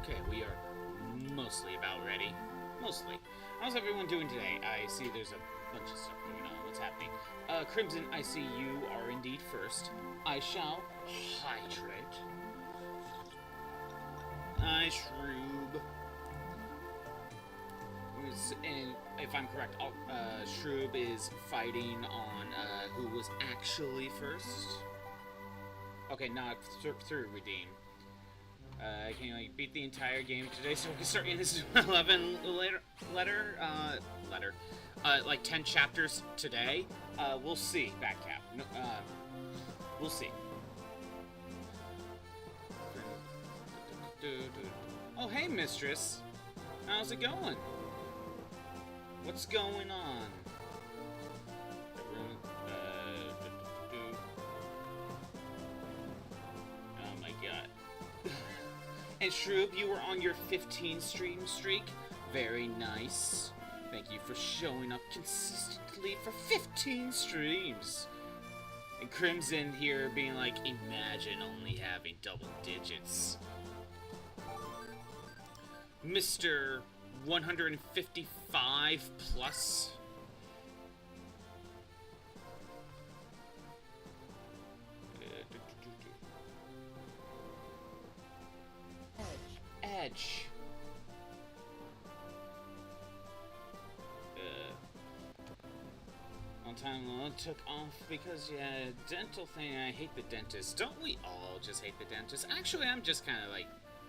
Okay, we are mostly about ready. Mostly. How's everyone doing today? I see there's a bunch of stuff going on. What's happening? Crimson, I see you are indeed first. I shall hydrate. Shroob. And if I'm correct, Shroob is fighting on who was actually first. Okay, not through Redeem. Can you like beat the entire game today so we can start in this 11 like 10 chapters today? We'll see, Backcap. No, we'll see. Oh, hey, mistress. How's it going? What's going on? Oh my god. And Shroob, you were on your 15 stream streak. Very nice. Thank you for showing up consistently for 15 streams. And Crimson here being like, imagine only having double digits. Mr. 155 plus. Edge. One time I took off because, yeah, dental thing, I hate the dentist. Don't we all just hate the dentist? Actually, I'm just kind of like,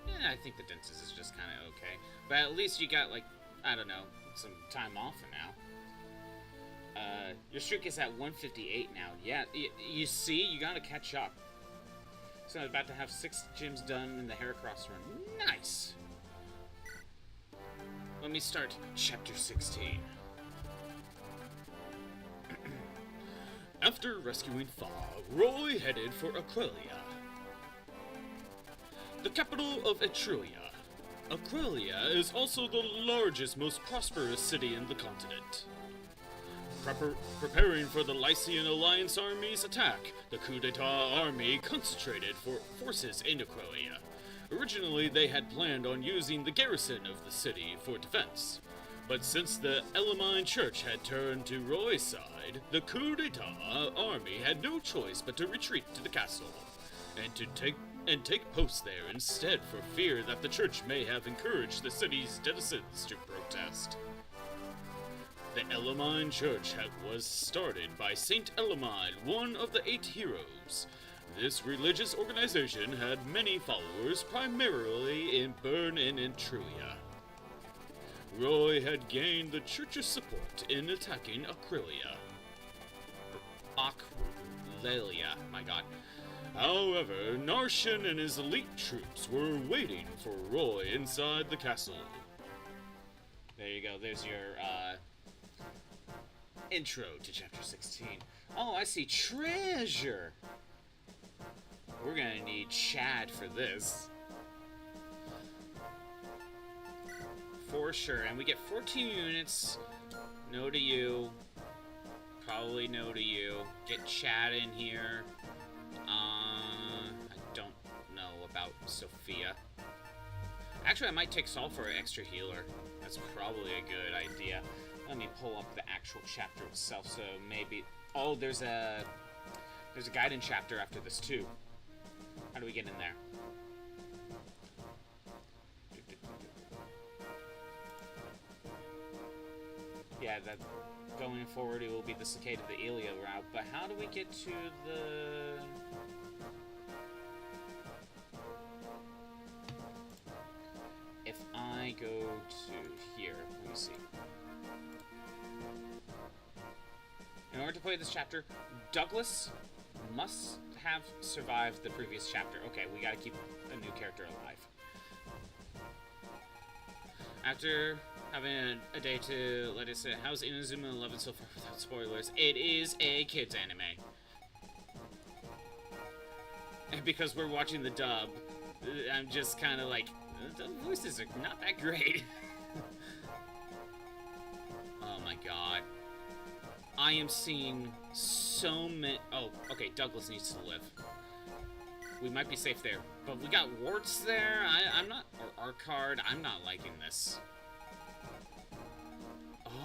yeah, I think the dentist is just kind of okay. But at least you got, like, I don't know, some time off for now. Your streak is at 158 now. Yeah, you see, you gotta catch up. So I'm about to have 6 gyms done in the Heracross run. Nice! Let me start Chapter 16. After rescuing Fa, Roy headed for Aquila, the capital of Etruria. Aquila is also the largest, most prosperous city in the continent. Preparing for the Lycian Alliance Army's attack, the coup d'etat army concentrated forces in Aquila. Originally, they had planned on using the garrison of the city for defense. But since the Elamine Church had turned to Roy's side, the coup d'etat army had no choice but to retreat to the castle, and take post there instead for fear that the church may have encouraged the city's denizens to protest. The Elamine Church was started by Saint Elamine, one of the 8 heroes. This religious organization had many followers, primarily in Bern and Etruria. Roy had gained the church's support in attacking Aquilia. My god. However, Narshan and his elite troops were waiting for Roy inside the castle. There you go, there's your, intro to Chapter 16. Oh, I see treasure! We're gonna need Chad for this. For sure, and we get 14 units. No to you. Probably no to you. Get Chad in here. I don't know about Sophia. Actually, I might take Saul for an extra healer. That's probably a good idea. Let me pull up the actual chapter itself, so maybe... Oh, there's a guidance chapter after this, too. How do we get in there? Yeah, that going forward it will be the Cicada the Elia route, but how do we get to the... If I go to here, let me see. In order to play this chapter, Douglas must have survived the previous chapter. Okay, we gotta keep a new character alive. After having a day to let us say, how's Inazuma 11 so far without spoilers? It is a kids anime. And because we're watching the dub, I'm just kind of like, the voices are not that great. Oh my god. I am seeing so many... Oh, okay, Douglas needs to live. We might be safe there. But we got warts there. I'm not... Or our card. I'm not liking this.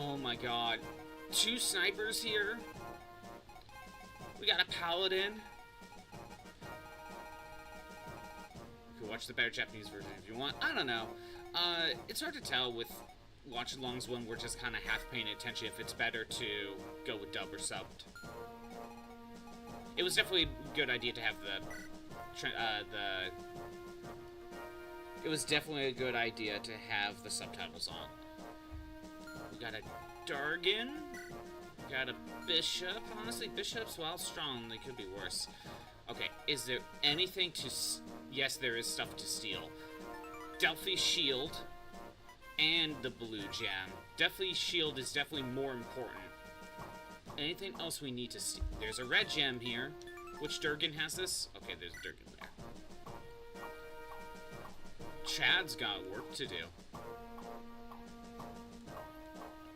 Oh my god. 2 snipers here. We got a paladin. You can watch the better Japanese version if you want. I don't know. It's hard to tell with watch-alongs when we're just kind of half paying attention if it's better to go with dub or subbed. It was definitely a good idea to have It was definitely a good idea to have the subtitles on. We got a Dargan. We got a Bishop. Honestly, Bishops, while strong, they could be worse. Okay, is there anything to... Yes, there is stuff to steal. Delphi Shield and the blue gem. Delphi Shield is definitely more important. Anything else we need to steal? There's a red gem here. Which Durgan has this? Okay, there's Durgan there. Chad's got work to do.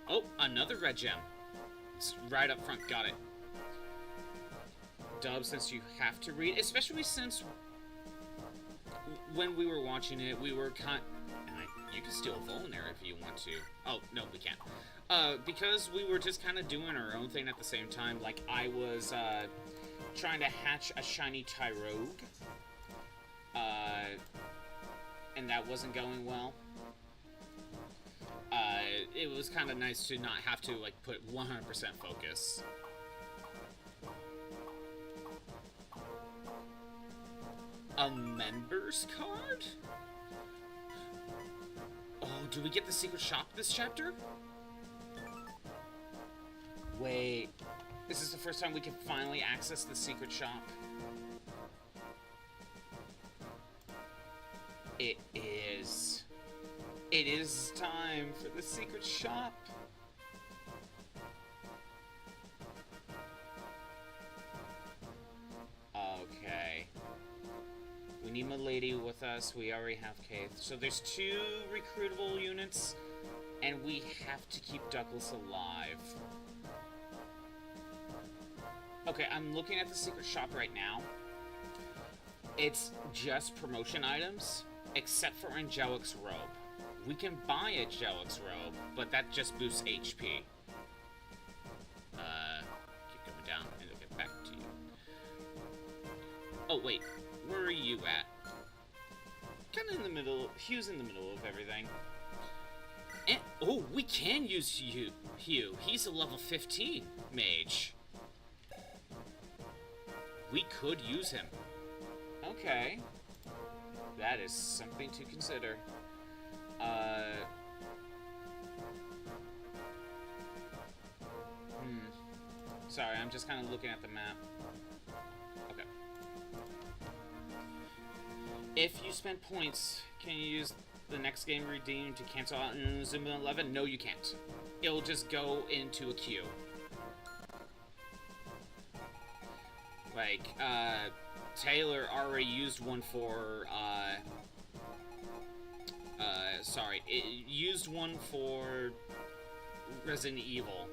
Oh, another red gem. It's right up front. Got it. Dub, since you have to read, especially since when we were watching it, we were you can steal a phone there if you want to. Oh, no, we can't. Because we were just kind of doing our own thing at the same time. Like, I was, trying to hatch a shiny Tyrogue. And that wasn't going well. It was kind of nice to not have to, like, put 100% focus. A member's card? Oh, do we get the secret shop this chapter? Wait. Is this the first time we can finally access the secret shop? It is. It is time for the secret shop. Okay. We need Milady with us. We already have Kaith. So there's 2 recruitable units, and we have to keep Douglas alive. Okay, I'm looking at the secret shop right now. It's just promotion items, except for Angelic's robe. We can buy Angelic's robe, but that just boosts HP. Keep going down, and it'll get back to you. Oh, wait. Where are you at? Kind of in the middle. Hugh's in the middle of everything. And, oh, we can use Hugh. He's a level 15 mage. We could use him. Okay. That is something to consider. Sorry, I'm just kind of looking at the map. Okay. If you spend points, can you use the next game redeem to cancel out in Zuma 11? No, you can't. It'll just go into a queue. Like, Taylor already used one for, it used one for Resident Evil.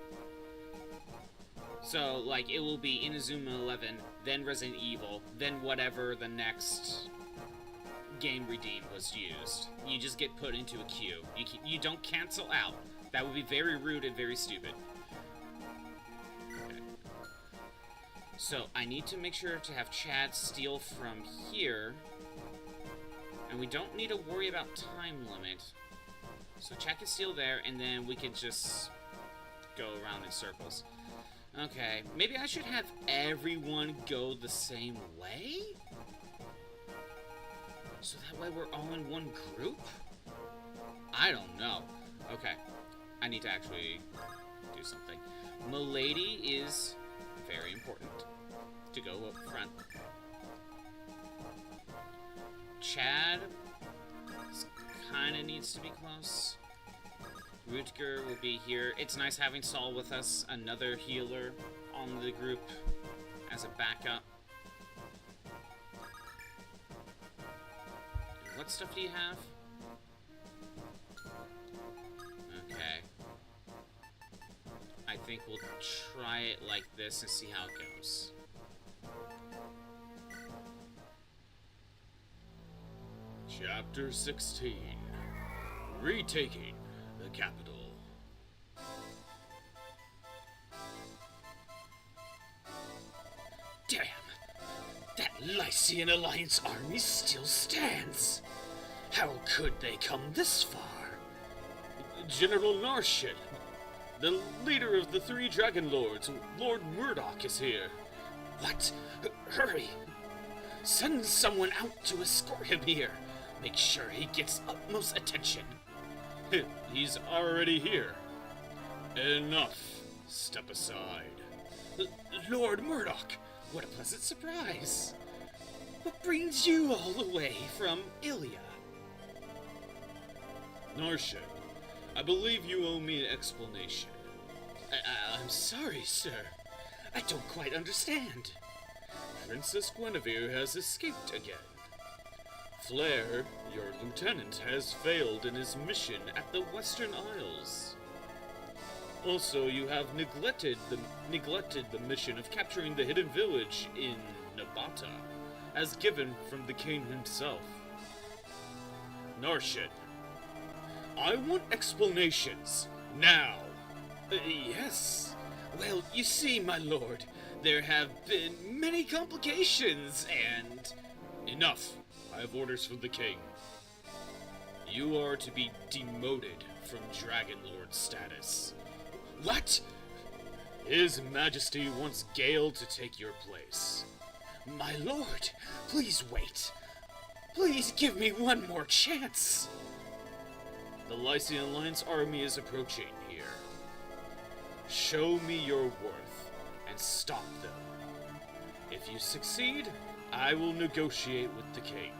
So, like, it will be Inazuma 11, then Resident Evil, then whatever the next game redeem was used. You just get put into a queue. You don't cancel out. That would be very rude and very stupid. Okay. So, I need to make sure to have Chad steal from here. And we don't need to worry about time limit. So Chad can steal there, and then we can just go around in circles. Okay, maybe I should have everyone go the same way? So that way we're all in one group? I don't know. Okay, I need to actually do something. Milady is very important to go up front. Chad kind of needs to be close. Rutger will be here. It's nice having Saul with us, another healer on the group as a backup. What stuff do you have? Okay. I think we'll try it like this and see how it goes. Chapter 16. Retaking the capital. Damn! That Lycian Alliance army still stands! How could they come this far? General Narshin, the leader of the three Dragon Lords, Lord Murdoch, is here. What? Hurry! Send someone out to escort him here. Make sure he gets utmost attention. He's already here. Enough. Step aside. Lord Murdoch, what a pleasant surprise. What brings you all the way from Ilia? Narshin, I believe you owe me an explanation. I'm sorry, sir. I don't quite understand. Princess Guinevere has escaped again. Flair, your lieutenant, has failed in his mission at the Western Isles. Also, you have neglected the mission of capturing the hidden village in Nabata, as given from the king himself. Narshin, I want explanations, now! Yes. Well, you see, my lord, there have been many complications, and... Enough! I have orders from the king. You are to be demoted from Dragon Lord status. What? His Majesty wants Gale to take your place. My lord, please wait. Please give me one more chance. The Lycian Alliance army is approaching here. Show me your worth and stop them. If you succeed, I will negotiate with the king.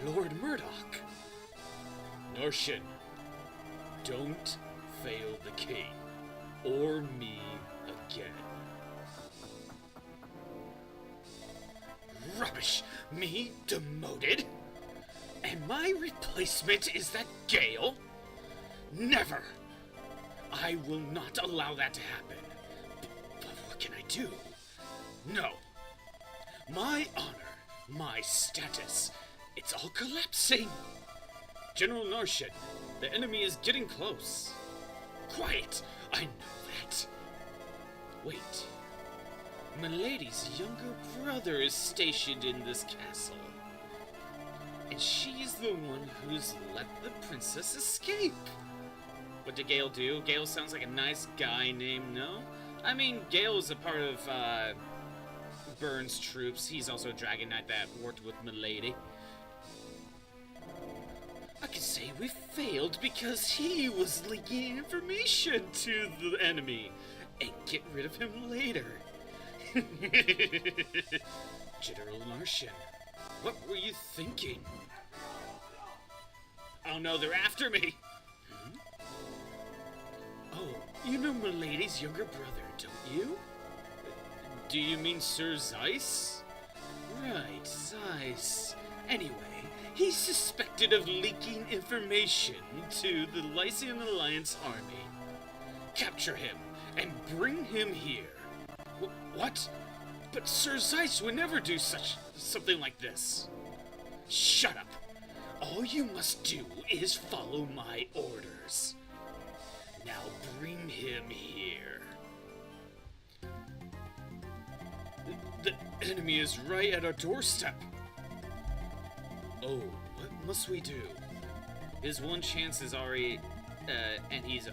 Lord Murdoch. Narshin, don't fail the king or me again. Rubbish! Me demoted? And my replacement is that Gale? Never! I will not allow that to happen. But what can I do? No. My honor, my status, it's all collapsing. General Narshin, the enemy is getting close. Quiet! I know that. Wait. Milady's younger brother is stationed in this castle. And she's the one who's let the princess escape. What did Gale do? Gale sounds like a nice guy named, no? I mean, Gale is a part of, Burns' troops. He's also a Dragon Knight that worked with Milady. I could say we failed because he was leaking information to the enemy and get rid of him later. General Narshin, what were you thinking? Oh no, they're after me! Oh, you know Milady's younger brother, don't you? Do you mean Sir Zeiss? Right, Zeiss. Anyway, he's suspected of leaking information to the Lycian Alliance army. Capture him and bring him here. What? But Sir Zeiss would never do something like this. Shut up. All you must do is follow my orders. Now bring him here. The enemy is right at our doorstep. Oh, what must we do? His one chance is already, and he's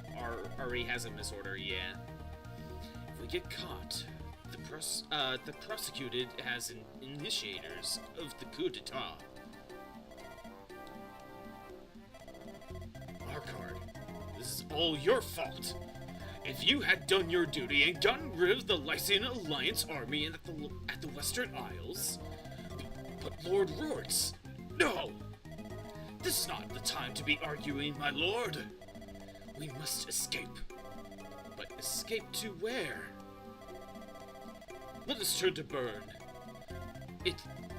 already has a misorder, yeah. If we get caught, the prosecuted as initiators of the coup d'etat. Arkard, this is all your fault. If you had done your duty and gotten rid of the Lycian Alliance army at the Western Isles... But Lord Rorts, no! This is not the time to be arguing, my lord. We must escape. But escape to where? Let us turn to Bern.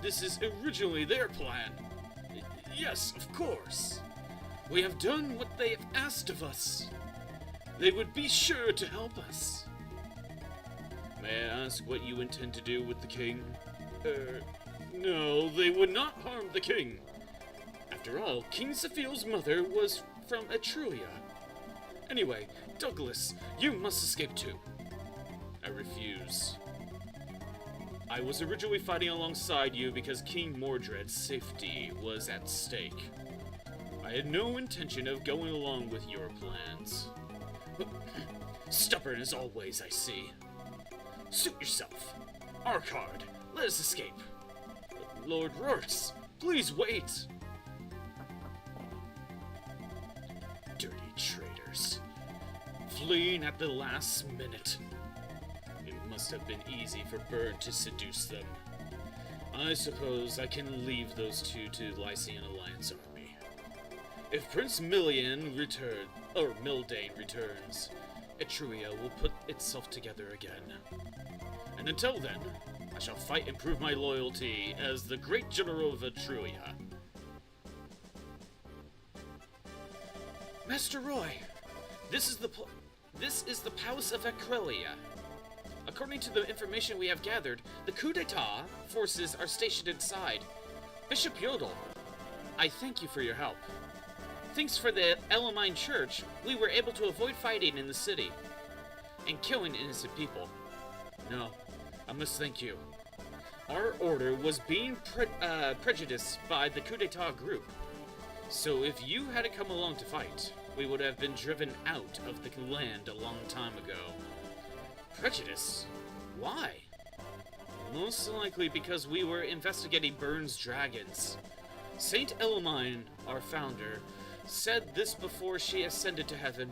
This is originally their plan. Yes, of course. We have done what they have asked of us. They would be sure to help us. May I ask what you intend to do with the king? No, they would not harm the king. After all, King Zephiel's mother was from Etruria. Anyway, Douglas, you must escape too. I refuse. I was originally fighting alongside you because King Mordred's safety was at stake. I had no intention of going along with your plans. Stubborn as always, I see. Suit yourself. Arkard, let us escape. Lord Rorts, please wait. Dirty traitors. Fleeing at the last minute. It must have been easy for Byrne to seduce them. I suppose I can leave those two to the Lycian Alliance army. If Prince Mildane returns, Etruria will put itself together again. And until then, I shall fight and prove my loyalty as the great general of Etruria. Master Roy, this is the Palace of Acrelia. According to the information we have gathered, the coup d'etat forces are stationed inside. Bishop Yodel, I thank you for your help. Thanks for the Elamine Church, we were able to avoid fighting in the city and killing innocent people. No, I must thank you. Our order was being prejudiced by the coup d'etat group. So if you hadn't come along to fight, we would have been driven out of the land a long time ago. Prejudice? Why? Most likely because we were investigating Byrne's dragons. Saint Elamine, our founder, said this before she ascended to heaven.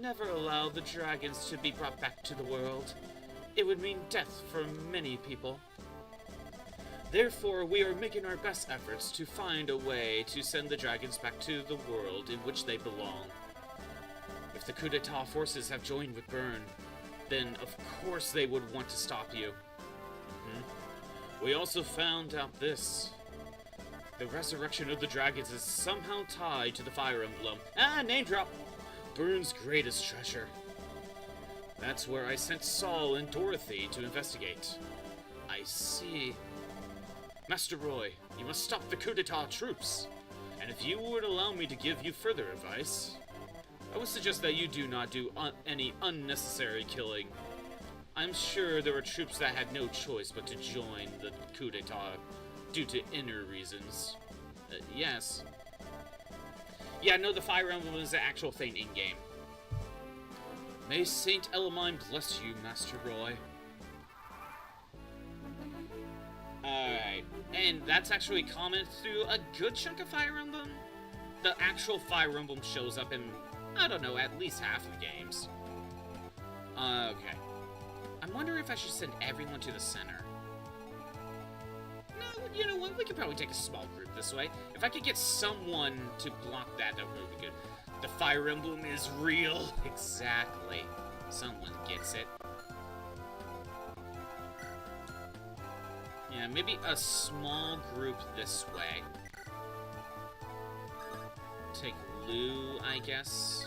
Never allow the dragons to be brought back to the world. It would mean death for many people. Therefore, we are making our best efforts to find a way to send the dragons back to the world in which they belong. If the coup d'etat forces have joined with Byrne, then of course they would want to stop you. We also found out this. The resurrection of the dragons is somehow tied to the Fire Emblem. Name drop! Byrne's greatest treasure. That's where I sent Saul and Dorothy to investigate. I see. Master Roy, you must stop the coup d'etat troops. And if you would allow me to give you further advice, I would suggest that you do not do any unnecessary killing. I'm sure there were troops that had no choice but to join the coup d'etat due to inner reasons. Yes. Yeah, no, the Fire Emblem is the actual thing in-game. May Saint Elamine bless you, Master Roy. Alright, and that's actually common through a good chunk of Fire Emblem. The actual Fire Emblem shows up in, I don't know, at least half of the games. Okay. I'm wondering if I should send everyone to the center. No, you know what, we could probably take a small group this way. If I could get someone to block that, that would really be good. The Fire Emblem is real. Exactly. Someone gets it. Yeah, maybe a small group this way. Take Lou, I guess.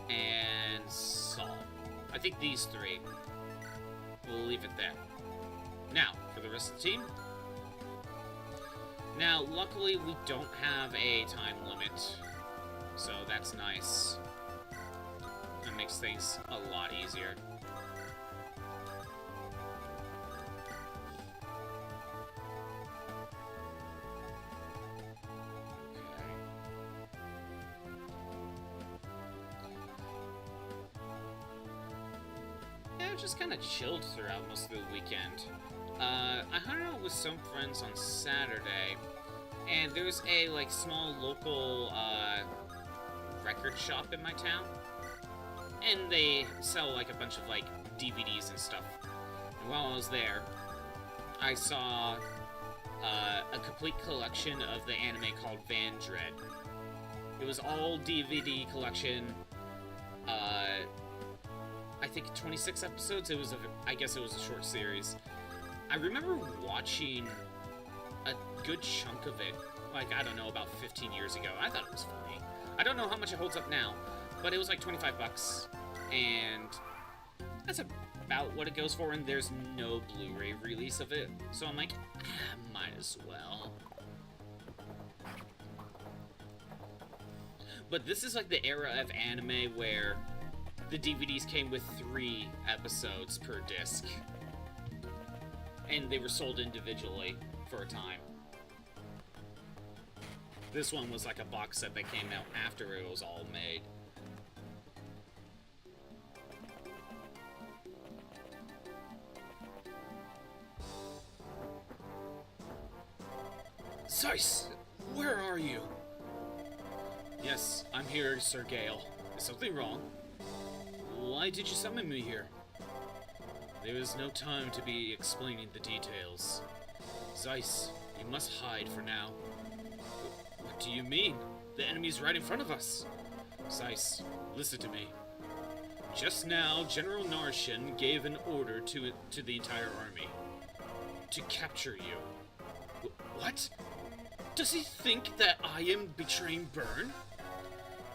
And Saul. I think these three. We'll leave it there. Now, for the rest of the team. Now, luckily, we don't have a time limit. So that's nice. That makes things a lot easier. Just kind of chilled throughout most of the weekend. I hung out with some friends on Saturday, and there's a like small local record shop in my town, and they sell like a bunch of like DVDs and stuff. And while I was there, I saw a complete collection of the anime called Van Dread. It was all DVD collection. I think 26 episodes. I guess it was a short series. I remember watching a good chunk of it, like, I don't know, about 15 years ago. I thought it was funny. I don't know how much it holds up now, but it was like $25, and that's a about what it goes for, and there's no Blu-ray release of it. So I'm like, might as well. But this is like the era of anime where the DVDs came with 3 episodes per disc. And they were sold individually for a time. This one was like a box set that came out after it was all made. Zeiss, where are you? Yes, I'm here, Sir Gale. Is something wrong? Why did you summon me here? There is no time to be explaining the details. Zeiss, you must hide for now. What do you mean? The enemy's right in front of us. Zeiss, listen to me. Just now, General Narshin gave an order to the entire army. To capture you. What? Does he think that I am betraying Byrne?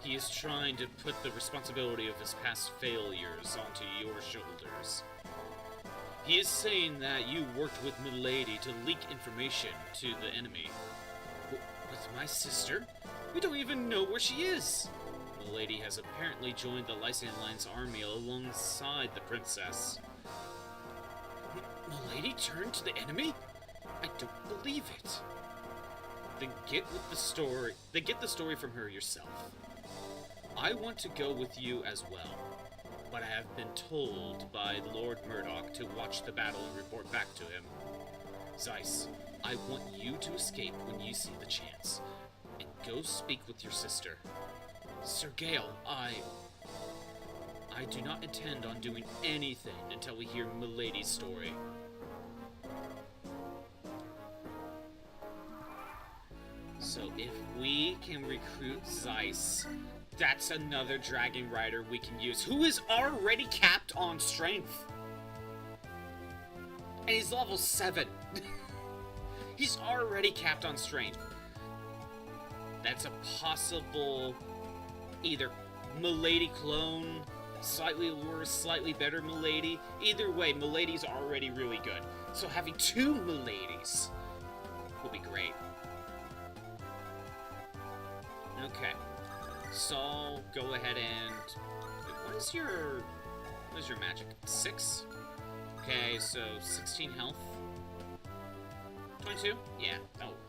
He is trying to put the responsibility of his past failures onto your shoulders. He is saying that you worked with Milady to leak information to the enemy. With my sister? We don't even know where she is. Milady has apparently joined the Lycian Alliance army alongside the princess. Milady turned to the enemy? I don't believe it. Then get the story from her yourself. I want to go with you as well, but I have been told by Lord Murdoch to watch the battle and report back to him. Zeiss, I want you to escape when you see the chance, and go speak with your sister. Sir Gale, I do not intend on doing anything until we hear Milady's story. So if we can recruit Zeiss, that's another Dragon Rider we can use, who is already capped on strength. And he's level 7. He's already capped on strength. That's a possible either Milady clone, slightly worse, slightly better Milady. Either way, Milady's already really good. So having 2 Miladys will be great. Okay. So go ahead and what is your magic? 6? Okay, so 16 health. 22? Yeah, that'll work.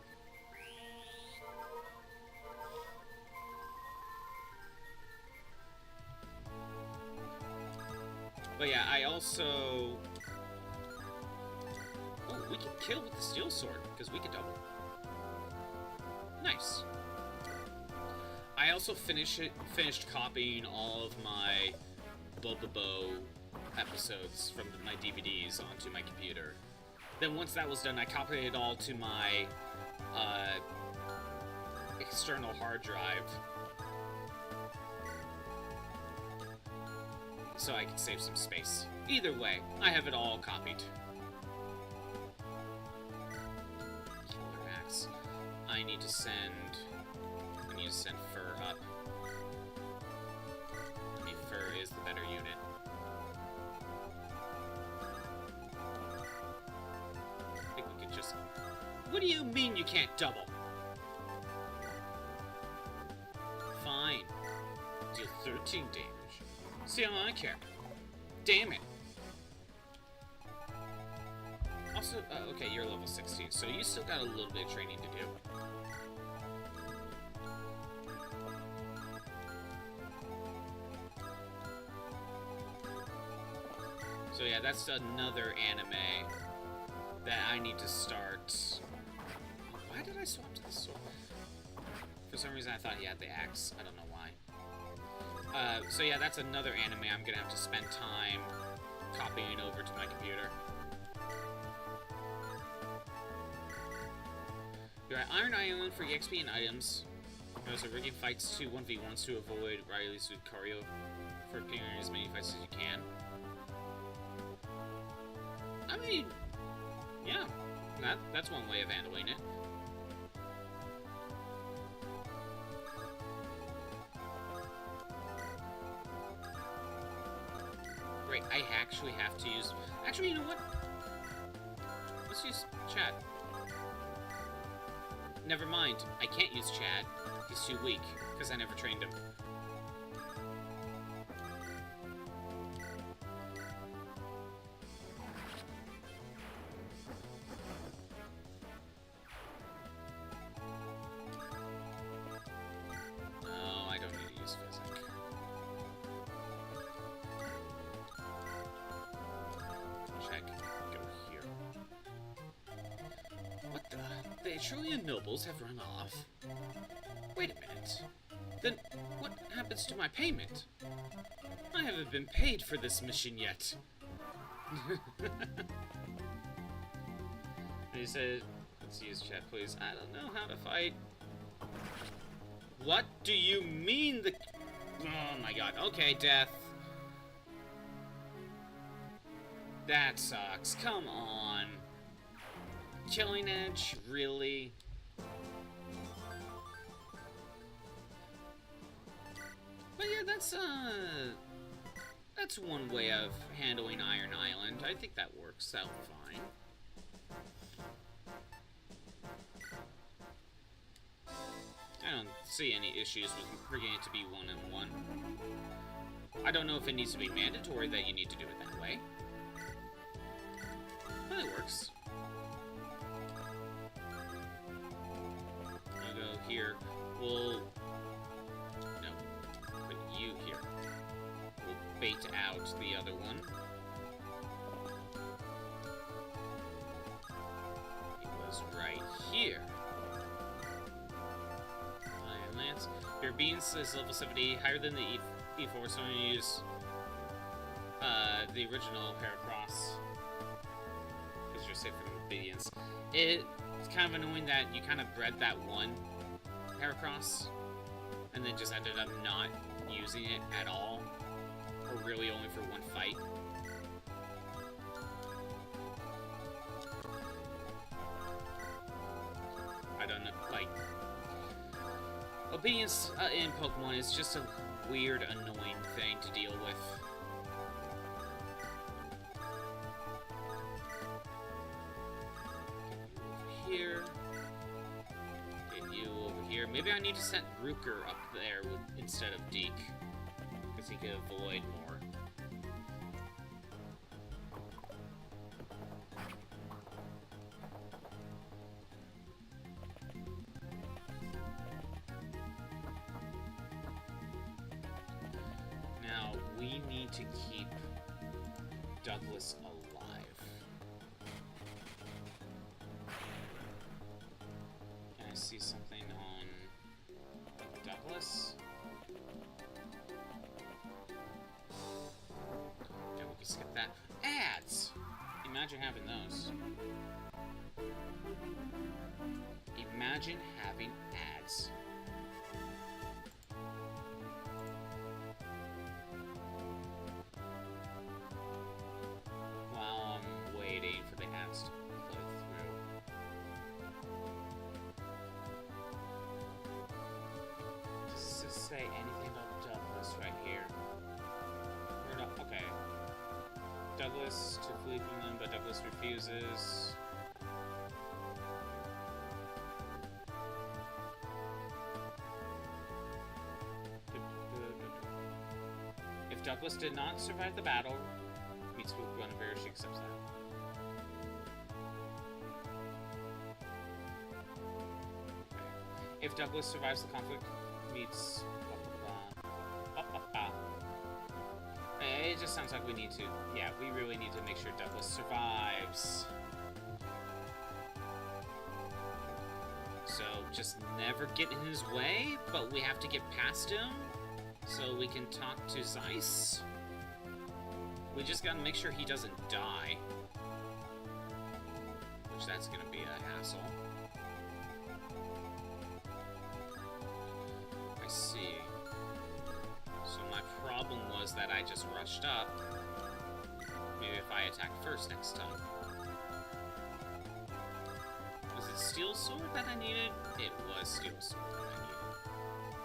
But yeah, I also... Oh, we can kill with the steel sword, because we can double. Nice. I also finished copying all of my Bobobo episodes from my DVDs onto my computer. Then once that was done, I copied it all to my external hard drive, so I can save some space. Either way, I have it all copied. Killer Axe. I need to send Fur up. I mean, Fur is the better unit. I think we could just... What do you mean you can't double? Fine. Deal 13 damage. See how I care. Damn it. Also, okay, you're level 16, so you still got a little bit of training to do. So yeah, that's another anime that I need to start. Why did I swap to the sword? For some reason I thought he had the axe. I don't know why. So yeah, that's another anime I'm gonna have to spend time copying over to my computer. You're at Iron Island for EXP and items. There's a rigging fights 2 1v1s to avoid Riley's with Cario for appearing in as many fights as you can. I mean, yeah, that's one way of handling it. great. I actually have to use... Actually, you know what? Let's use Chad. Never mind. I can't use Chad. He's too weak, because I never trained him. Nobles have run off. Wait a minute. Then what happens to my payment? I haven't been paid for this mission yet. He said, let's use chat, please. I don't know how to fight. What do you mean the... Oh my god. Okay, Death. That sucks. Come on. Killing Edge? Really? But yeah, that's one way of handling Iron Island. I think that works out fine. I don't see any issues with bringing it to be 1-on-1. I don't know if it needs to be mandatory that you need to do it that way. But it works. I'll go here. We'll... No. Put you here. We'll bait out the other one. It was right here. Iron Lance. Your Beans is level 70, higher than the E4, so I'm going to use the original Paracross. Because you're safe from obedience. It's kind of annoying that you kind of bred that one Paracross and then just ended up not using it at all, or really only for one fight. I don't know, like, obedience in Pokemon is just a weird, annoying thing to deal with. Here. Get you over here. Maybe I need to set Rooker up there instead of Deke, because he could avoid more. Now, we need to keep Douglas alive. Can I see something on Douglas? Yeah, we can skip that. Ads! Imagine having those. Imagine having ads. While I'm waiting for the ads to flow through. Does this say anything about Douglas right here? Or not? Okay. Douglas to flee from them, but Douglas refuses. If Douglas did not survive the battle, meets with Guinevere, she accepts that. If Douglas survives the conflict, meets... It just sounds like we need to... Yeah, we really need to make sure Douglas survives. So, just never get in his way, but we have to get past him so we can talk to Zeiss. We just gotta make sure he doesn't die. Which that's gonna be a hassle. I see. So my problem was that I just rushed up. Maybe if I attack first next time. Was it Steel Sword that I needed? It was Steel Sword that I needed.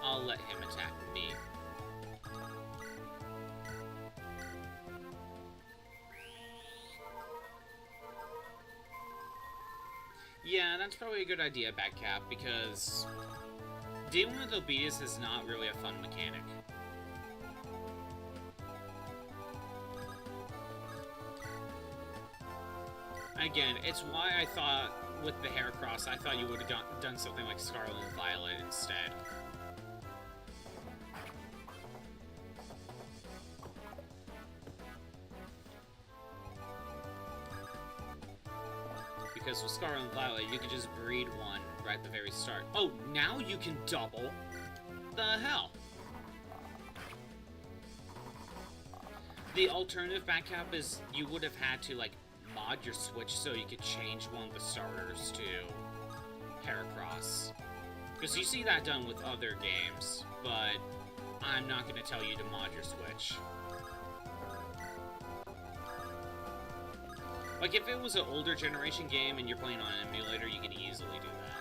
I'll let him attack me. Yeah, that's probably a good idea, Batcap, because dealing with Obedience is not really a fun mechanic. Again, it's why I thought with the Heracross, I thought you would have done something like Scarlet and Violet instead. Because with Scarlet and Violet, you could just breed one right at the very start. Oh, now you can double? The hell? The alternative Batcap is you would have had to, like, mod your Switch so you could change one of the starters to Heracross. Because you see that done with other games, but I'm not going to tell you to mod your Switch. Like, if it was an older generation game and you're playing on an emulator, you could easily do that.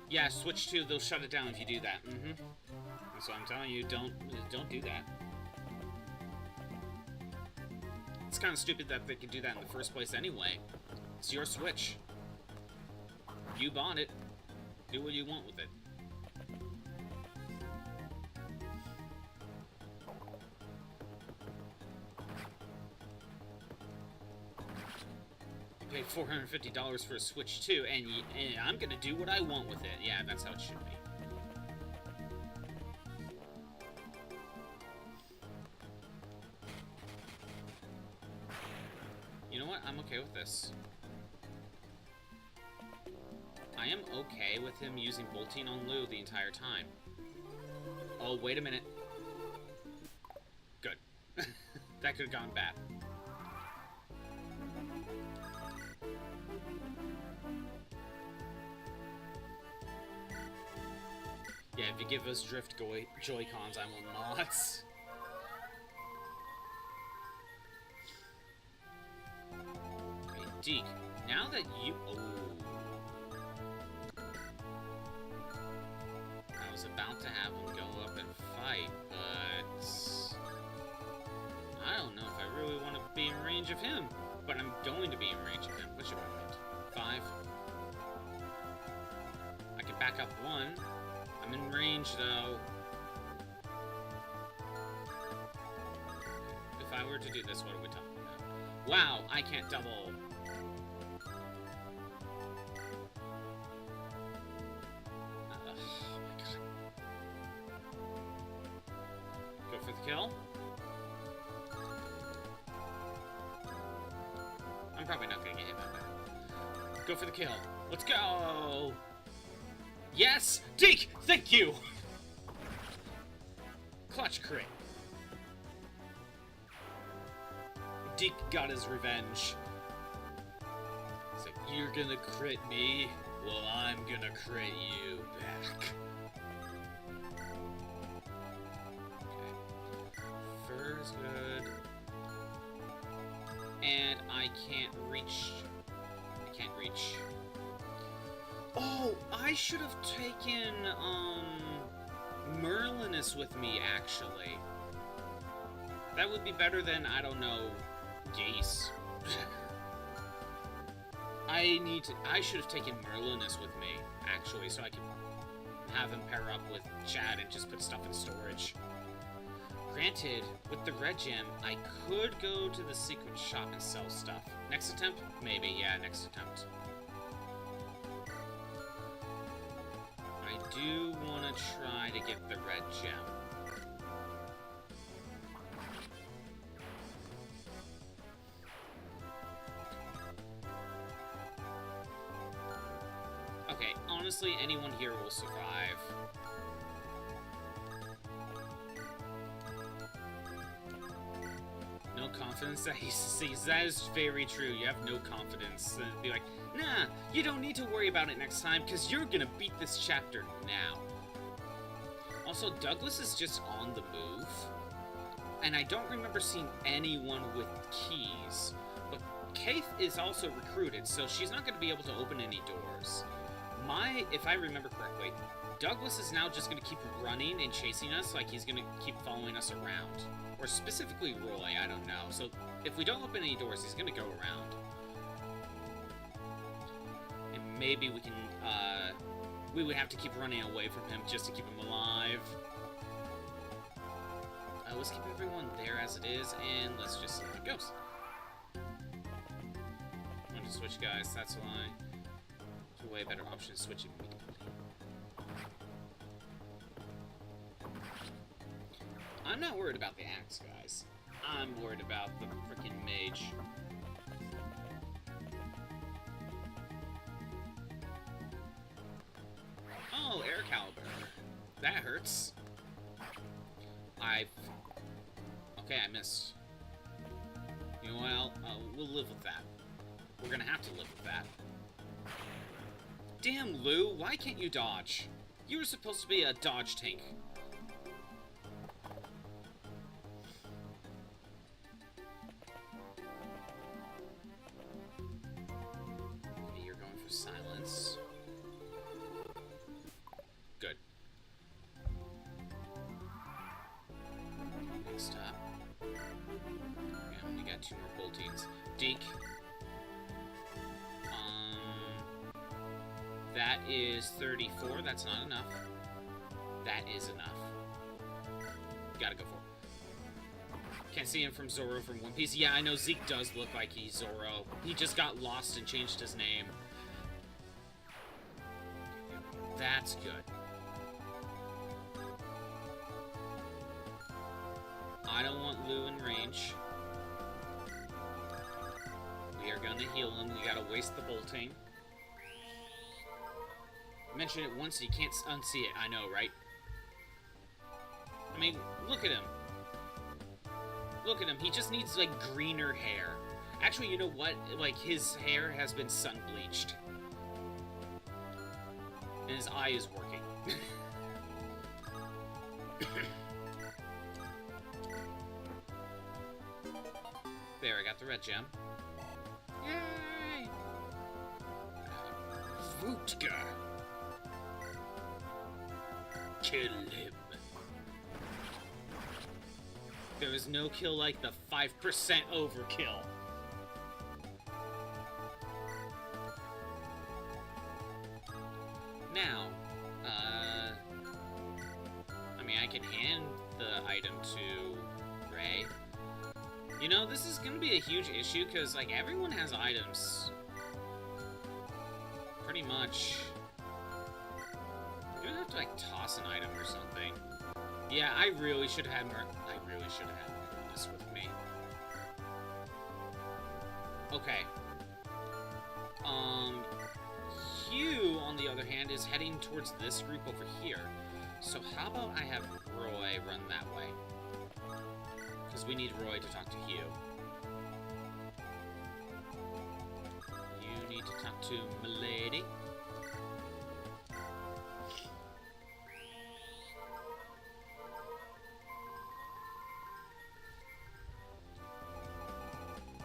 Yeah, Switch 2, they'll shut it down if you do that. So I'm telling you, don't do that. It's kind of stupid that they could do that in the first place anyway. It's your Switch. You bought it. Do what you want with it. Paid $450 for a Switch 2, and I'm gonna do what I want with it. Yeah, that's how it should be. You know what? I'm okay with this. I am okay with him using bolting on Lou the entire time. Oh, wait a minute. Good. That could have gone bad. Yeah, if you give us Drift Joy-Cons, I will not. Okay, Deke, now that you... Oh. I was about to have him go up and fight, but... I don't know if I really want to be in range of him. But I'm going to be in range of him. What's your movement? 5. I can back up 1. I'm in range, though. If I were to do this, what are we talking about? Wow, I can't double. Oh my god. Go for the kill. I'm probably not gonna get hit by that. Go for the kill. Let's go! Yes! Deke! Thank you! Clutch crit. Deke got his revenge. He's like, you're gonna crit me? Well, I'm gonna crit you back. Okay. Fur is good. And I can't reach... I can't reach... Oh, I should have taken, Merlinus with me, actually. That would be better than, I don't know, Geese. I should have taken Merlinus with me, actually, so I could have him pair up with Chad and just put stuff in storage. Granted, with the red gem, I could go to the secret shop and sell stuff. Next attempt? Maybe, yeah, next attempt. I do want to try to get the red gem. Okay, honestly, anyone here will survive. No confidence that he succeeds. That is very true. You have no confidence. Be like, nah, you don't need to worry about it next time, because you're gonna beat this chapter now. Also, Douglas is just on the move. And I don't remember seeing anyone with keys. But Kaith is also recruited, so she's not gonna be able to open any doors. if I remember correctly, Douglas is now just going to keep running and chasing us, like he's going to keep following us around. Or specifically Roy, I don't know. So if we don't open any doors, he's going to go around. And maybe we can, we would have to keep running away from him just to keep him alive. Let's keep everyone there as it is, and let's just see how it goes. I'm going to switch guys, that's why. It's a way better option to switch immediately. I'm not worried about the axe, guys. I'm worried about the freaking mage. Oh, air caliber. That hurts. Okay, I missed. You know, well, we'll live with that. We're gonna have to live with that. Damn, Lou, why can't you dodge? You were supposed to be a dodge tank. Okay, you're going for silence. Good. Next up. Yeah, we got 2 more boltings. Deke. That is 34. That's not enough. That is enough. Gotta go for it. Can't see him from Zoro from One Piece. Yeah, I know Zeke does look like he's Zoro. He just got lost and changed his name. That's good. I don't want Lou in range. We are gonna heal him. We gotta waste the bolting. Mention it once and you can't unsee it. I know, right? I mean, look at him. Look at him. He just needs, like, greener hair. Actually, you know what? Like, his hair has been sun-bleached. And his eye is working. There, I got the red gem. Yay! Vutka! Kill him. There is no kill like the 5% overkill. Now, I mean, I can hand the item to Ray. You know, this is gonna be a huge issue because, like, everyone has items. Pretty much. I'm gonna have to, like, toss an item or something. Yeah, I really should have had this with me. Okay. Hugh, on the other hand, is heading towards this group over here. So how about I have Roy run that way? Because we need Roy to talk to Hugh. You need to talk to Milady.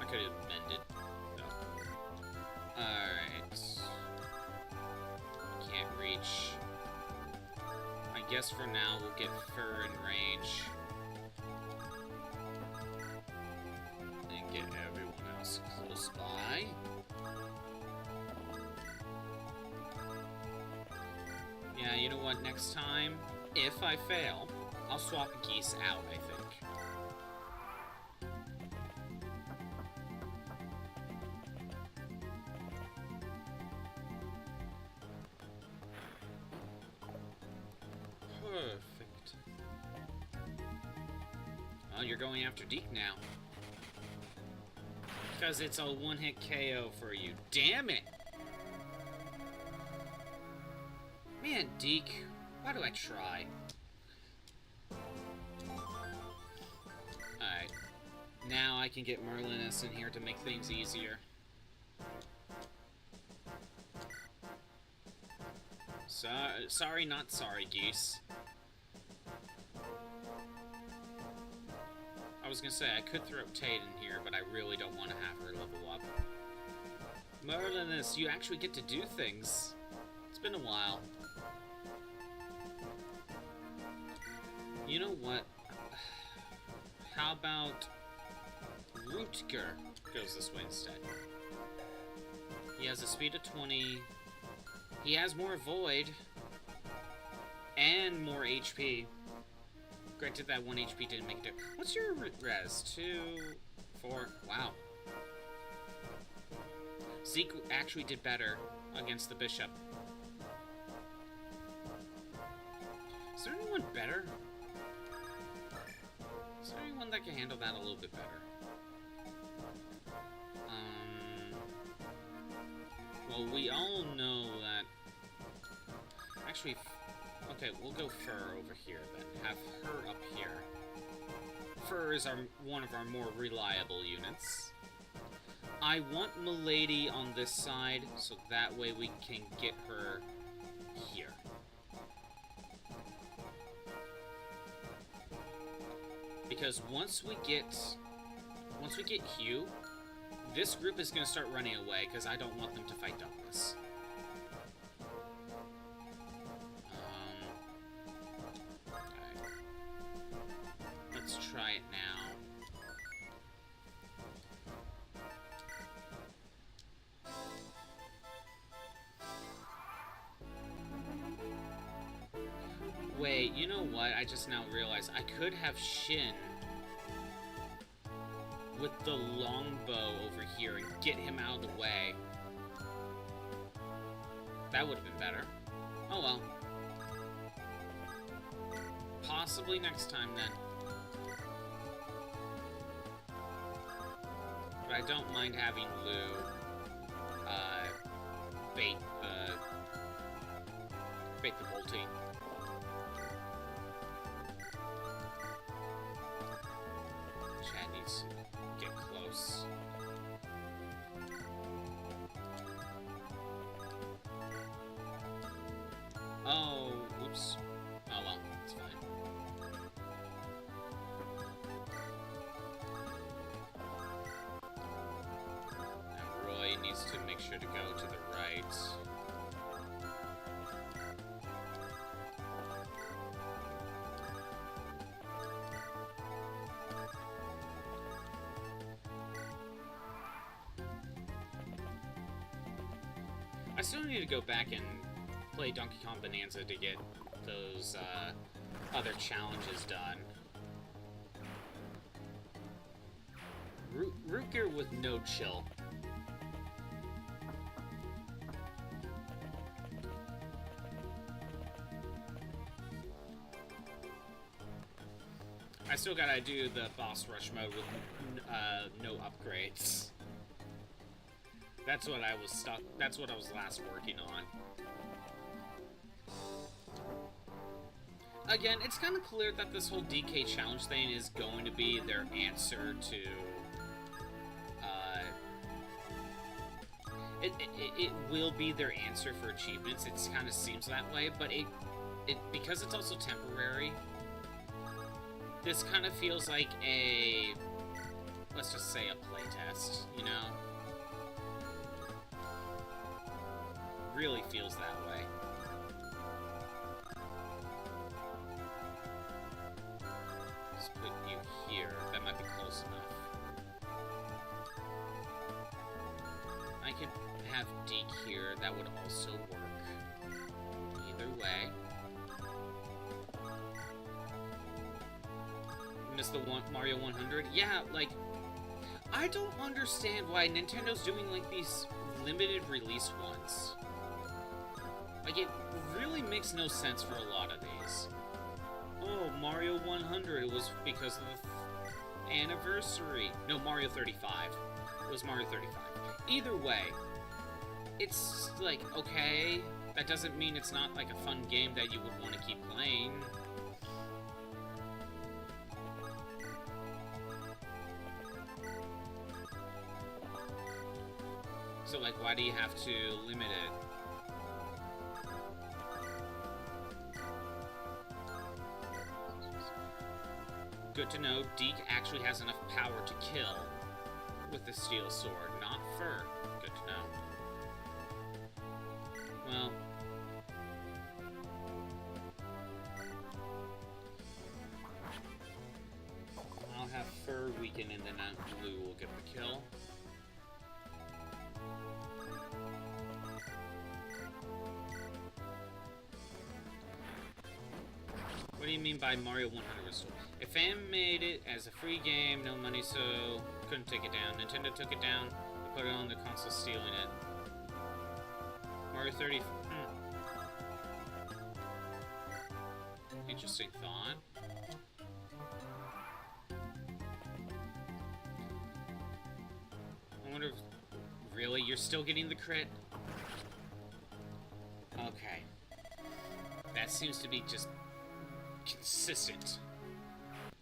I could have mended. No. Alright. Can't reach. I guess for now we'll get Fur in range. And get everyone else close by. Yeah, you know what? Next time, if I fail, I'll swap Geese out, I think. Perfect. Well, you're going after Deke now. Because it's a one-hit KO for you. Damn it! Man, Deke, why do I try? Alright. Now I can get Merlinus in here to make things easier. Sorry, not sorry, Geese. I was gonna say, I could throw Tate in here, but I really don't want to have her level up. Merlinus, you actually get to do things. It's been a while. You know what? How about Rutger goes this way instead? He has a speed of 20. He has more Void. And more HP. Granted, that 1 HP didn't make it. What's your res? 2, 4. Wow. Zeke actually did better against the Bishop. Is there anyone better? Is there anyone that can handle that a little bit better? Well, we all know that... Actually, okay, we'll go Fur over here then. Have her up here. Fur is one of our more reliable units. I want Milady on this side, so that way we can get her here. Because once we get Hugh, this group is going to start running away, because I don't want them to fight Douglas. Okay. Let's try it now. Wait, you know what? I just now realized I could have Shin with the longbow over here and get him out of the way. That would have been better. Oh well. Possibly next time then. But I don't mind having Lou bait the bolting. Chad needs to get close. Oh, oops. Oh well, it's fine. Now Roy needs to make sure to go to the right. I still need to go back and play Donkey Kong Bonanza to get those other challenges done. Root Gear with no chill. I still gotta do the boss rush mode with no upgrades. That's what I was stuck. That's what I was last working on. Again, it's kind of clear that this whole DK challenge thing is going to be their answer to. It will be their answer for achievements. It kind of seems that way, but because it's also temporary. This kind of feels like a, let's just say, a playtest, you know. Really feels that way. Let's put you here. That might be close enough. I could have Deke here. That would also work. Either way. Missed the Mario 100? Yeah, like, I don't understand why Nintendo's doing, like, these limited release ones. Like, it really makes no sense for a lot of these. Oh, Mario 100, it was because of the anniversary. No, Mario 35. It was Mario 35. Either way, it's like, okay, that doesn't mean it's not, like, a fun game that you would want to keep playing. So, like, why do you have to limit it? Good to know, Deke actually has enough power to kill with the steel sword, not Fur. Good to know. Well, And then blue will get the kill. What do you mean by Mario 100 Restore? If fan made it as a free game, no money, so couldn't take it down. Nintendo took it down and put it on the console, stealing it. Mario 30. Interesting thought. I wonder if... Really? You're still getting the crit? Okay. That seems to be just... consistent.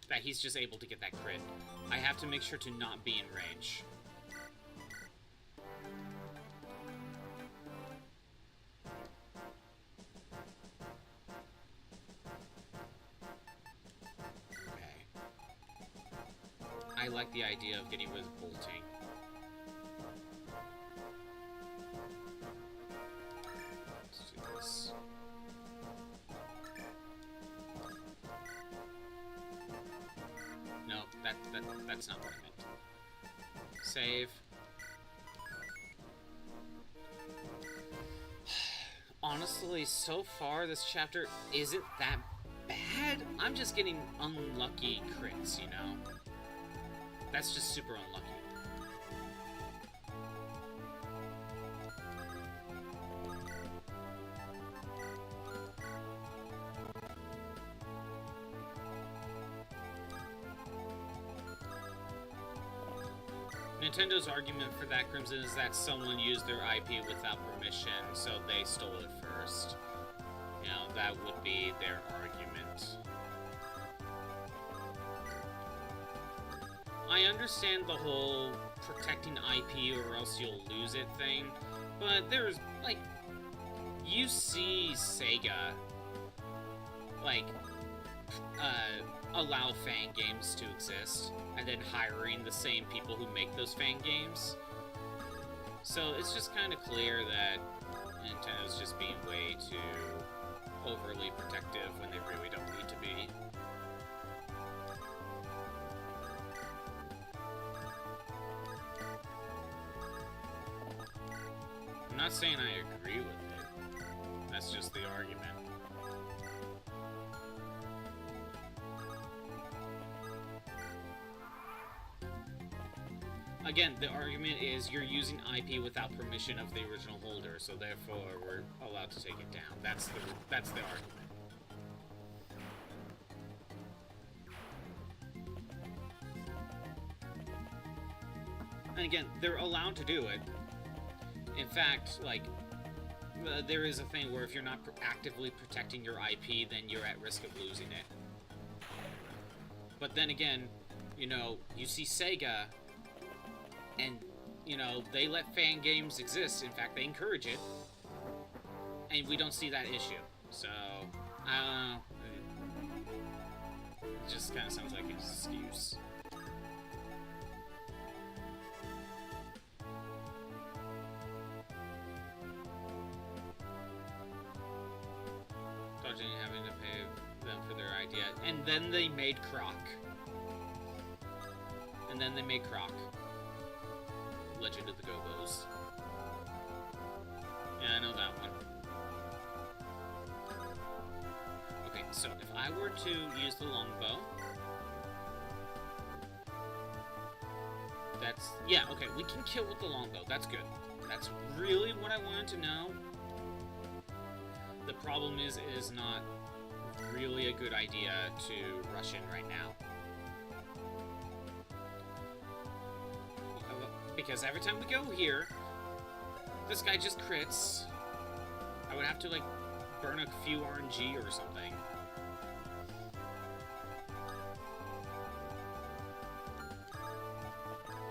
That he's just able to get that crit. I have to make sure to not be in range. Okay. I like the idea of getting rid of bolting. Let's do this. No, that's not what I meant. Save. Honestly, so far this chapter isn't that bad. I'm just getting unlucky crits, you know? That's just super unlucky. Nintendo's argument for that, Crimson, is that someone used their IP without permission, so they stole it first. You know, that would be their argument. I understand the whole protecting IP or else you'll lose it thing, but there's, like, you see Sega, like, allow fan games to exist, and then hiring the same people who make those fan games. So it's just kind of clear that Nintendo's just being way too overly protective when they really don't need to be. I'm not saying I agree with it. That's just the argument. Again, the argument is you're using IP without permission of the original holder, so therefore we're allowed to take it down. That's the argument. And again, they're allowed to do it. In fact, like, there is a thing where if you're not actively protecting your IP, then you're at risk of losing it. But then again, you know, you see Sega, and, you know, they let fan games exist. In fact, they encourage it. And we don't see that issue. So, I don't know. It just kind of sounds like an excuse. Dodging having to pay them for their idea. And then they made Croc. Legend of the Gobos. Yeah, I know that one. Okay, so if I were to use the longbow... That's... Yeah, okay, we can kill with the longbow. That's good. That's really what I wanted to know. The problem is, it is not really a good idea to rush in right now. Because every time we go here, this guy just crits. I would have to, like, burn a few RNG or something.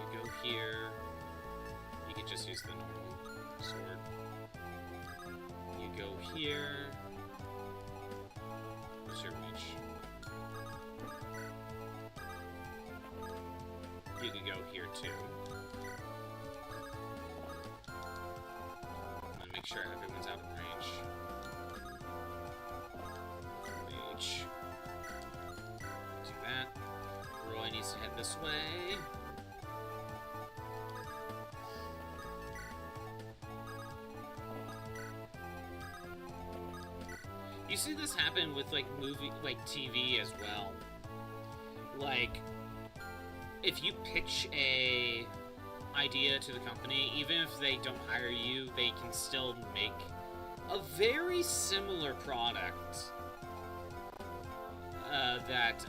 You go here. You could just use the normal sword. You go here. What's your reach? You can go here, too. Make sure everyone's out of range. Mage. Do that. Roy needs to head this way. You see this happen with, like, TV as well. Like, if you pitch a idea to the company, even if they don't hire you, they can still make a very similar product that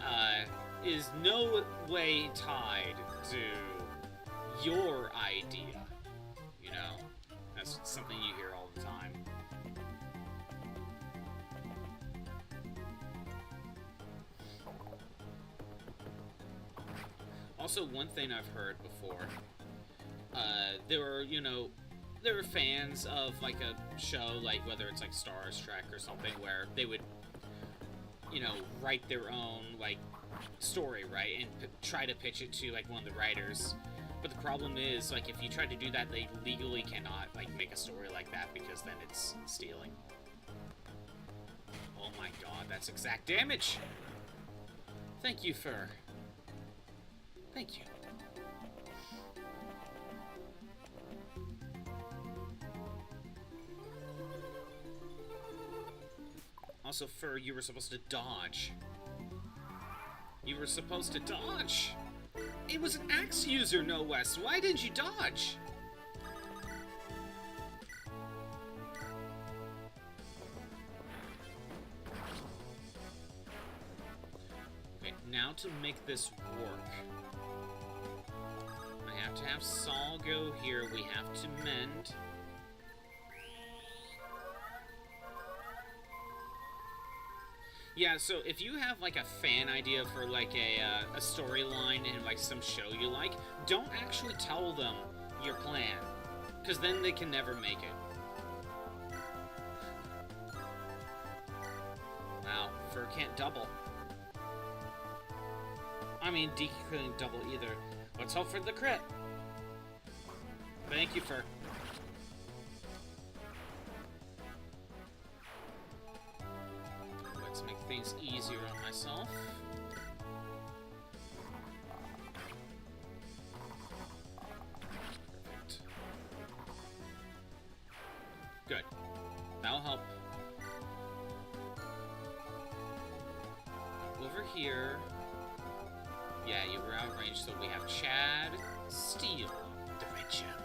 is no way tied to your idea. You know? That's something you hear all the time. Also, one thing I've heard before, there were fans of, like, a show, like, whether it's, like, Star Trek or something, where they would, write their own, like, story, right, and try to pitch it to, like, one of the writers. But the problem is, like, if you try to do that, they legally cannot, like, make a story like that, because then it's stealing. Oh my god, that's exact damage! Thank you, Fur. Thank you. Also, Fur, you were supposed to dodge. You were supposed to dodge! It was an axe user, no less. Why didn't you dodge? Okay, now to make this work, I have to have Saul go here. We have to mend. Yeah, so if you have, like, a fan idea for, like, a storyline in, like, some show you like, don't actually tell them your plan, because then they can never make it. Wow, Fur can't double. I mean, Deke couldn't double either. Let's hope for the crit. Thank you, Fur. Let's make things easier on myself. Perfect. Good. That'll help. Over here. Yeah, you were out of range, so we have Chad, Steel, Dementia.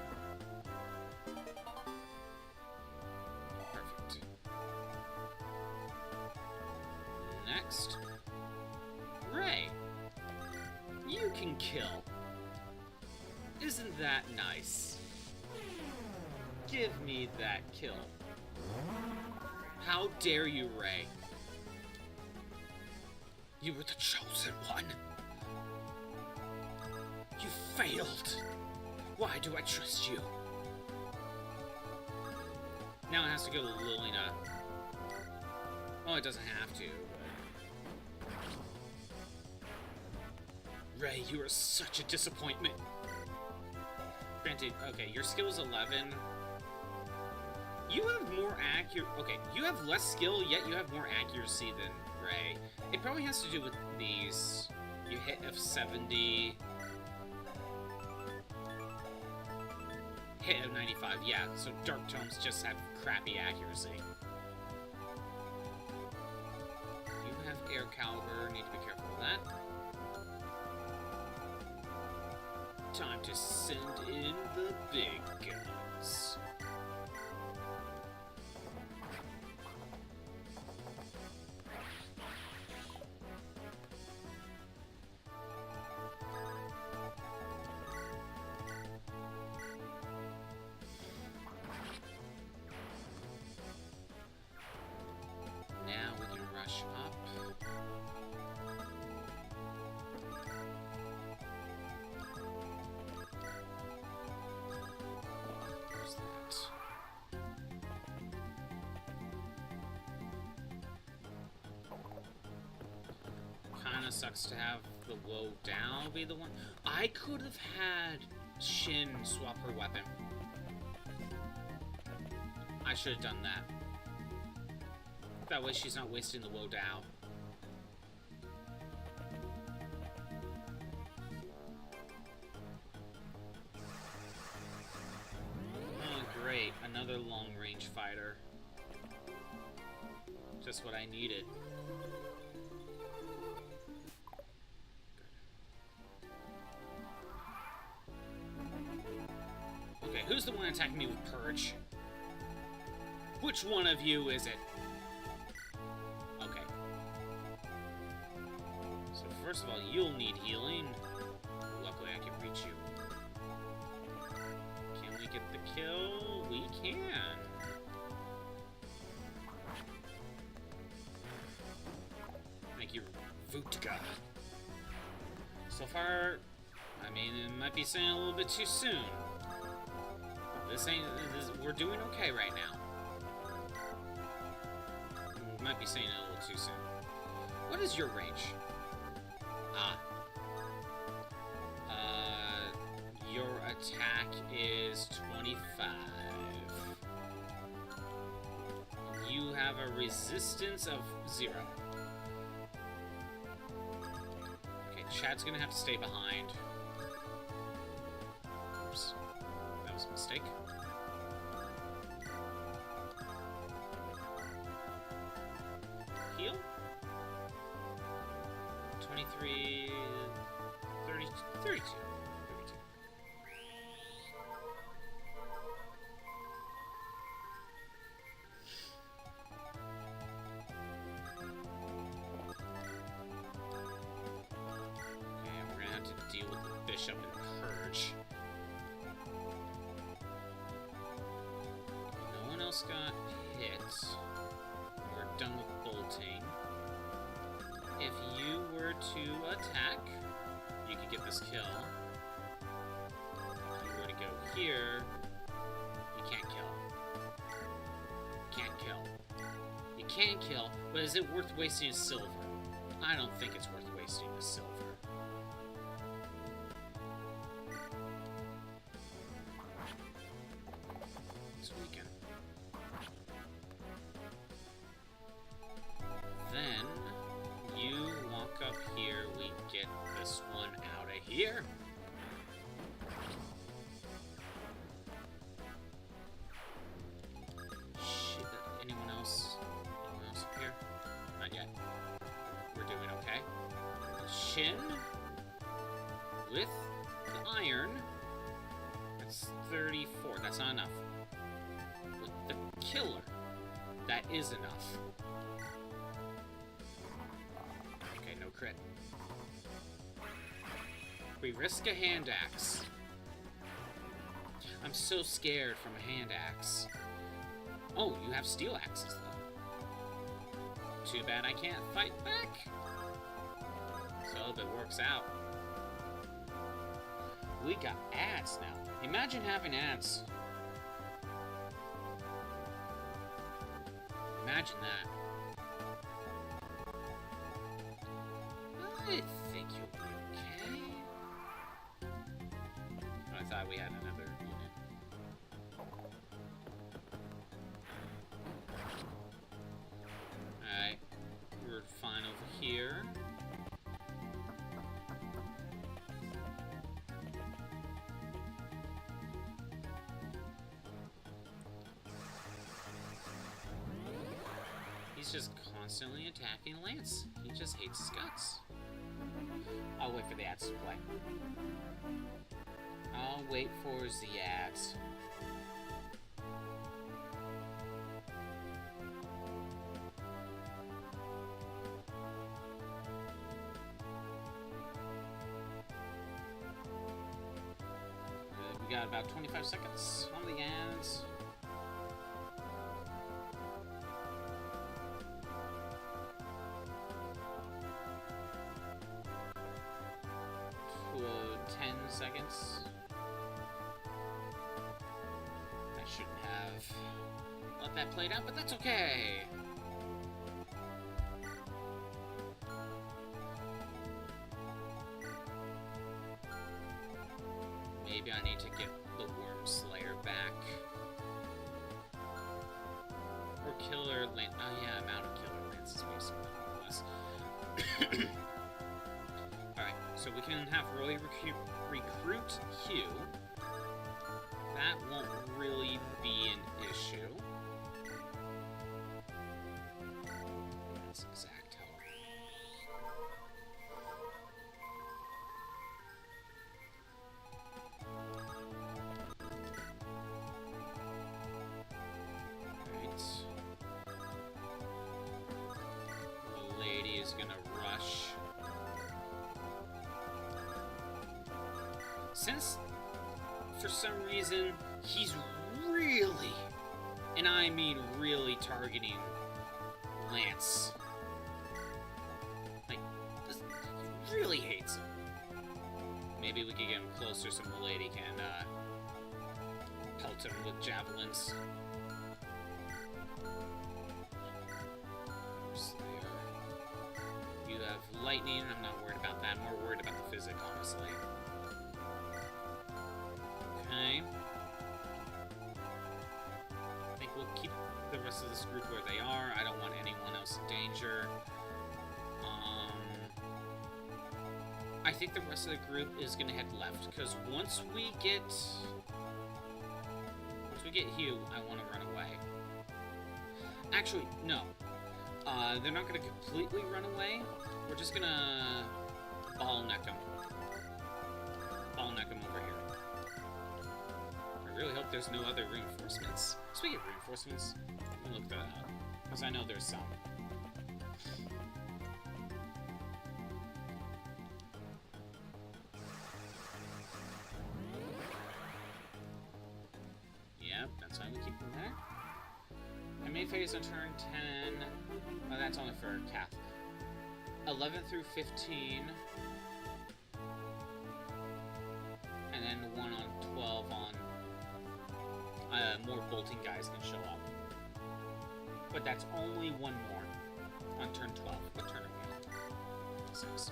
Perfect. Next, Ray. You can kill. Isn't that nice? Give me that kill. How dare you, Ray? You were the chosen one. You failed. Why do I trust you? Now it has to go to Lilina. Well, it doesn't have to, but... Ray, you are such a disappointment. Granted, okay, your skill is 11. You have more okay, you have less skill, yet you have more accuracy than Ray. It probably has to do with these. You hit of 70. Hit of 95, yeah, so Dark Tomes just have crappy accuracy. You have Air Caliber, need to be careful of that. Time to send in the big guns. Now we can rush up. Where's that? Kinda sucks to have the Woe Down be the one. I could have had Shin swap her weapon. I should have done that. That way she's not wasting the Woe Down. fighter. Just what I needed. Okay, who's the one attacking me with Purge? Which one of you is it? Okay. So first of all, you'll need healing. Luckily, I can reach you. Can we get the kill? We can. Thank you, Vutka. So far, I mean, it might be saying a little bit too soon. We're doing okay right now. We might be saying it a little too soon. What is your range? Your attack is 25. You have a resistance of 0. Okay, Chad's gonna have to stay behind. Oops. That was a mistake. Heal? 23... 30, 32. Deal with the bishop and Purge. No one else got hit. We're done with bolting. If you were to attack, you could get this kill. If you were to go here, you can't kill. Can't kill. You can kill, but is it worth wasting a silver? I don't think it's worth wasting a silver. Then, you walk up here, we get this one out of here. Shit, anyone else? Anyone else up here? Not yet. We're doing okay. Shin with the iron. That's 34. That's not enough. With the killer, that is enough. Okay, no crit. We risk a hand axe. I'm so scared from a hand axe. Oh, you have steel axes though. Too bad I can't fight back. So if it works out. We got ads now. Imagine having ads. Imagine that. I think you'll be okay. I thought we had another unit. Alright. We're fine over here. He's just constantly attacking Lance. He just hates his guts. I'll wait for the ads to play. I'll wait for the ads. We got about 25 seconds on the ads. To 10 seconds. I shouldn't have let that play out, but that's okay. Maybe I need to get the Worm Slayer back. Or Killer Lance. Oh yeah, I'm out of Killer Lance's basically, more or less. Alright, so we can have Roy recruit Hugh. That won't really be an issue. its exact health. Alright. The lady is gonna rush. Since, for some reason, he's really, and I mean really, targeting Lance. Like, he really hates him. Maybe we could get him closer so Milady can, pelt him with javelins. Just there. You have lightning, I'm not worried about that. I'm more worried about the physic, honestly. Okay. I think we'll keep the rest of this group where they are. I don't want anyone else in danger. I think the rest of the group is gonna head left, because once we get Hugh, I want to run away. Actually, no. They're not gonna completely run away. We're just gonna bottleneck them. Bottleneck them over here. I really hope there's no other reinforcements. Speaking of reinforcements, let me look that up, because I know there's some. Yep, that's why we keep them there. I may phase on turn 10. Oh, that's only for Kath. 11 through 15. And then 1 on 12 on... more bolting guys can show up. But that's only one more on turn 12. What turn are we on? 6.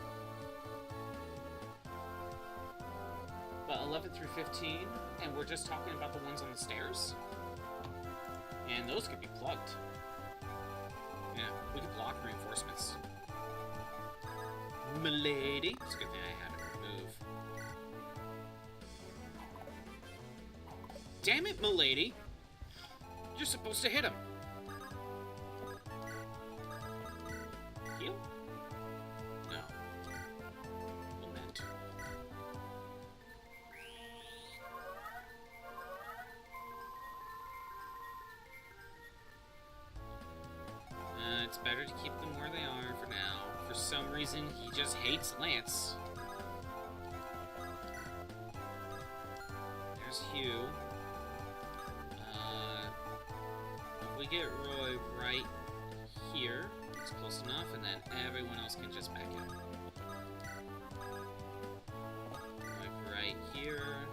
But 11 through 15, and we're just talking about the ones on the stairs. And those could be plugged. Yeah, we could block reinforcements. Milady. It's a good thing I had it remove. Damn it, Milady! You're supposed to hit him. Heal? No. Lament. It's better to keep them where they are for now. For some reason, he just hates Lance. There's Hugh. If we get Roy right here, it's close enough, and then everyone else can just back out. Like right here.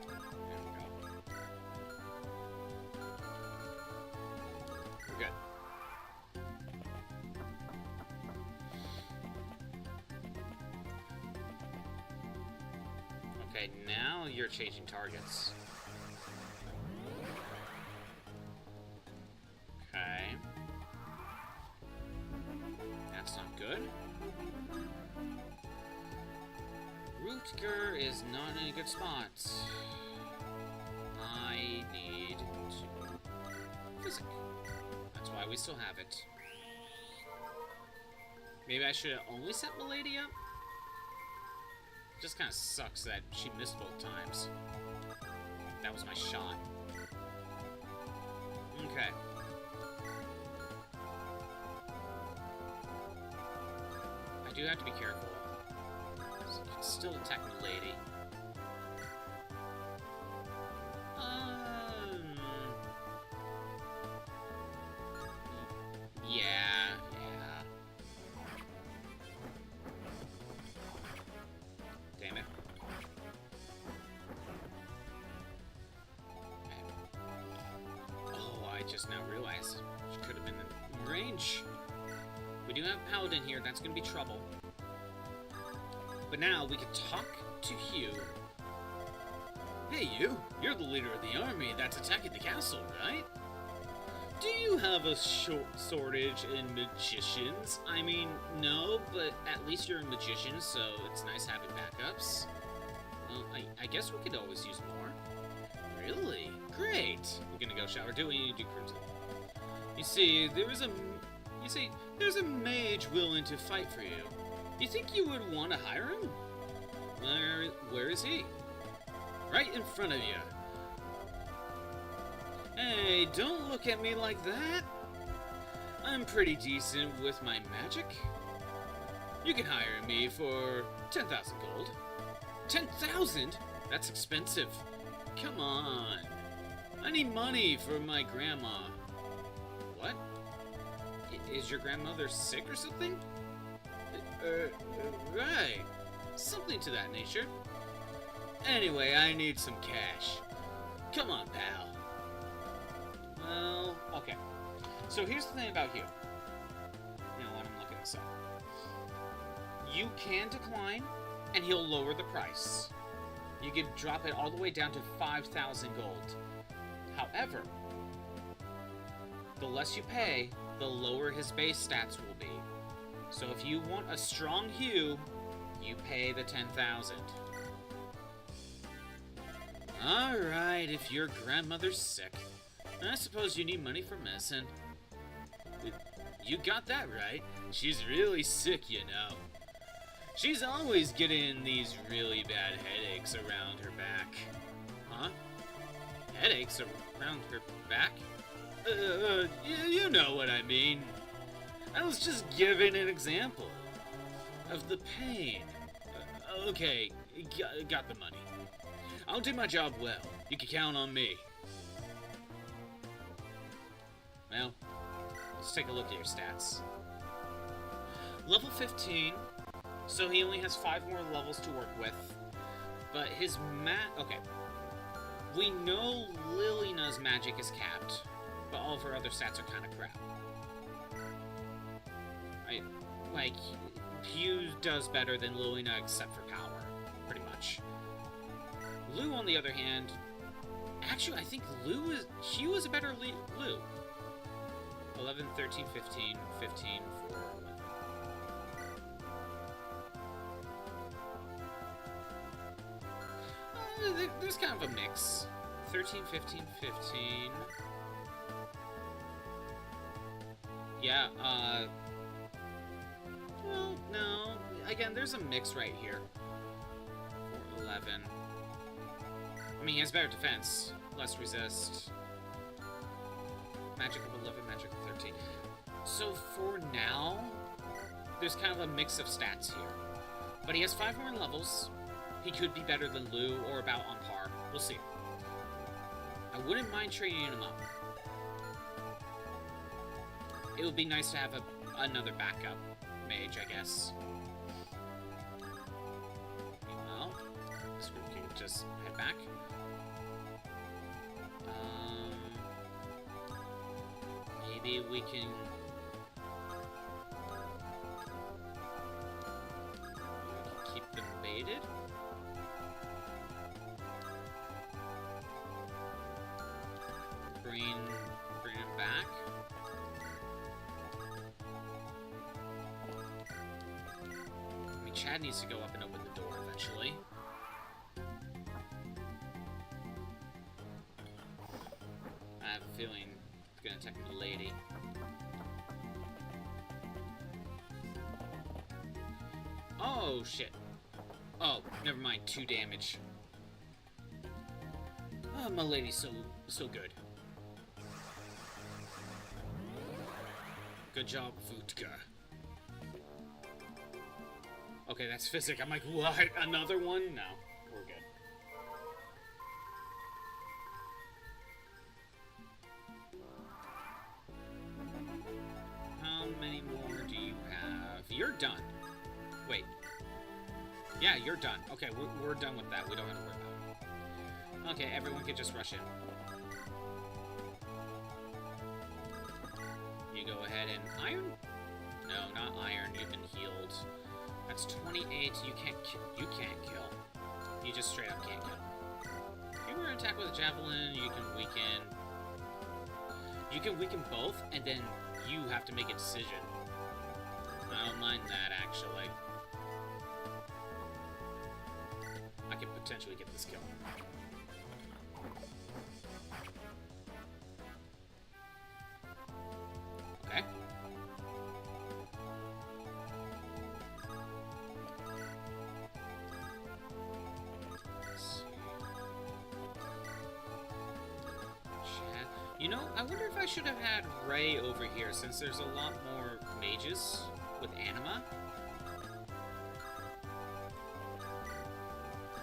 There we go. We're good. Okay, now you're changing targets. Okay. That's not good. Rutger is not in a good spot. I need to... Physic. That's why we still have it. Maybe I should have only set Milady up? Just kind of sucks that she missed both times. That was my shot. Okay. I do have to be careful. You can still attack Milady. Yeah. Damn it. Okay. Oh, I just now realized she could have been in range. We do have Paladin here, that's gonna be trouble. But now we can talk to Hugh. Hey you, you're the leader of the army that's attacking the castle, right? Do you have a shortage in magicians? I mean, no, but at least you're a magician, so it's nice having backups. Well, I guess we could always use more. Really? Great! We're gonna go shower. Do what you need to do, Crimson. You see, there's a mage willing to fight for you. You think you would want to hire him? Where is he? Right in front of you. Hey, don't look at me like that. I'm pretty decent with my magic. You can hire me for 10,000 gold. 10,000? That's expensive. Come on. I need money for my grandma. What? Is your grandmother sick or something? Right. Something to that nature. Anyway, I need some cash. Come on, pal. Well, okay. So here's the thing about Hugh. You know what? I'm looking this up. You can decline, and he'll lower the price. You could drop it all the way down to 5,000 gold. However, the less you pay, the lower his base stats will be. So if you want a strong Hugh, you pay the 10,000. Alright, if your grandmother's sick, I suppose you need money for medicine. You got that right. She's really sick, you know. She's always getting these really bad headaches around her back. Huh? Headaches around her back? You know what I mean. I was just giving an example of the pain. Okay, got the money. I'll do my job well. You can count on me. Well, let's take a look at your stats. Level 15, so he only has 5 more levels to work with. But his okay. We know Lilina's magic is capped, but all of her other stats are kind of crap. Like, Hugh does better than Lilina except for power, pretty much. Lou, on the other hand, actually, I think Hugh is a better Lou. 11, 13, 15, 15, 4, 11. There's kind of a mix. 13, 15, 15. Yeah, well, no. Again, there's a mix right here. 4, 11. I mean, he has better defense, less resist. Magic of 11, magic of 13. So for now, there's kind of a mix of stats here. But he has 5 more levels. He could be better than Lou or about on par. We'll see. I wouldn't mind training him up. It would be nice to have another backup mage, I guess. Well, this group can just head back. Maybe we can keep them baited. Bring him back. I mean, Chad needs to go up and open the door eventually. I have a feeling it's gonna attack the lady. Oh shit. Oh, never mind. 2 damage. Oh, my lady's so good. Good job, Vutka. Okay, that's physic. I'm like, what? Another one? No, we're good. How many more do you have? You're done. Wait. Yeah, you're done. Okay, we're done with that. We don't have to worry about it. Okay, everyone can just rush in. You go ahead and iron? No, not iron. You've been healed. That's 28. You can't kill. You just straight up can't kill. If you were to attack with a javelin, you can weaken. You can weaken both, and then you have to make a decision. I don't mind that, actually. I could potentially get this kill. You know, I wonder if I should have had Ray over here, since there's a lot more mages with anima.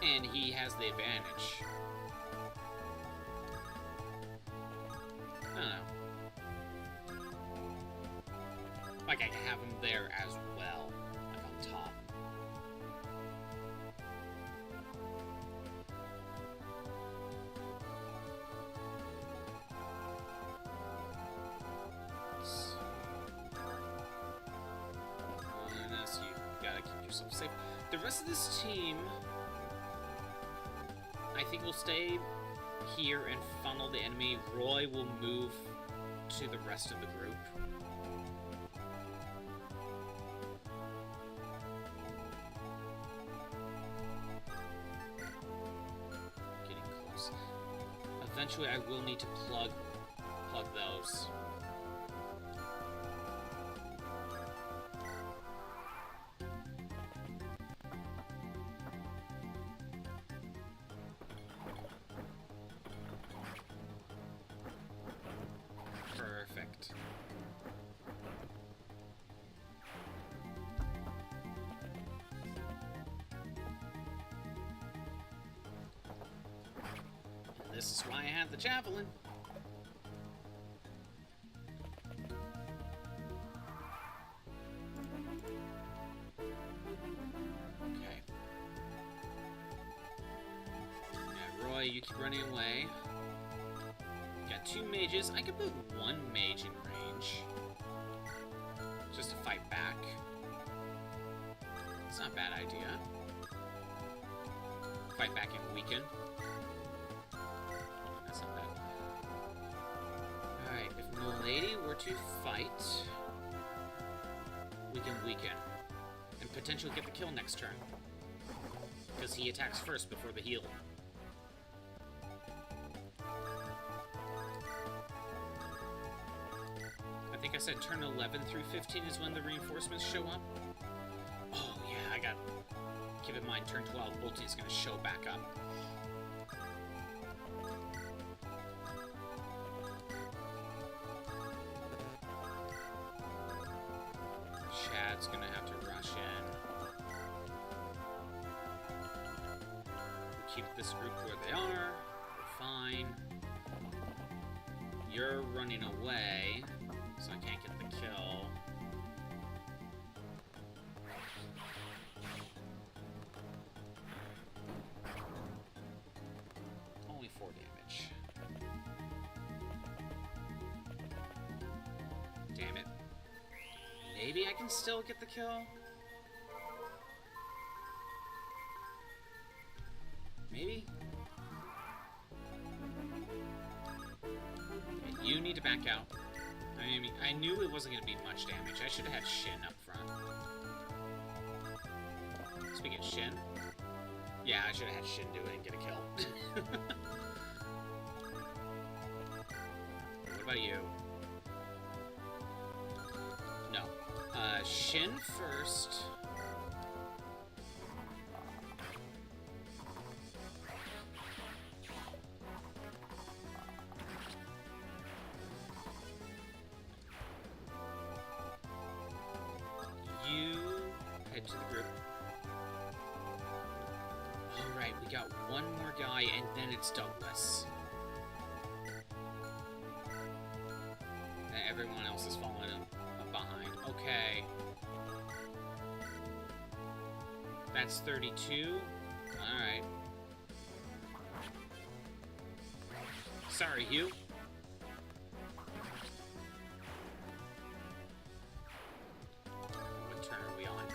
And he has the advantage. I don't know. Like, I can have him there as well, like on top. Unless you gotta keep yourself safe. The rest of this team, I think, will stay here and funnel the enemy. Roy will move to the rest of the group. Getting close. Eventually, I will need to plug those. Perfect. And this is why I have the javelin. Okay. Yeah, Roy, you keep running away. Got 2 mages. I could put 1 mage in range. Just to fight back. It's not a bad idea. Fight back and weaken. That's not bad. Alright, if Milady were to fight, we can weaken. And potentially get the kill next turn. Because he attacks first before the heal. I think I said turn 11 through 15 is when the reinforcements show up. Oh yeah, I got... Keep in mind, turn 12, bolting is going to show back up. Chad's going to have to rush in. We'll keep this group where they are. We're fine. You're running away, so I can't get the kill. Only 4 damage. Damn it. Maybe I can still get the kill? Maybe? You need to back out. I mean, I knew it wasn't going to be much damage. I should have had Shin up front. Speaking of Shin. Yeah, I should have had Shin do it and get a kill. What about you? No. Shin first. Head to the group. Alright, we got one more guy, and then it's Douglas. And everyone else is following him behind. Okay. That's 32. Alright. Sorry, Hugh. What turn are we on?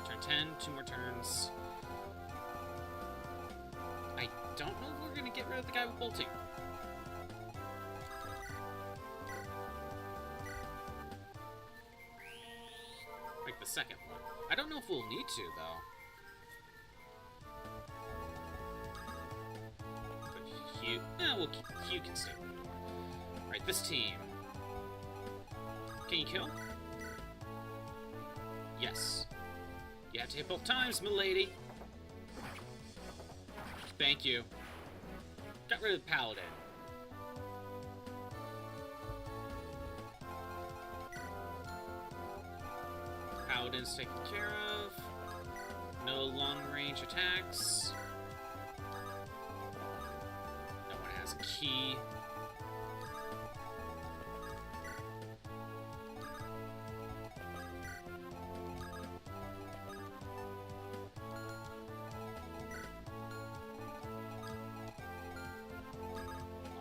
Turn 10, 2 more turns. I don't know if we're gonna get rid of the guy with bolting. Like the second one. I don't know if we'll need to, though. But Hugh... Hugh can stay with the door. Alright, this team. Can you kill? Yes. You have to hit both times, milady. Thank you. Got rid of the paladin. paladin's taken care of. No long-range attacks. No one has a key.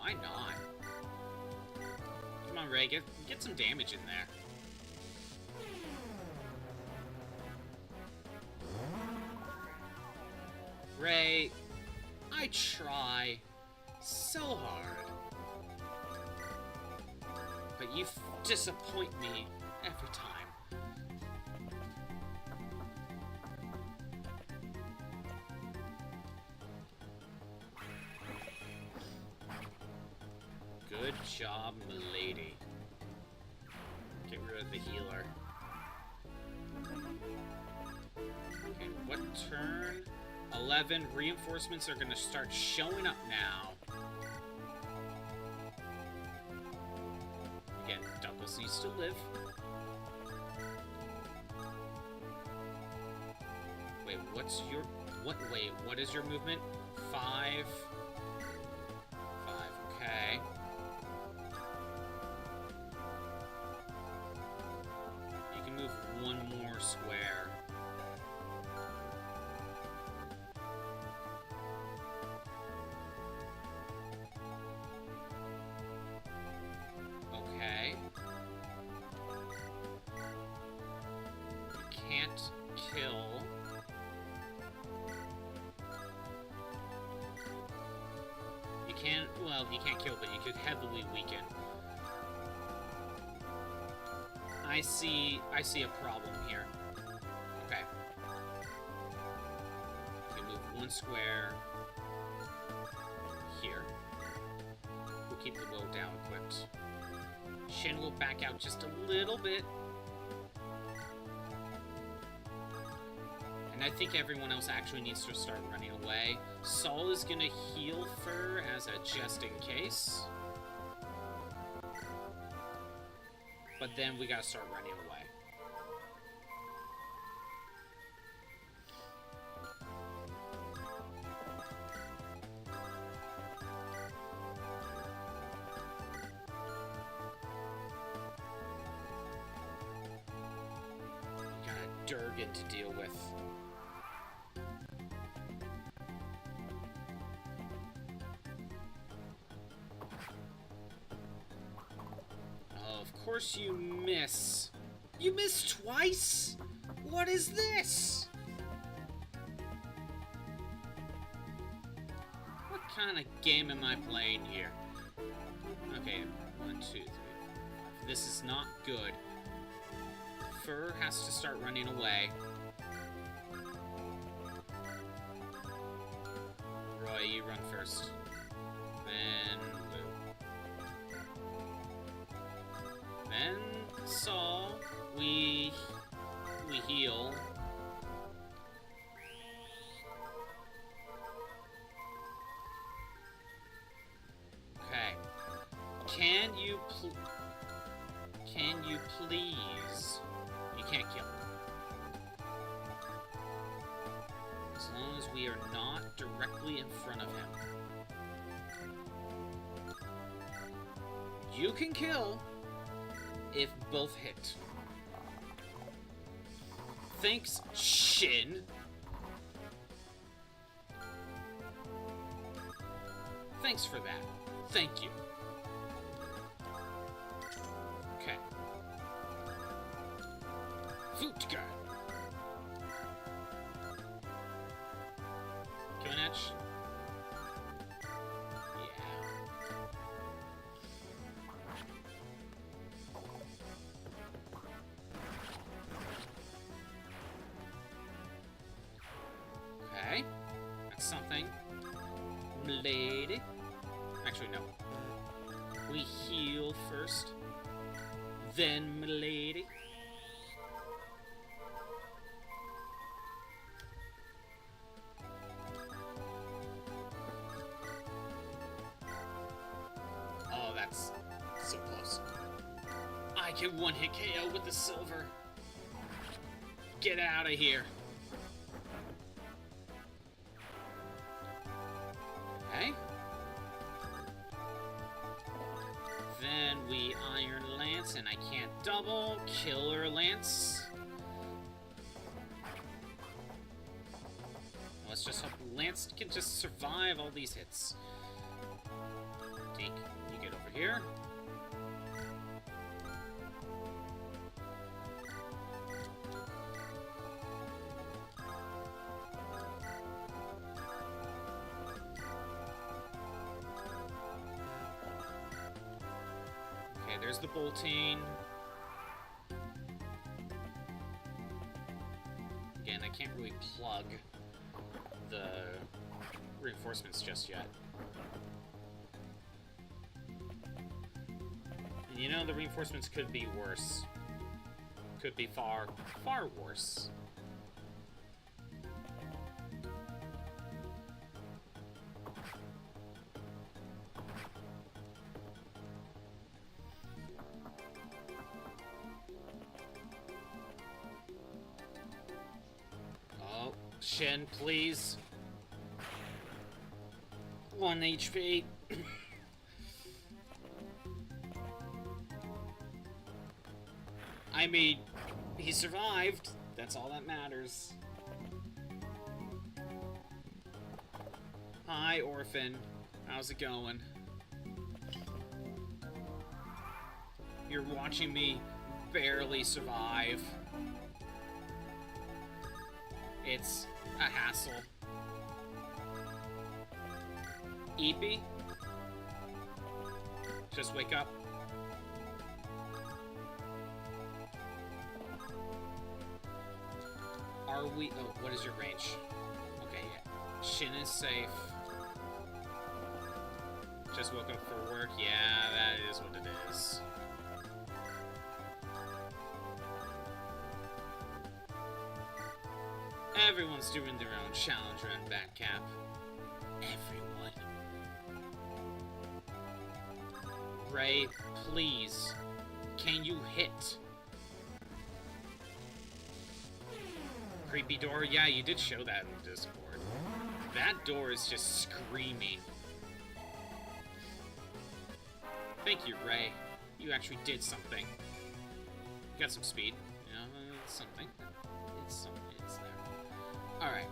Why not? Come on, Ray, get some damage in there. Ray, I try so hard, but you disappoint me every time. Good job, milady. Get rid of the healer. Okay, what turn? 11 reinforcements are gonna start showing up now. Again, Douglas needs to live. Wait, what is your movement? 5. 5, okay. You can move one more square. Okay. You can't kill. You can't, well, you can't kill, but you could heavily weaken. I see a problem here. Okay. You can move one square here. We'll keep the bow down equipped. Shin will back out just a little bit. And I think everyone else actually needs to start running away. Saul is gonna heal Fur as a just in case. But then we gotta start running away. We got a Durgan to deal with. Of course you miss. You missed twice? What is this? What kind of game am I playing here? Okay, 1, 2, 3, 4, 5. This is not good. Fur has to start running away. Roy, you run first. Then Then Saul, we heal. Okay. Can you please? You can't kill him. As long as we are not directly in front of him. You can kill. If both hit. Thanks, Shin. Thanks for that. Thank you. Okay. Foot guard. Kilinetch. Okay, that's something. Lady. Actually, no. We heal first. Then, milady. Oh, that's so close. I can one-hit KO with the silver. Get out of here. Okay. Then we Iron Lance, and I can't double. Killer Lance. Let's just hope Lance can just survive all these hits. Deke, you get over here. Okay, there's the bolting. Again, I can't really plug the reinforcements just yet. And you know, the reinforcements could be worse. Could be far, far worse. Oh, Shin, please. 1 HP. I mean, he survived. That's all that matters. Hi, Orphan. How's it going? You're watching me barely survive. It's a hassle. Eepy? Just wake up. Are we... Oh, what is your range? Okay, yeah. Shin is safe. Just woke up for work. Yeah, that is what it is. Everyone's doing their own challenge run back cap. Everyone. Ray, please. Can you hit? Creepy door? Yeah, you did show that in the Discord. That door is just screaming. Thank you, Ray. You actually did something. You got some speed. You know, it's something. It's something. It's there. Alright.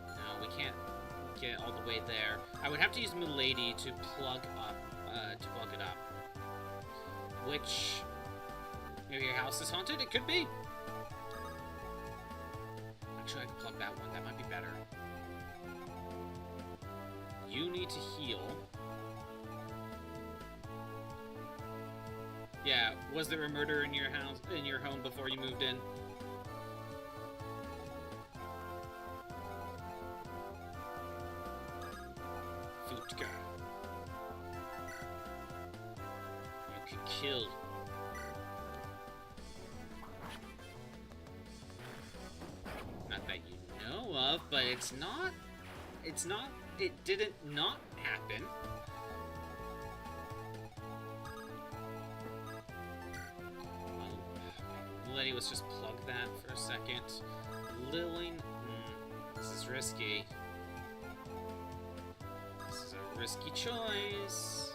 No, we can't get all the way there. I would have to use Milady to plug it up. Which... Maybe your house is haunted? It could be. Actually, I can plug that one. That might be better. You need to heal. Yeah, was there a murder in your house, in your home before you moved in? Futka. You can kill. Not that you know of, but it's not, it didn't not happen. Well, let's just plug that for a second. Lily, this is risky. This is a risky choice.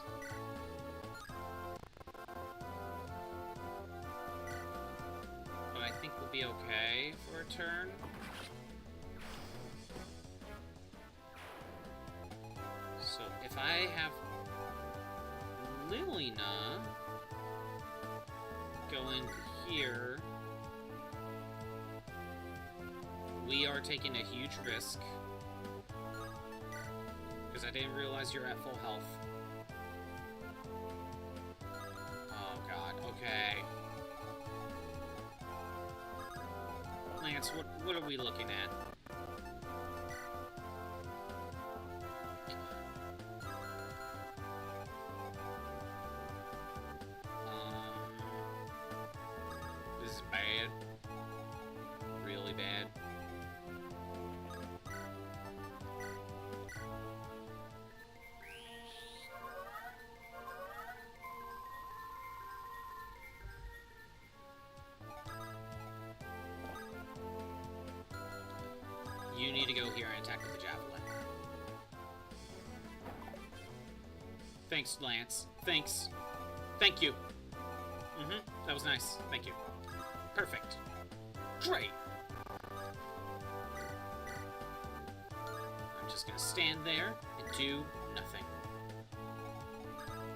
But I think we'll be okay for a turn. So if I have Lilina going here, we are taking a huge risk. Because I didn't realize you're at full health. Oh god, okay. Lance, what are we looking at? This is bad. Really bad. need to go here and attack with the javelin. Thanks, Lance. Thanks. Thank you. That was nice. Thank you. Perfect. Great. I'm just gonna stand there and do nothing.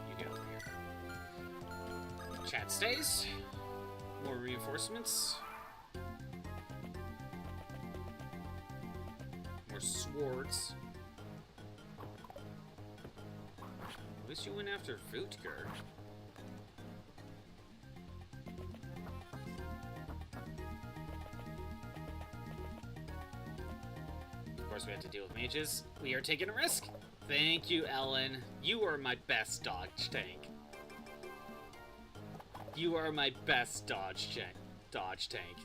You get over here. Chad stays. More reinforcements. More swords. At least you went after Vutger. Of course, we have to deal with mages. We are taking a risk. Thank you, Ellen. You are my best dodge tank. You are my best dodge tank.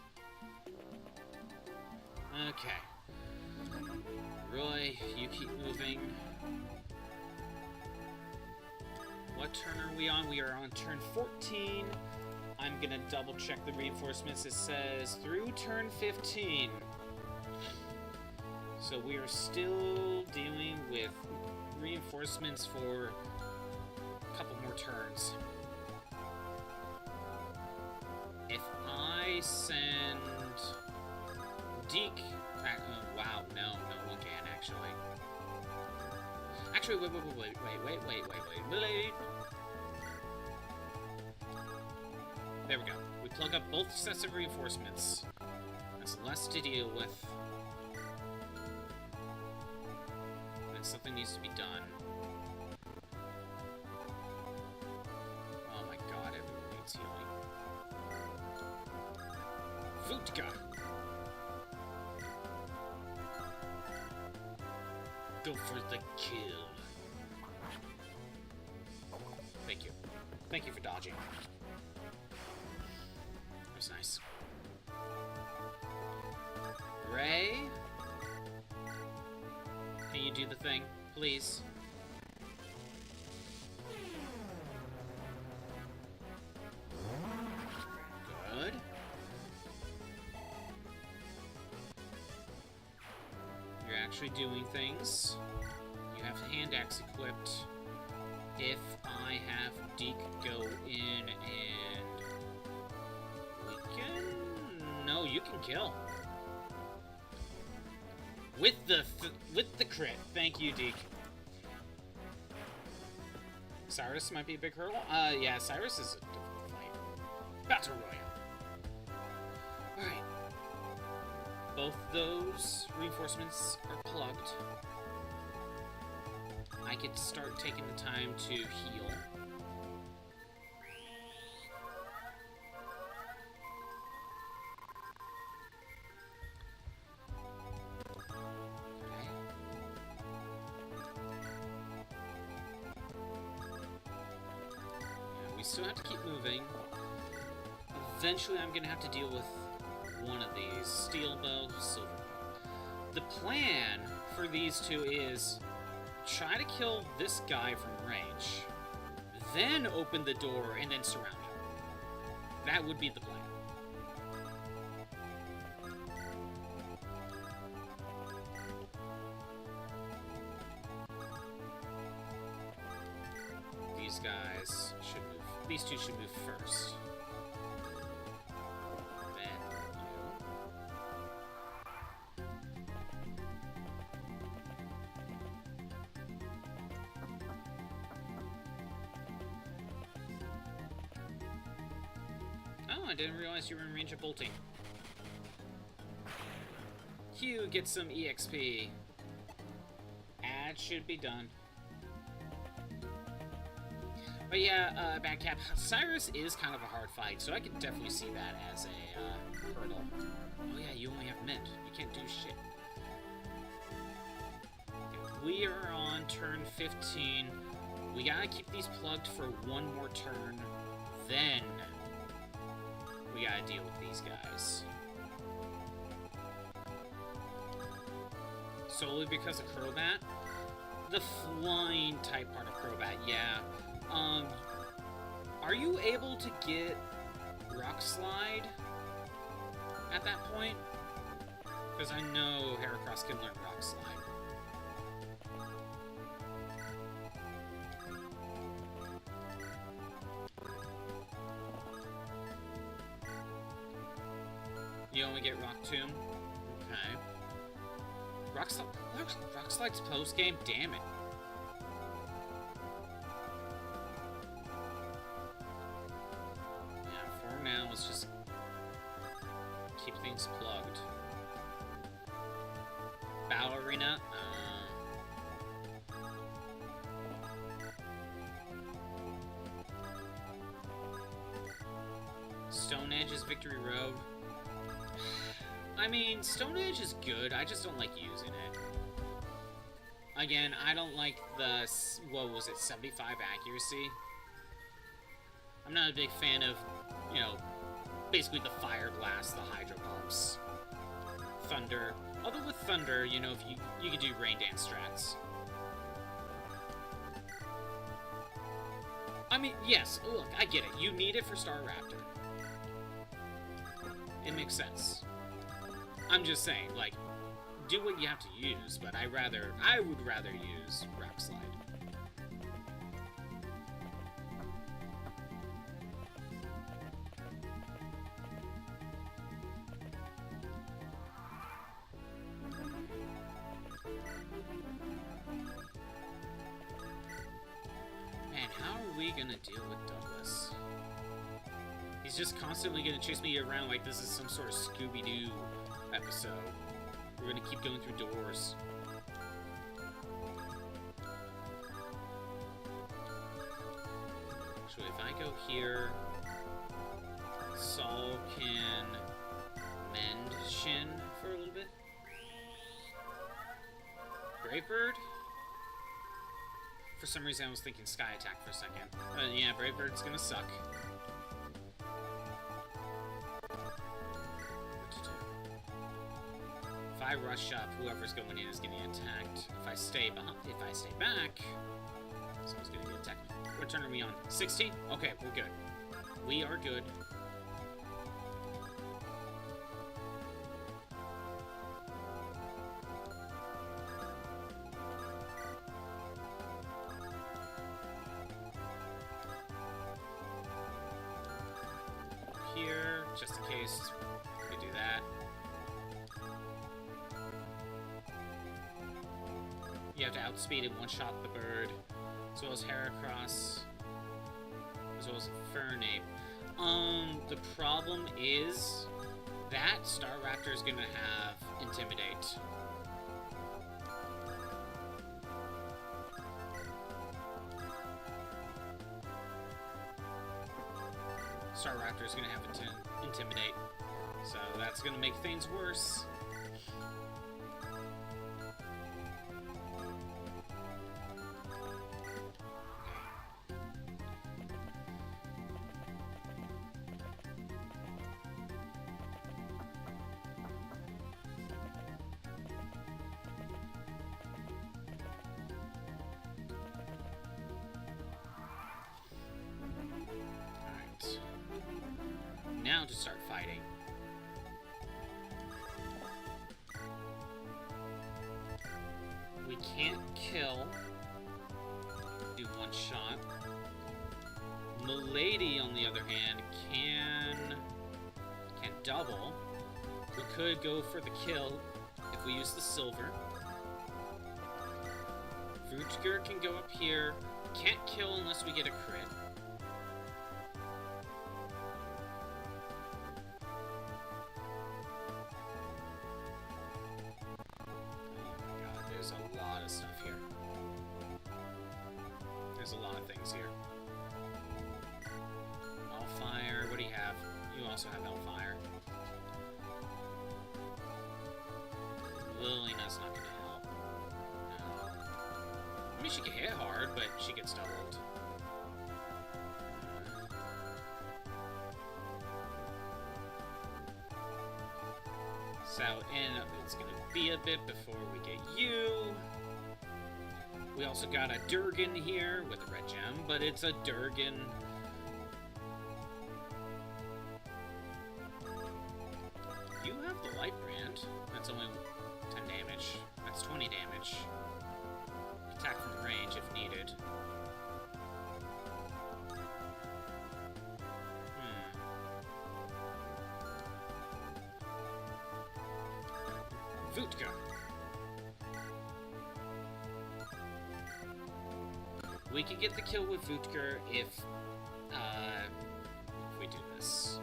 Okay. Roy, you keep moving. What turn are we on? We are on turn 14. I'm gonna double check the reinforcements. It says through turn 15. So we are still dealing with reinforcements for a couple more turns. If I send Deke back, wow, no one can actually. Actually, wait. There we go. We plug up both sets of reinforcements. That's less to deal with. And something needs to be done. Oh my god, everyone needs healing. Vutga! Go for the kill. Thank you. Thank you for dodging. That was nice. Ray? Can you do the thing, please? Good. You're actually doing things. You have hand axe equipped. If I have Deke go in and we can... No, you can kill. With the crit. Thank you, Deke. Cyrus might be a big hurdle. Yeah, Cyrus is a difficult fight. Battle Royale. Alright. Both those reinforcements are plugged. I could start taking the time to heal. Okay. Yeah, we still have to keep moving. Eventually I'm gonna have to deal with one of these. Steel bow, silver bow. The plan for these two is try to kill this guy from range, then open the door and then surround him. That would be the plan. These guys should move. These two should move first. Then oh, I didn't realize you were in range of bolting. Hugh gets some EXP. Ad should be done. But yeah, Badcap, Cyrus is kind of a hard fight, so I can definitely see that as a hurdle. Oh yeah, you only have mint. You can't do shit. Okay, we are on turn 15. We gotta keep these plugged for one more turn. Then we gotta deal with these guys. Solely because of Crobat? The flying type part of Crobat, yeah. Are you able to get Rock Slide at that point? Because I know Heracross can learn Rock Slide. You only get Rock Tomb? Okay. Rock Slide's post-game? Damn it. Yeah, for now, let's just keep things plugged. Battle Arena? Stone Edge is Victory Road. I mean, Stone Edge is good, I just don't like using it. Again, I don't like the, what was it, 75 accuracy? I'm not a big fan of, you know, basically the Fire Blast, the Hydro Pumps, Thunder. Although with Thunder, you know, if you can do Rain Dance strats. I mean, yes, look, I get it. You need it for Star Raptor. It makes sense. I'm just saying, like, do what you have to use, but I would rather use Rock Slide. Man, how are we gonna deal with Douglas? He's just constantly gonna chase me around like this is some sort of Scooby-Doo episode. We're gonna keep going through doors. Actually, if I go here, Saul can mend Shin for a little bit. Brave Bird? For some reason I was thinking Sky Attack for a second. Yeah, Brave Bird's gonna suck. If I rush up, whoever's going in is getting attacked. If I stay back, someone's gonna get attacked. What turn are we on? 16? Okay, we're good. We are good. Here, just in case we do that. You have to outspeed and one-shot the bird, as well as Heracross, as well as Fernape. The problem is that Star Raptor is gonna have Intimidate. Star Raptor is gonna have Intimidate, so that's gonna make things worse. Now to start fighting. We can't kill. Do one shot. Milady, on the other hand, can double. We could go for the kill if we use the silver. Fruitger can go up here. Can't kill unless we get a crit. There's a lot of things here. Hellfire, what do you have? You also have Hellfire. Lilina's not gonna help. No. I mean, she can hit hard, but she gets doubled. So, and it's gonna be a bit before we get you. We also got a Durgan here with a red gem, but it's a Durgan. You have the light brand. That's only 10 damage. That's 20 damage. Attack from range if needed. Vutka. We can get the kill with Vutka if we do this.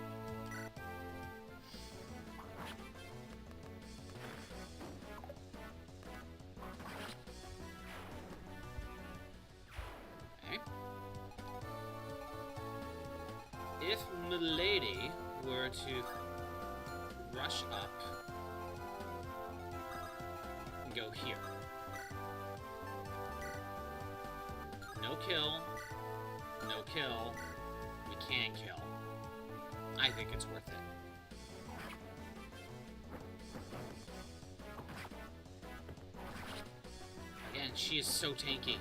Okay. If Milady were to rush up and go here. No kill. No kill. We can kill. I think it's worth it. Again, she is so tanky.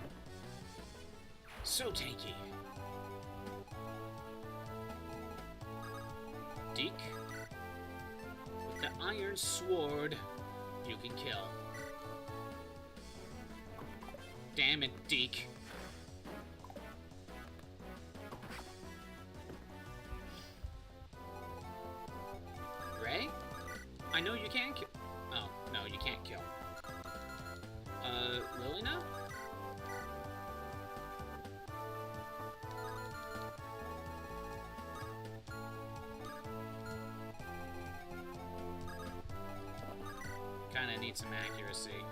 So tanky. Deke. With the iron sword, you can kill. Damn it, Deke. Ray? I know you can kill. Oh, no, you can't kill. Lily now? Kinda need some accuracy.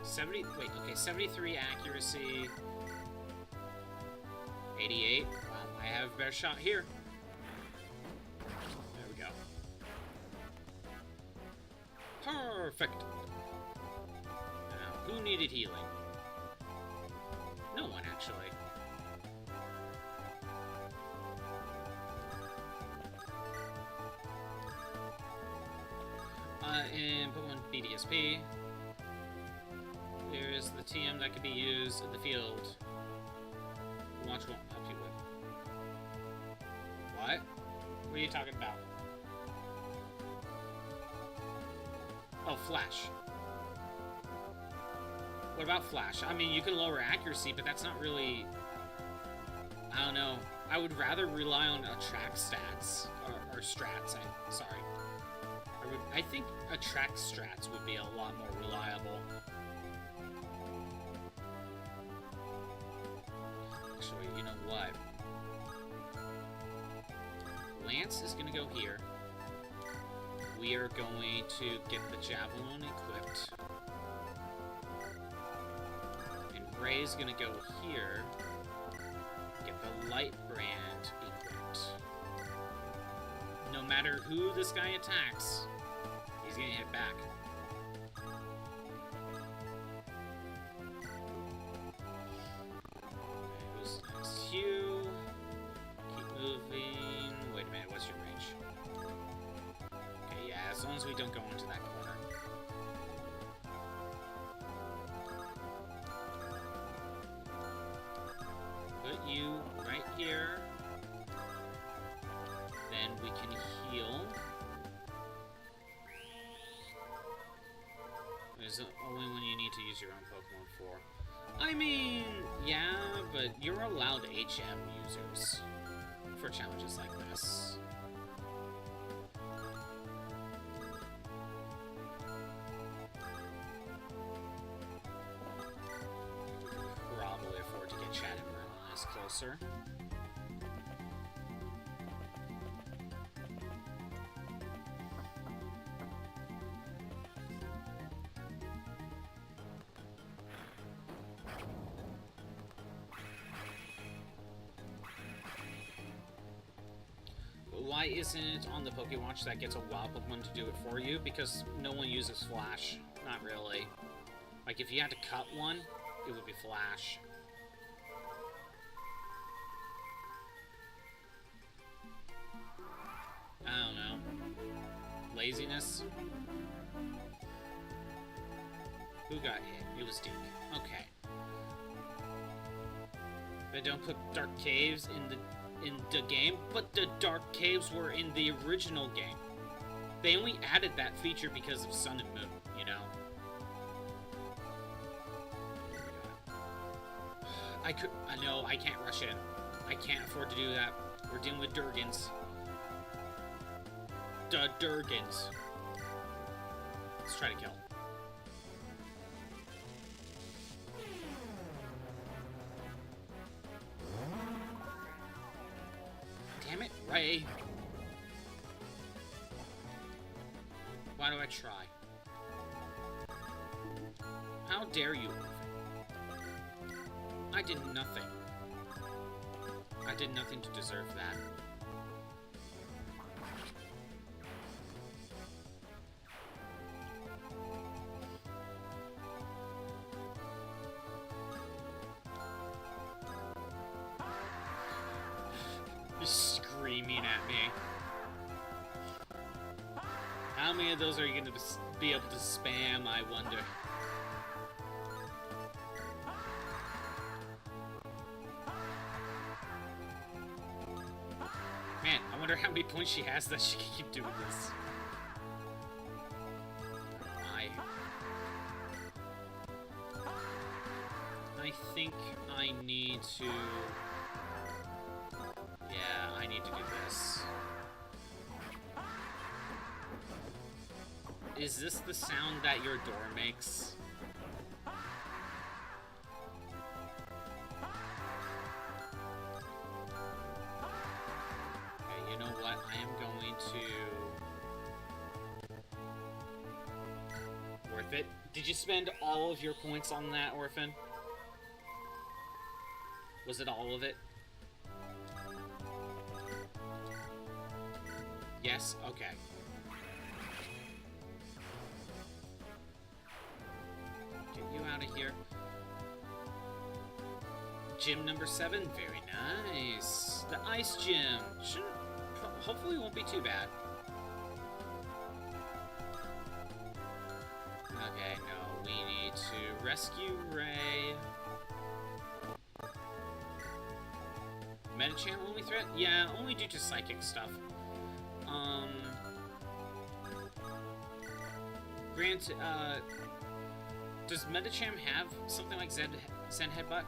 73 accuracy. 88. Well, I have a better shot here. There we go. Perfect. Now, who needed healing? No one, actually. And put one BDSP. There is the TM that could be used in the field. Watch won't help you with. What? What are you talking about? Oh, Flash. What about Flash? I mean, you can lower accuracy, but that's not really... I don't know. I would rather rely on attract stats. Or strats, sorry. I think attract strats would be a lot more reliable. Actually, you know what? Lance is going to go here. We are going to get the Javelin equipped. And Ray's going to go here. Get the Light Brand equipped. No matter who this guy attacks, he's going to hit back. Who's next? Hugh. Keep moving. Wait a minute, what's your range? Okay, yeah, as long as we don't go into that corner. Put you right here. Then we can heal. It's only when you need to use your own Pokemon for. I mean, yeah, but you're allowed HM users for challenges like this. Probably afford to get Chad and Merlin closer. Why isn't it on the Pokewatch that gets a wild Pokemon to do it for you? Because no one uses Flash. Not really. Like, if you had to cut one, it would be Flash. I don't know. Laziness? Who got hit? It was Deke. Okay. They don't put Dark Caves in the game, but the Dark Caves were in the original game. They only added that feature because of Sun and Moon, you know? No, I can't rush in. I can't afford to do that. We're dealing with Durgans. The Durgans. Let's try to kill. Damn it, Ray. Why do I try? How dare you? I did nothing. I did nothing to deserve that. You're screaming at me. How many of those are you going to be able to spam, I wonder? Man, I wonder how many points she has that she can keep doing this. I think I need to... Yeah, I need to do this. Is this the sound that your door makes? Okay, you know what? I am going to... Worth it. Did you spend all of your points on that, Orphan? Was it all of it? Yes? Okay. Get you out of here. Gym number 7. Very nice. The ice gym. Hopefully won't be too bad. Okay, no. We need to rescue Ray. Metachan only threat? Yeah, only due to psychic stuff. Grant, does Metacham have something like Zen Headbutt?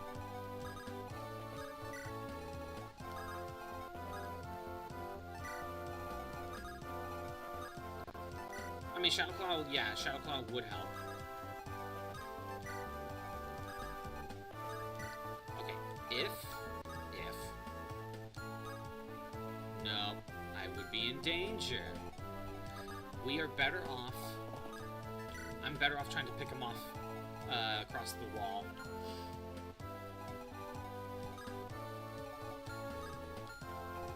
I mean, Shadow Claw, yeah, Shadow Claw would help. Okay, if... No, I would be in danger. We are better off... I'm better off trying to pick him off across the wall.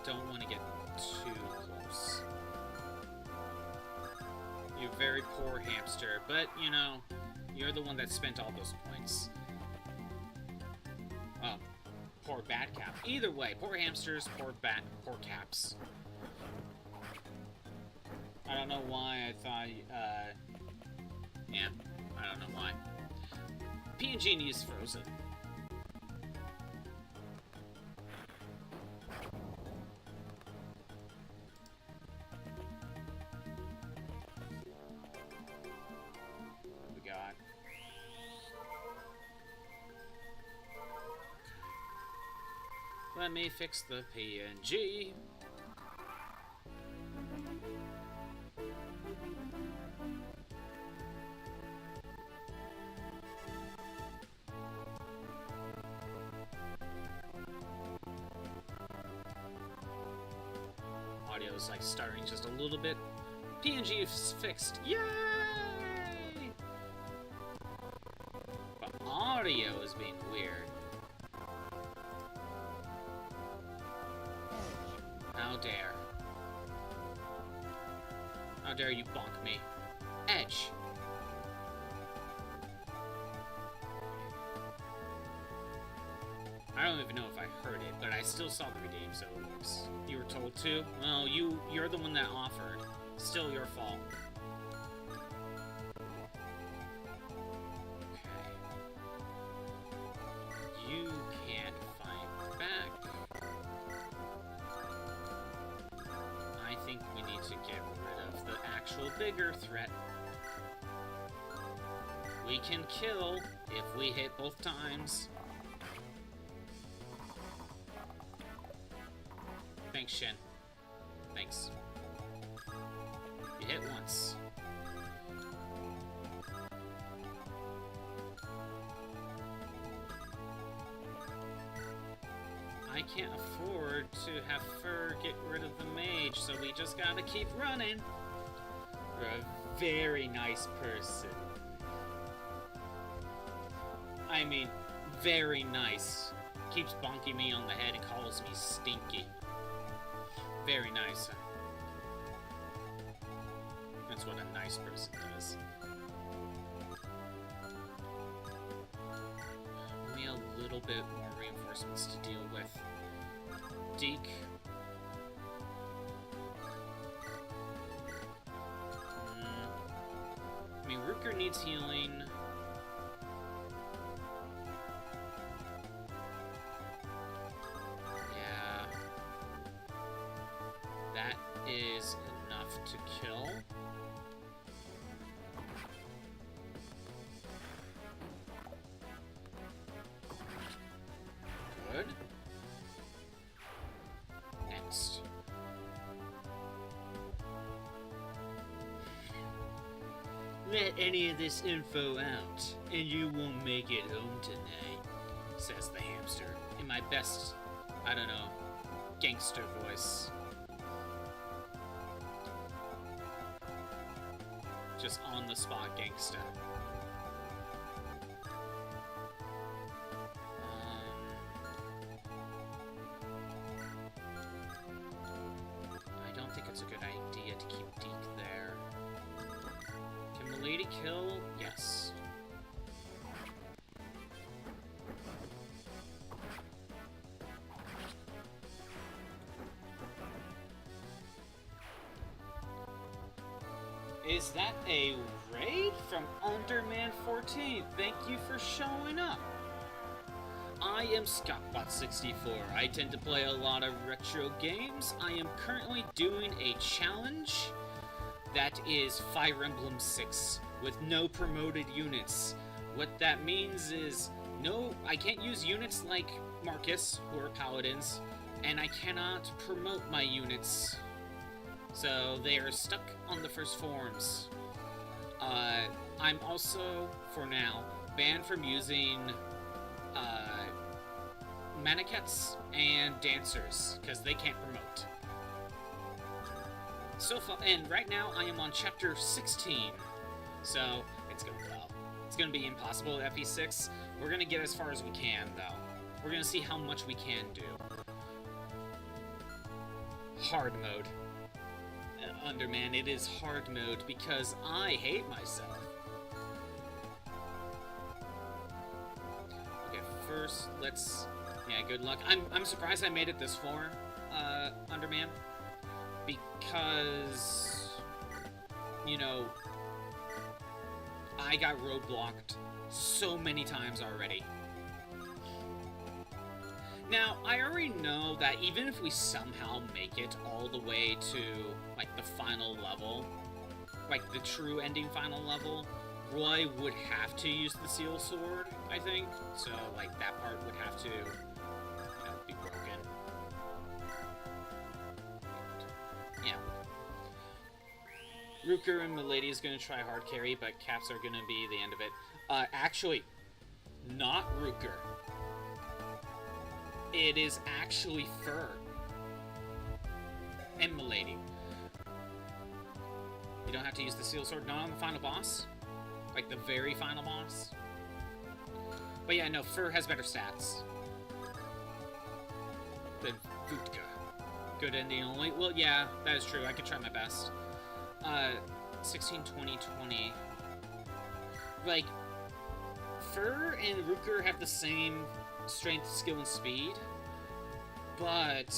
Don't want to get too close. You're very poor hamster, but, you know, you're the one that spent all those points. Oh, poor bad cap. Either way, poor hamsters, poor caps. I don't know why I thought, yeah, I don't know why. PNG needs frozen. What we got? Let me fix the PNG. Audio's like stuttering just a little bit. PNG is fixed. Yay! But audio is being weird. How dare. How dare you bonk me. Edge. I don't even know if I heard it, but I still saw the redeem, so it works. You were told to? Well, you're the one that offered. Still your fault. Okay. You can't fight back. I think we need to get rid of the actual bigger threat. We can kill if we hit both times. Thanks, Shen. Thanks. You hit once. I can't afford to have Fur get rid of the mage, so we just gotta keep running. We're a very nice person. I mean, very nice. Keeps bonking me on the head and calls me stinky. Very nice. That's what a nice person does. Only a little bit more reinforcements to deal with. Deke. I mean, Rooker needs healing. Yeah. That is enough to kill. Good. Next. Let any of this info out, and you won't make it home tonight, says the hamster, in my best, I don't know, gangster voice. Just on the spot gangsta. I don't think it's a good idea to keep Deke there. Can Milady kill? Yes. Is that a raid from Underman 14? Thank you for showing up. I am ScottBot64. I tend to play a lot of retro games. I am currently doing a challenge that is Fire Emblem 6 with no promoted units. What that means is I can't use units like Marcus, who are paladins, and I cannot promote my units. So they are stuck on the first forms. I'm also, for now, banned from using mannequins and dancers, because they can't promote. So far, and right now I am on chapter 16, so it's gonna be impossible at FE6. We're gonna get as far as we can, though. We're gonna see how much we can do. Hard mode. Underman, it is hard mode because I hate myself. Okay, first let's. Yeah, good luck. I'm surprised I made it this far, Underman, because I got roadblocked so many times already. Now, I already know that even if we somehow make it all the way to, like, the final level, like, the true ending final level, Roy would have to use the Seal Sword, I think. So, like, that part would have to, be broken. Yeah. Rooker and Milady is going to try hard carry, but Caps are going to be the end of it. Actually, not Rooker. It is actually Fur and Milady. You don't have to use the Seal Sword, not on the final boss. Like the very final boss. But yeah, no, Fur has better stats than Vutka. Good ending only. Well, yeah, that is true. I could try my best. 16, 20, 20. Like, Fur and Rooker have the same strength, skill, and speed, but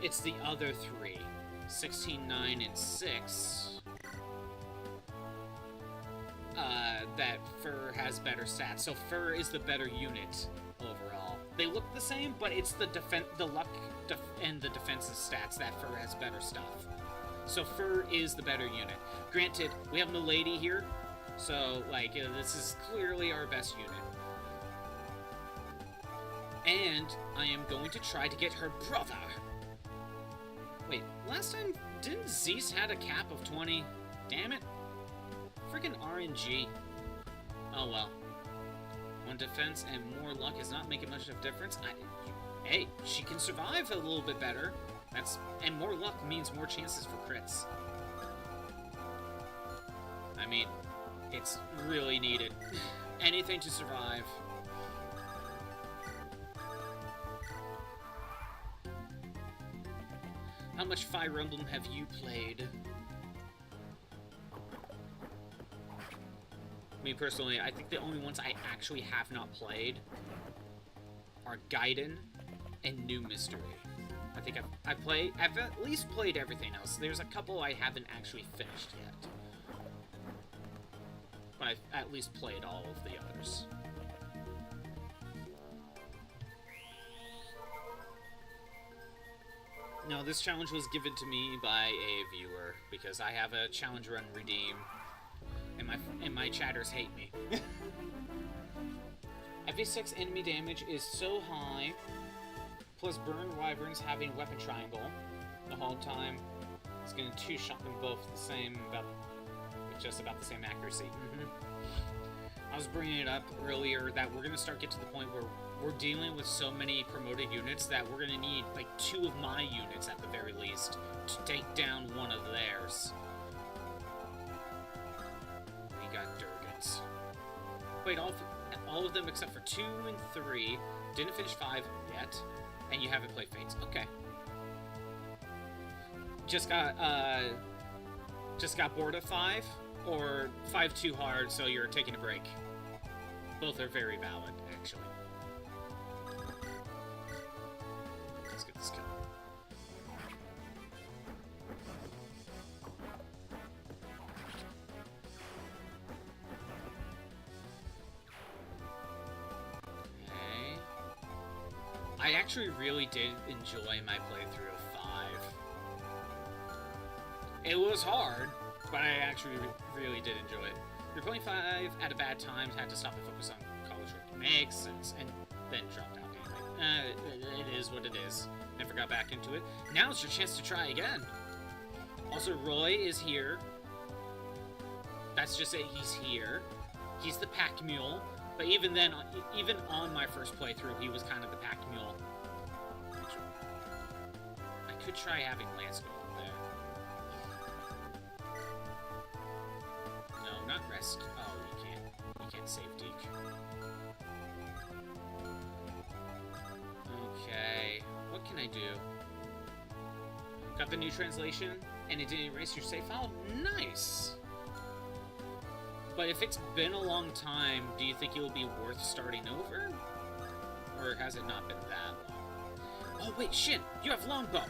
it's the other three, 16, 9, and 6, that Fur has better stats. So Fur is the better unit overall. They look the same, but it's the luck and the defensive stats that Fur has better stuff. So Fur is the better unit. Granted, we have Milady here, so, like, this is clearly our best unit. And I am going to try to get her brother. Wait, last time, didn't Zeus had a cap of 20? Damn it. Freaking RNG. Oh well. One defense and more luck is not making much of a difference. Hey, she can survive a little bit better. And more luck means more chances for crits. I mean, it's really needed. Anything to survive. How much Fire Emblem have you played? Me personally, I think the only ones I actually have not played are Gaiden and New Mystery. I think I've at least played everything else. There's a couple I haven't actually finished yet. But I've at least played all of the others. No, this challenge was given to me by a viewer because I have a challenge run redeem, and my chatters hate me. FV6 enemy damage is so high, plus Burn Wyverns having weapon triangle the whole time. It's going to two-shot them both the same, with just about the same accuracy. I was bringing it up earlier that we're going to start getting to the point where we're dealing with so many promoted units that we're going to need like 2 of my units at the very least to take down one of theirs. We got Durgans. Wait, all of them except for 2 and 3 didn't finish 5 yet, and you haven't played Fates. Okay. Just got bored of 5, or 5 too hard, so you're taking a break. Both are very valid, actually. Let's get this kill. Okay. I actually really did enjoy my playthrough of 5. It was hard, but I actually really did enjoy it. You're playing 5 at a bad time, had to stop and focus on college work makes, and then dropped out anyway. It is what it is. Never got back into it. Now it's your chance to try again. Also, Roy is here. That's just it, he's here. He's the pack mule, but even then, even on my first playthrough, he was kind of the pack mule. I could try having Lance go up there. Not rest. Oh, you can't save Deke. Okay, what can I do? Got the new translation, and it didn't erase your save file? Nice! But if it's been a long time, do you think it'll be worth starting over? Or has it not been that long? Oh wait, shit! You have longbow!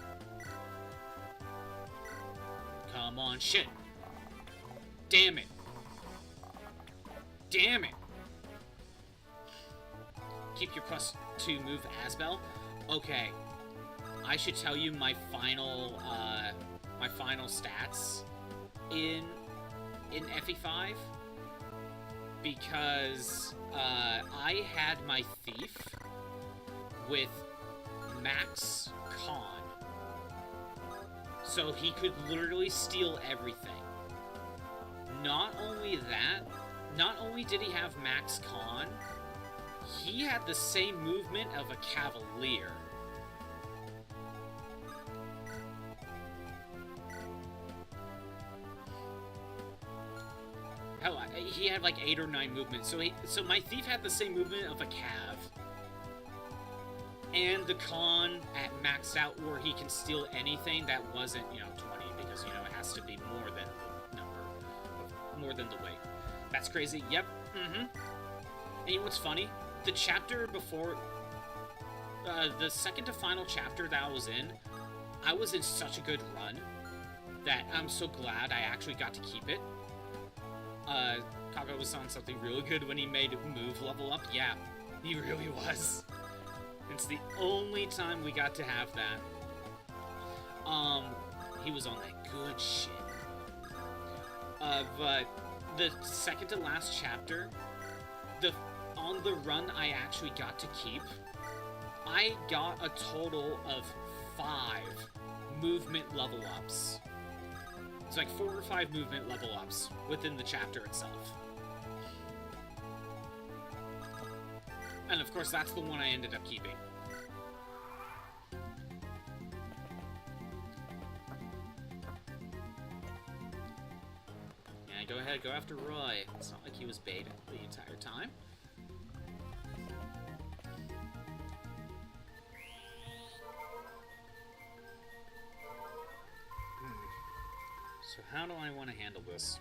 Come on, shit! Damn it! Damn it! Keep your +2 move Asbel. Okay, I should tell you my final stats in FE5 because I had my thief with max con, so he could literally steal everything. Not only that. Not only did he have max con, he had the same movement of a cavalier. Hell, he had like 8 or 9 movements. So my thief had the same movement of a cav. And the con at maxed out where he can steal anything that wasn't, 20, because, it has to be more than the number, more than the weight. That's crazy. Yep. And you know what's funny? The chapter before, the second to final chapter that I was in such a good run that I'm so glad I actually got to keep it. Konga was on something really good when he made move level up. Yeah, he really was. It's the only time we got to have that. He was on that good shit. But the second to last chapter, on the run I actually got to keep, I got a total of 5 movement level ups. It's like 4 or 5 movement level ups within the chapter itself. And of course, that's the one I ended up keeping. Yeah, go ahead, go after Roy. It's not like he was bait the entire time. So how do I want to handle this?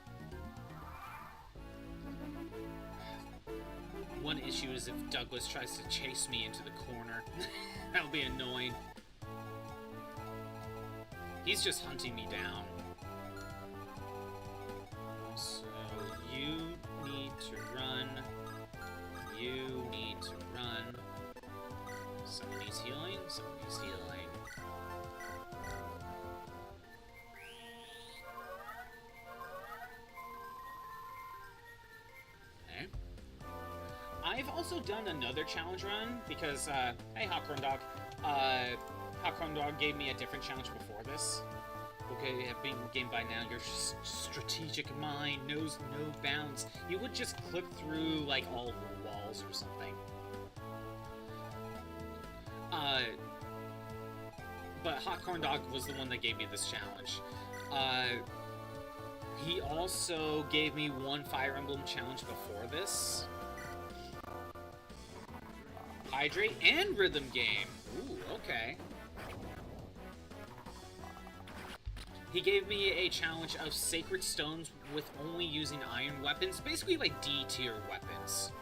One issue is if Douglas tries to chase me into the corner. That'll be annoying. He's just hunting me down. So you need to run. You need to run. Someone needs healing. Someone needs healing. I've also done another challenge run because, hey, Hawkorn Dog. Hawkorn Dog gave me a different challenge before this. Okay, you have been game by now. Your strategic mind knows no bounds. You would just clip through, like, all the walls or something. But Hawkorn Dog was the one that gave me this challenge. He also gave me one Fire Emblem challenge before this. Hydrate and rhythm game. Ooh, okay. He gave me a challenge of sacred stones with only using iron weapons, basically like D-tier weapons.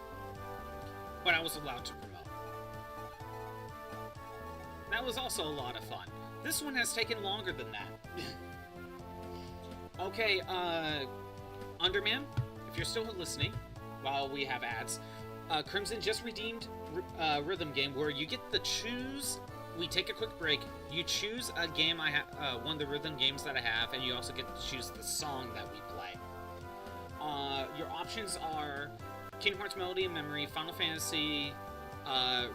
But I was allowed to promote. That was also a lot of fun. This one has taken longer than that. Okay, Underman, if you're still listening while we have ads, Crimson just redeemed rhythm game where you get to choose. We take a quick break. You choose a game I have, one of the rhythm games that I have, and you also get to choose the song that we play. Your options are Kingdom Hearts Melody and Memory, Final Fantasy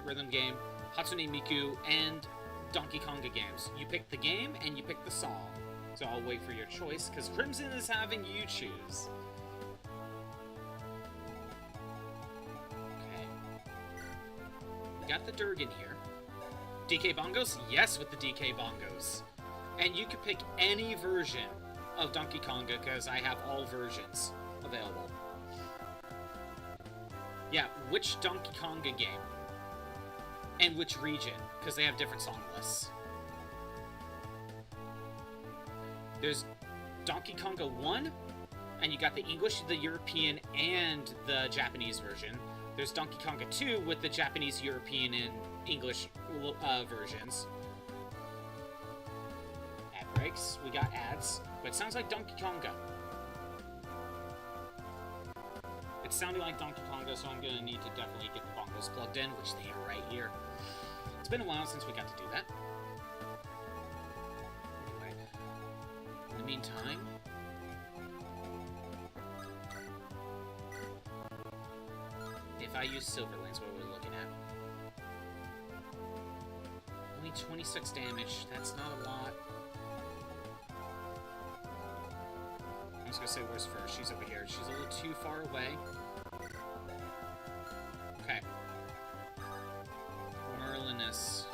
rhythm game, Hatsune Miku, and Donkey Konga games. You pick the game and you pick the song. So I'll wait for your choice because Crimson is having you choose. Got the Durgan here. DK Bongos? Yes, with the DK Bongos. And you can pick any version of Donkey Konga because I have all versions available. Yeah, which Donkey Konga game? And which region, because they have different song lists. There's Donkey Konga 1, and you got the English, the European, and the Japanese version. There's Donkey Konga 2 with the Japanese, European, and English versions. Ad breaks. We got ads. But it sounds like Donkey Konga. It's sounding like Donkey Konga, so I'm going to need to definitely get the bongos plugged in, which they are right here. It's been a while since we got to do that. Anyway, in the meantime... If I use Silverlands, what are we looking at? Only 26 damage. That's not a lot. I was gonna say, where's first? She's over here. She's a little too far away. Okay. Merlinus.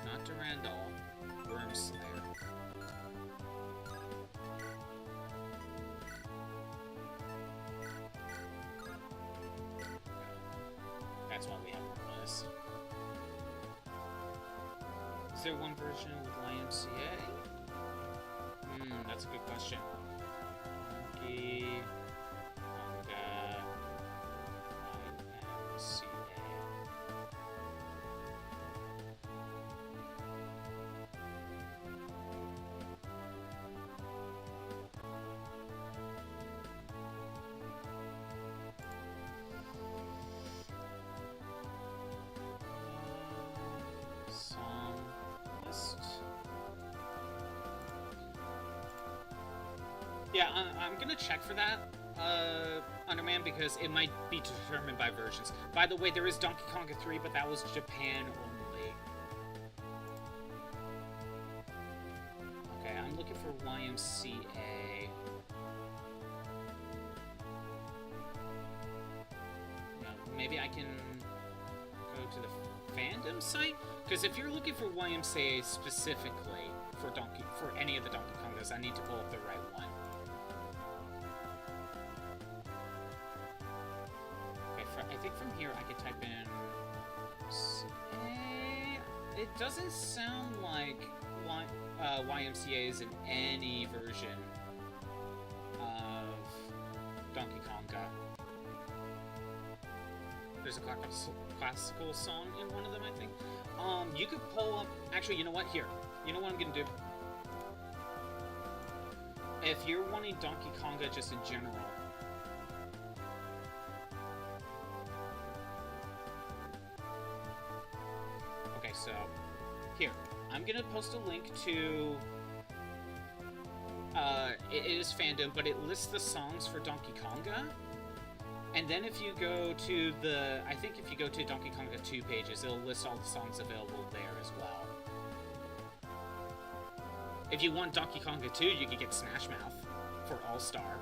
Not Durandal. Wormslayer. That's why we have Merlinus. Is there one version with YMCA? That's a good question. Monkey, Konga, YMCA. Yeah, I'm gonna check for that, Underman, because it might be determined by versions. By the way, there is Donkey Konga 3, but that was Japan only. Okay, I'm looking for YMCA. Maybe I can go to the fandom site? Because if you're looking for YMCA specifically for any of the Donkey Kongas, I need to pull up the right one. Okay, I think from here I could type in it doesn't sound like YMCA is in any version of Donkey Konga. There's a classical song in one of them, I think. You could pull up... Actually, you know what? Here. You know what I'm going to do? If you're wanting Donkey Konga just in general... Okay, so... Here. I'm going to post a link to... it is fandom, but it lists the songs for Donkey Konga. And then if you go to the... I think if you go to Donkey Konga 2 pages, it'll list all the songs available there as well. If you want Donkey Konga 2, you could get Smash Mouth for All-Star.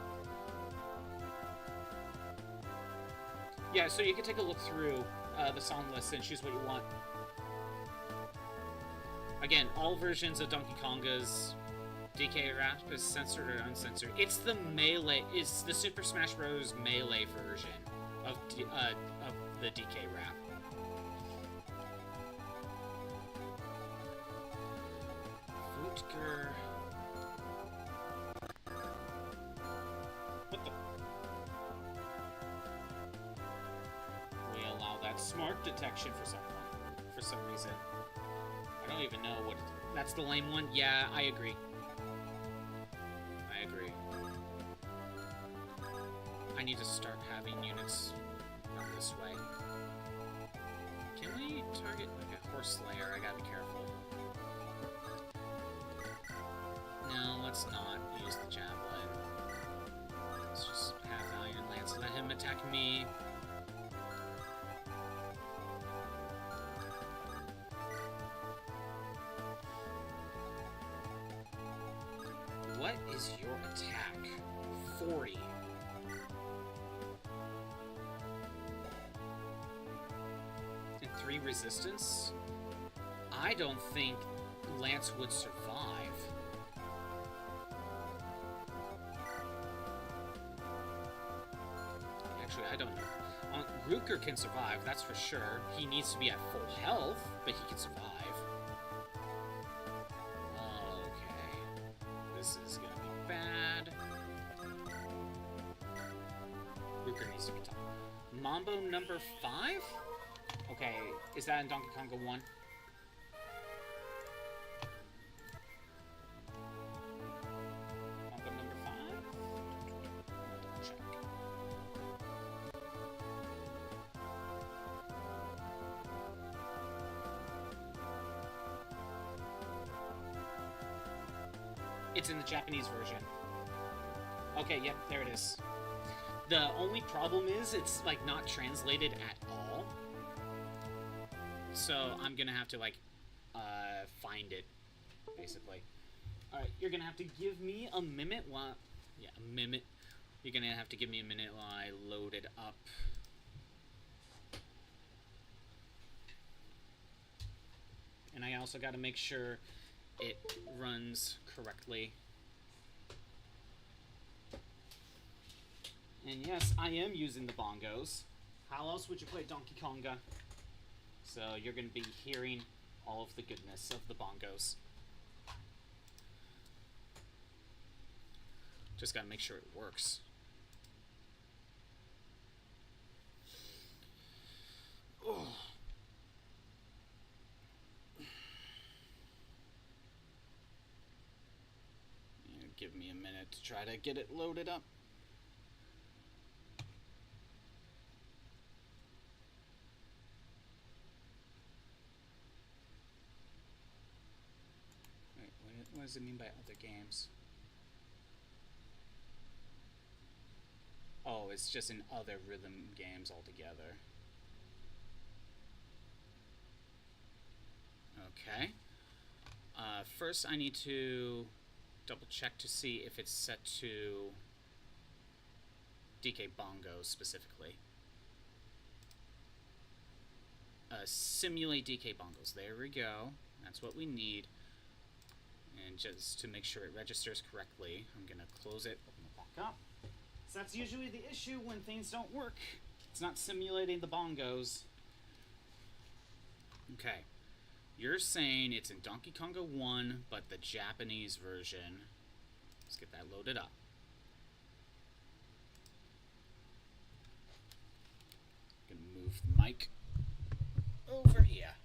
Yeah, so you can take a look through the song list and choose what you want. Again, all versions of Donkey Konga's DK rap is censored or uncensored. It's the Melee. It's the Super Smash Bros. Melee version of the DK rap. Futger. What the? We allow that smart detection for some reason. I don't even know what. That's the lame one. Yeah, I agree. I need to start having units run this way. Can we target like a Horse Slayer? I gotta be careful. No, let's not use the Javelin. Let's just have Iron Lance. Let him attack me. What is your attack? 40. And 3 resistance? I don't think Lance would survive. Actually, I don't know. Ruker can survive, that's for sure. He needs to be at full health, but he can survive. This is gonna be bad. Ruker needs to be top. Mambo number 5? Okay, is that in Donkey Konga 1? Mambo number 5? Check. It's in the Japanese version. Okay, yep, there it is. The only problem is it's like not translated at all. So I'm gonna have to like find it, basically. Alright, you're gonna have to give me a minute while a minute. You're gonna have to give me a minute while I load it up. And I also gotta make sure it runs correctly. And yes, I am using the bongos. How else would you play Donkey Konga? So you're going to be hearing all of the goodness of the bongos. Just got to make sure it works. Oh. Give me a minute to try to get it loaded up. Wait, what does it mean by other games? Oh, it's just in other rhythm games altogether. Okay. First, I need to double check to see if it's set to DK Bongos specifically. Simulate DK Bongos. There we go. That's what we need. And just to make sure it registers correctly, I'm going to close it, open it back up. So that's usually the issue when things don't work. It's not simulating the bongos. Okay. You're saying it's in Donkey Konga 1, but the Japanese version. Let's get that loaded up. Gonna move the mic over here.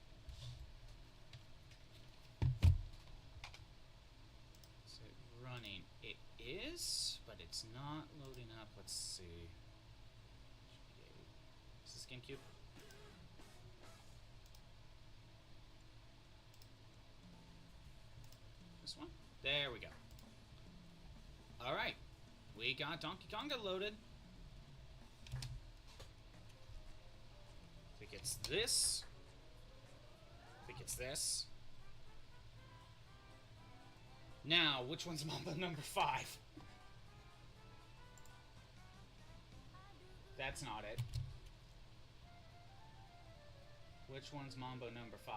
Is it running? It is, but it's not loading up. Let's see. Is this GameCube? This one? There we go. Alright. We got Donkey Konga loaded. I think it's this. I think it's this. Now, which one's Mambo number 5? That's not it. Which one's Mambo number 5?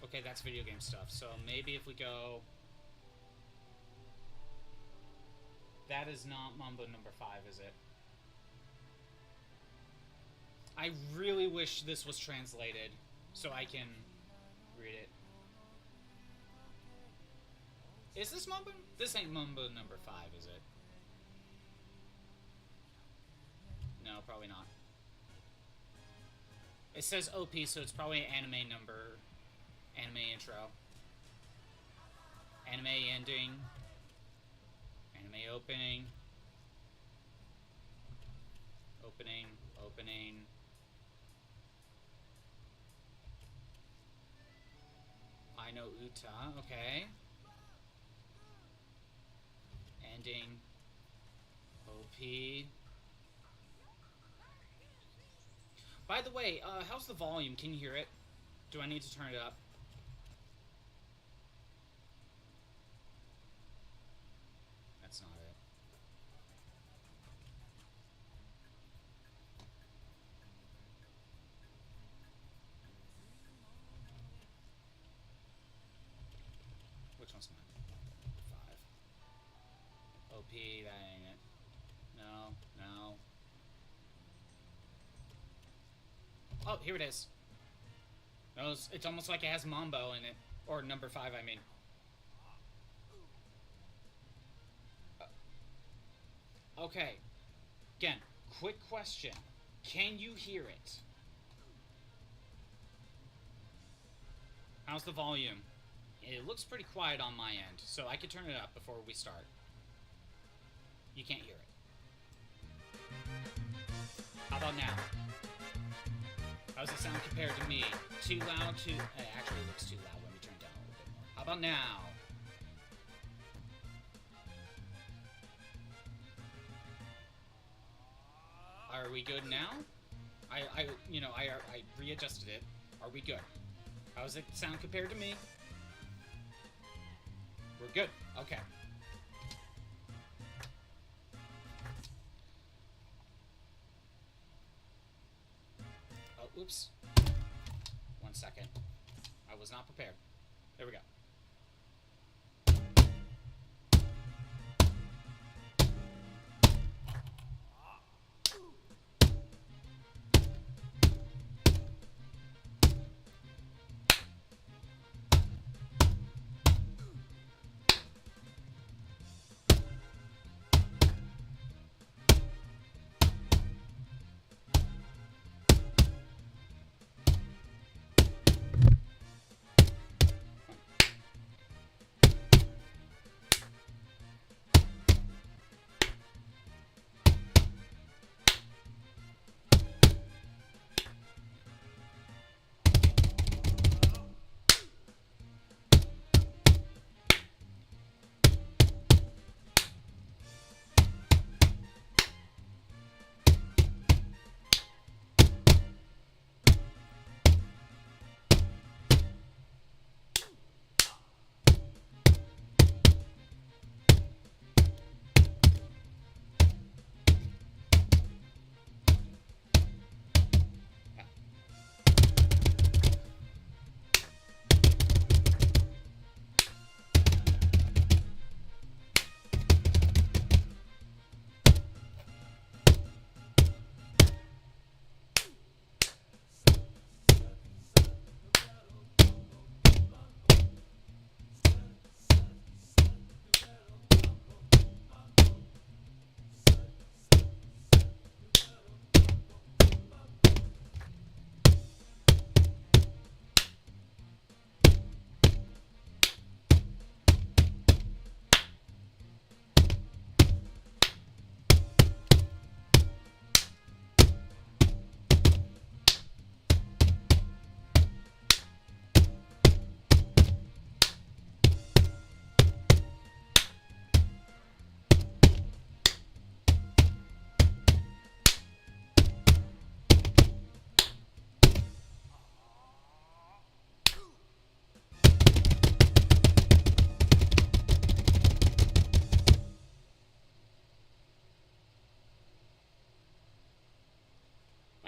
Okay, that's video game stuff. So maybe if we go... That is not Mambo number 5, is it? I really wish this was translated so I can read it. Is this Mambo? This ain't Mambo number 5, is it? No, probably not. It says OP, so it's probably an anime number. Anime intro. Anime ending. Anime opening. Opening. Opening. I know Uta. Okay. Ending. OP. By the way, how's the volume? Can you hear it? Do I need to turn it up? That's not it. Which one's mine? 5. OP, that ain't it. No, no. Oh, here it is. No, it's almost like it has Mambo in it. Or number 5, I mean. Okay. Again, quick question. Can you hear it? How's the volume? It looks pretty quiet on my end, so I could turn it up before we start. You can't hear it. How about now? How does it sound compared to me? Too loud? Actually, it looks too loud. Let me turn it down a little bit more. How about now? Are we good now? I readjusted it. Are we good? How does it sound compared to me? We're good. Okay. Oh, oops. 1 second. I was not prepared. There we go.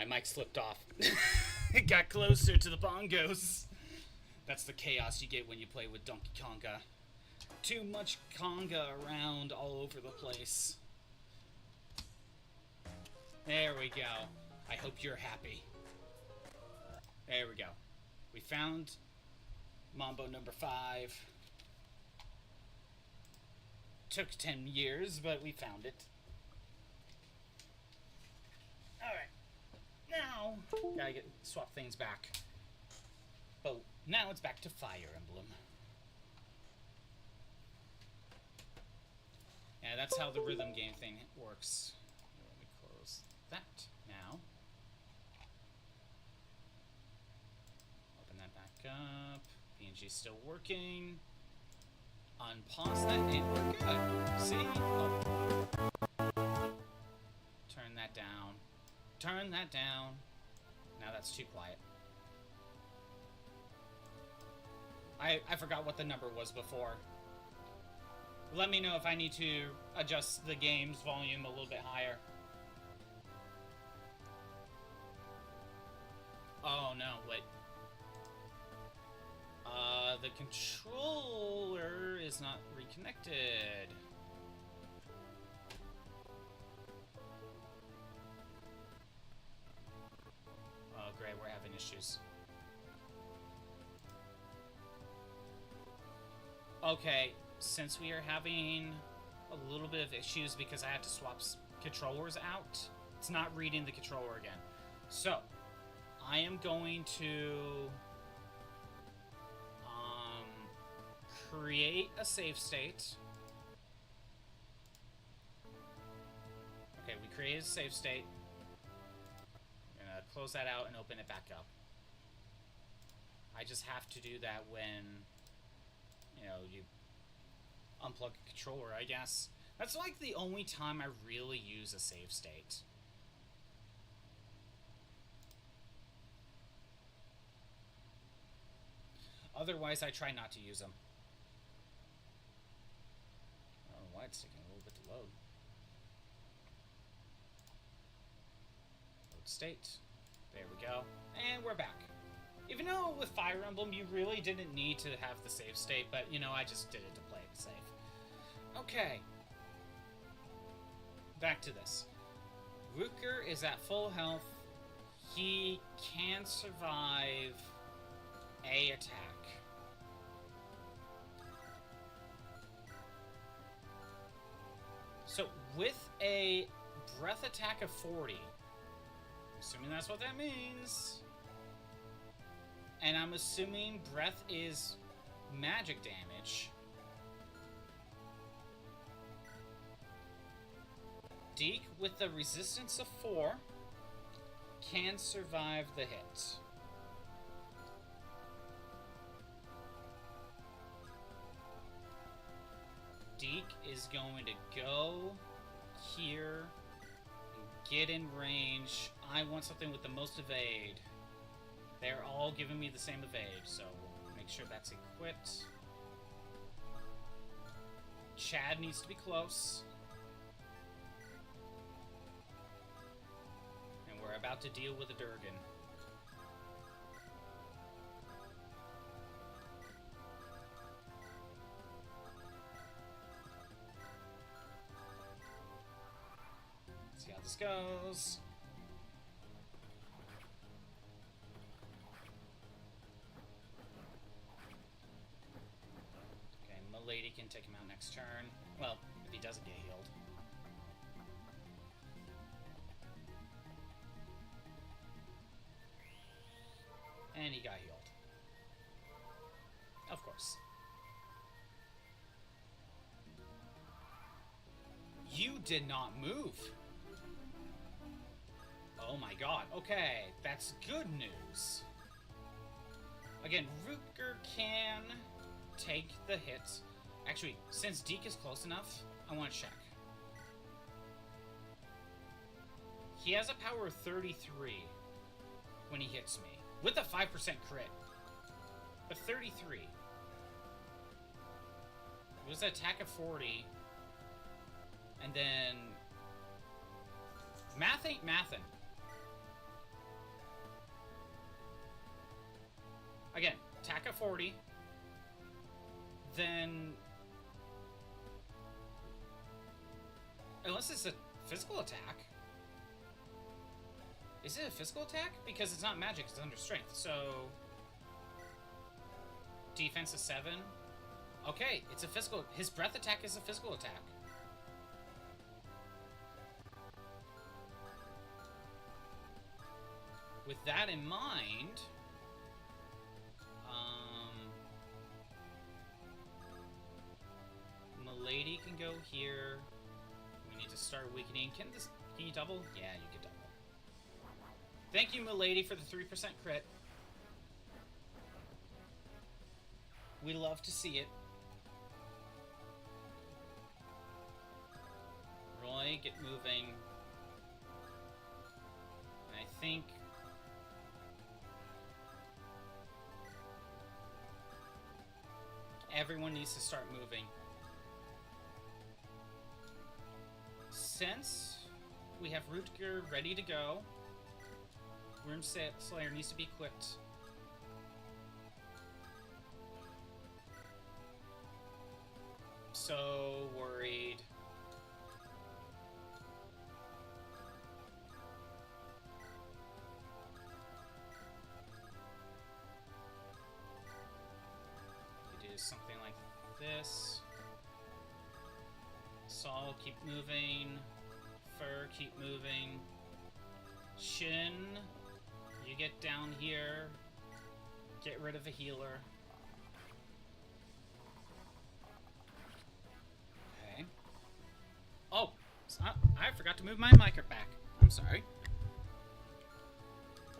My mic slipped off. It got closer to the bongos. That's the chaos you get when you play with Donkey Konga. Too much Konga around all over the place. There we go. I hope you're happy. There we go. We found Mambo number 5. Took 10 years, but we found it. Alright. Now, gotta swap things back. But now it's back to Fire Emblem. Yeah, that's how the rhythm game thing works. Let me close that now. Open that back up. PNG's still working. Unpause that and we're good. See? Oh. Turn that down. Turn that down. Now that's too quiet. I forgot what the number was before. Let me know if I need to adjust the game's volume a little bit higher. Oh no, wait. The controller is not reconnected. Oh great, we're having issues. Okay, since we are having a little bit of issues because I have to swap controllers out, it's not reading the controller again. So, I am going to create a save state. Okay, we created a save state. I'm gonna close that out and open it back up. I just have to do that when, you know, you unplug a controller, I guess. That's like the only time I really use a save state. Otherwise, I try not to use them. I don't know why it's taking a little bit to load. Load state. There we go. And we're back. Even though with Fire Emblem, you really didn't need to have the save state, but, you know, I just did it to play it safe. Okay. Back to this. Rutger is at full health. He can survive a attack. So, with a breath attack of 40, assuming that's what that means, and I'm assuming breath is magic damage, Deke, with the resistance of 4, can survive the hit. Deke is going to go here and get in range. I want something with the most evade. They're all giving me the same evade, so we'll make sure that's equipped. Chad needs to be close. And we're about to deal with a Durgan. See how this goes. Okay, Milady can take him out next turn. Well, if he doesn't get healed. And he got healed. Of course. You did not move. Oh my god. Okay, that's good news. Again, Rutger can take the hits. Actually, since Deke is close enough, I want to check. He has a power of 33 when he hits me, with a 5% crit. But 33. It was an attack of 40. And then... Math ain't mathin'. Again, attack at 40. Then... Unless it's a physical attack. Is it a physical attack? Because it's not magic, it's under strength. So... Defense is 7. Okay, it's a physical... His breath attack is a physical attack. With that in mind... Milady can go here. We need to start weakening. Can you double? Yeah, you can double. Thank you, Milady, for the 3% crit. We love to see it. Roy, get moving. And I think... everyone needs to start moving. Since we have Rutger ready to go, Worm Slayer needs to be equipped. So worried. We do something like this. Saul, keep moving. Fur, keep moving. Shin, you get down here. Get rid of the healer. Okay. Oh, I forgot to move my mic back. I'm sorry.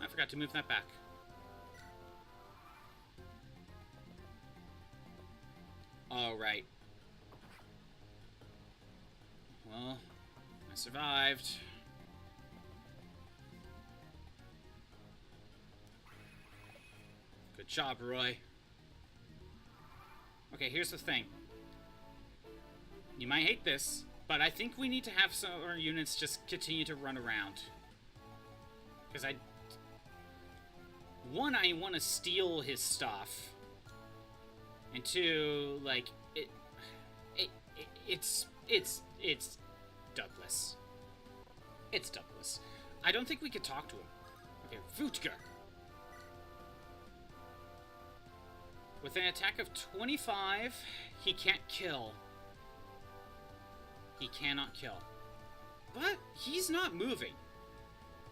I forgot to move that back. All right. Well, I survived. Good job, Roy. Okay, here's the thing. You might hate this, but I think we need to have some of our units just continue to run around. Because I want to steal his stuff. And two, like, it's Douglas. It's Douglas. I don't think we could talk to him. Okay, Futger. With an attack of 25, he can't kill. He cannot kill. But he's not moving.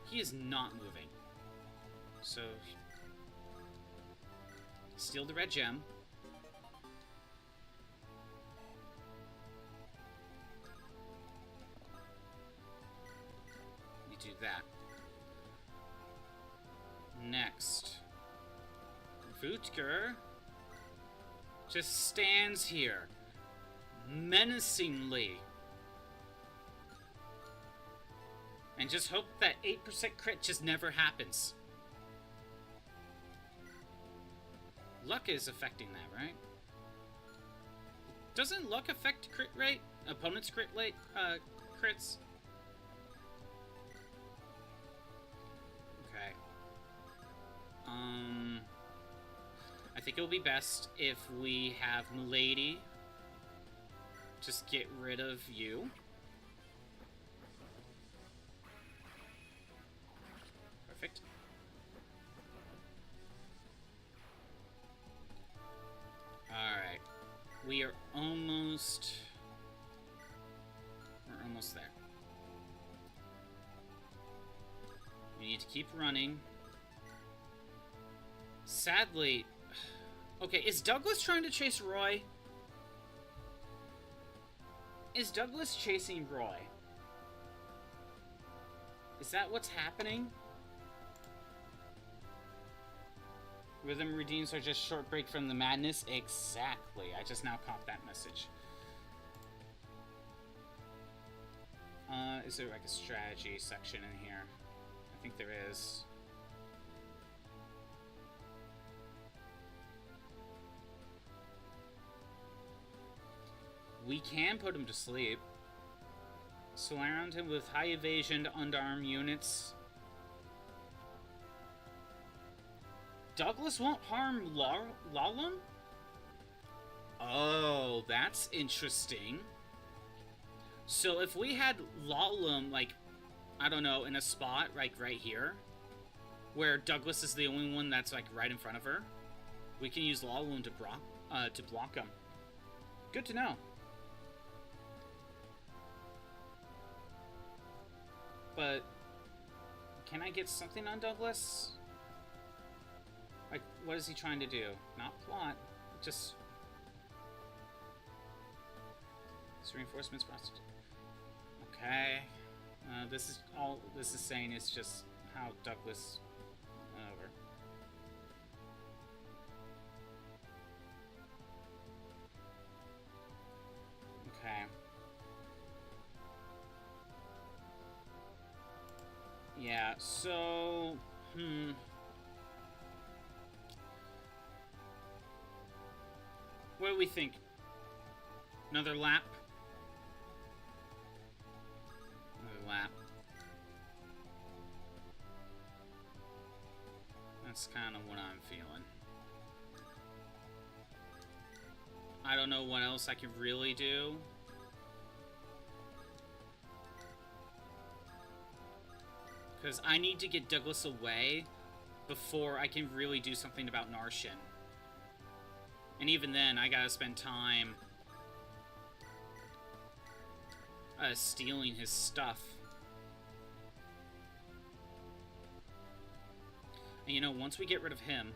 He is not moving. So, steal the red gem. Do that. Next, Vutger just stands here menacingly and just hope that 8% crit just never happens. Luck is affecting that, right? Doesn't luck affect crit rate? Opponent's crit rate? Crits? Okay. I think it'll be best if we have Milady just get rid of you. Perfect. Alright. We're almost there. We need to keep running. Sadly... Okay, is Douglas trying to chase Roy? Is Douglas chasing Roy? Is that what's happening? Rhythm redeems are just short break from the madness? Exactly. I just now caught that message. Is there like a strategy section in here? I think there is. We can put him to sleep. Surround him with high evasion underarm units. Douglas won't harm Lalum? Oh, that's interesting. So if we had Lalum, like, I don't know, in a spot, like, right here, where Douglas is the only one that's, like, right in front of her, we can use Lalum to block him. Good to know. But can I get something on Douglas? Like, what is he trying to do? Not plot, just... It's reinforcements processed. Okay. This is all this is saying is just how Douglas went over. Okay. Yeah, so... What do we think? Another lap? Another lap. That's kind of what I'm feeling. I don't know what else I could really do. Because I need to get Douglas away before I can really do something about Narshin. And even then, I gotta spend time stealing his stuff. And you know, once we get rid of him,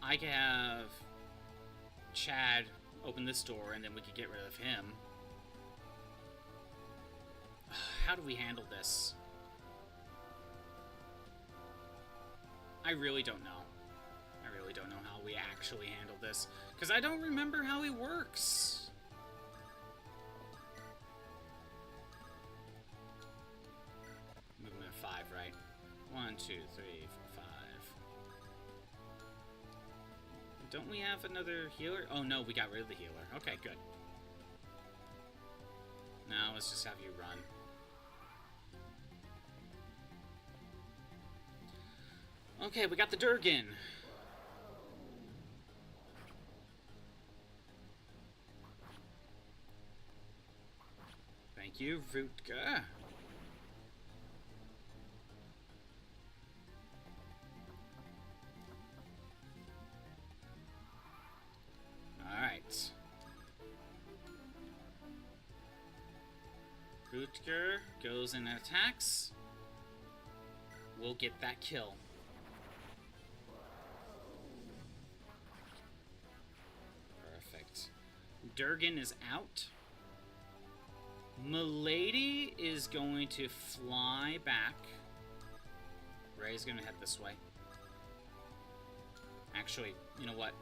I can have Chad open this door and then we could get rid of him. How do we handle this? I really don't know. I really don't know how we actually handle this. Because I don't remember how he works. Movement of 5, right? 1, 2, 3, 4, 5. Don't we have another healer? Oh no, we got rid of the healer. Okay, good. Now let's just have you run. Okay, we got the Durgan. Thank you, Vutka. Alright. Vutka goes and attacks. We'll get that kill. Durgan is out. Milady is going to fly back. Ray's going to head this way. Actually, you know what?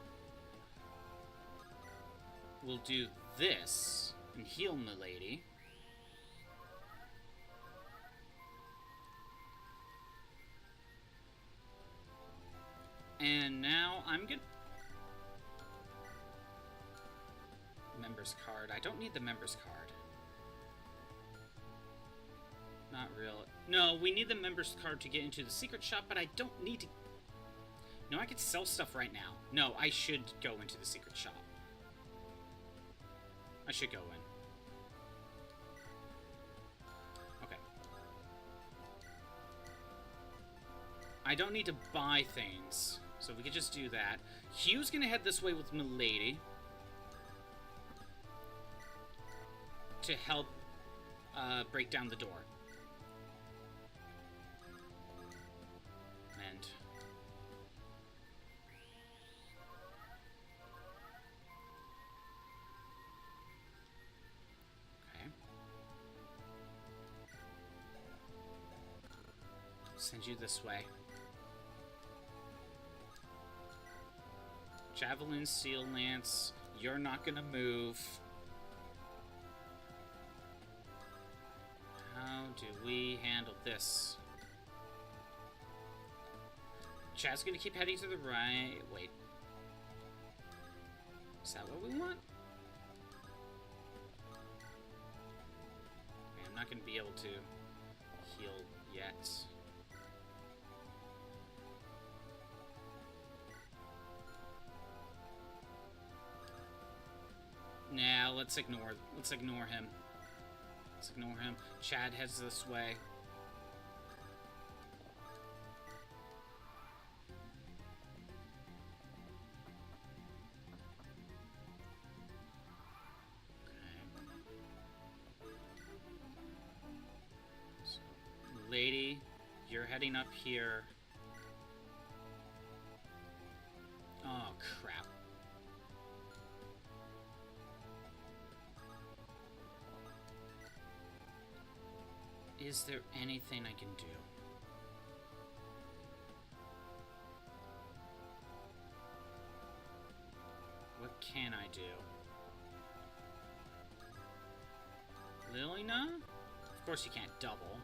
We'll do this and heal Milady. And now I'm good. Members card. I don't need the members card. Not real. No, we need the members card to get into the secret shop, but I don't need to... No, I could sell stuff right now. No, I should go into the secret shop. I should go in. Okay. I don't need to buy things, so we could just do that. Hugh's gonna head this way with Milady to help break down the door. And okay. Send you this way. Javelin, Seal Lance, you're not gonna move. How do we handle this? Chad's gonna keep heading to the right. Wait. Is that what we want? Okay, I'm not gonna be able to heal yet. let's ignore him. Let's ignore him. Chad heads this way. So, lady, you're heading up here. Oh, crap. Is there anything I can do? What can I do? Lilina? Of course you can't double.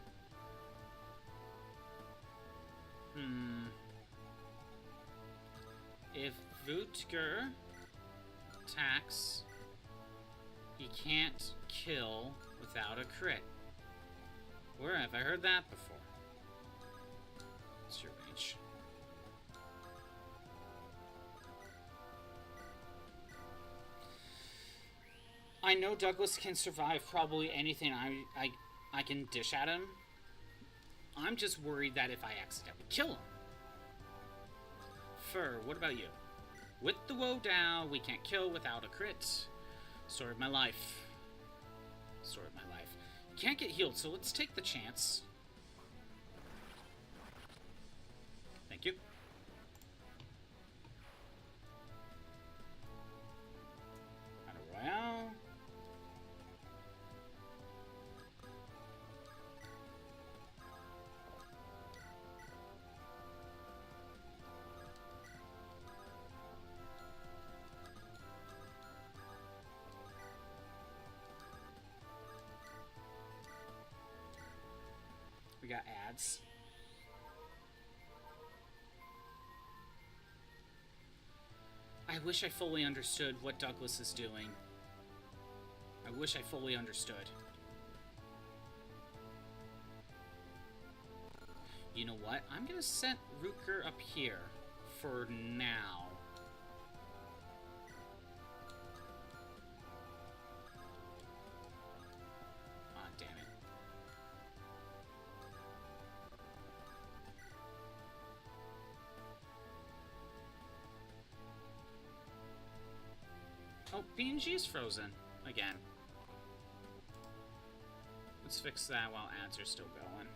If Vutger attacks, he can't kill without a crit. Where have I heard that before? What's your range? I know Douglas can survive probably anything I can dish at him. I'm just worried that if I accidentally kill him. Fur, what about you? With the woe down, we can't kill without a crit. Story of my life. Story of my life. Can't get healed, so let's take the chance. Thank you. Battle Royale. We got ads. I wish I fully understood what Douglas is doing. I wish I fully understood. You know what? I'm gonna set Rutger up here for now. Ah, damn it. Oh, PNG is frozen again. Let's fix that while ads are still going.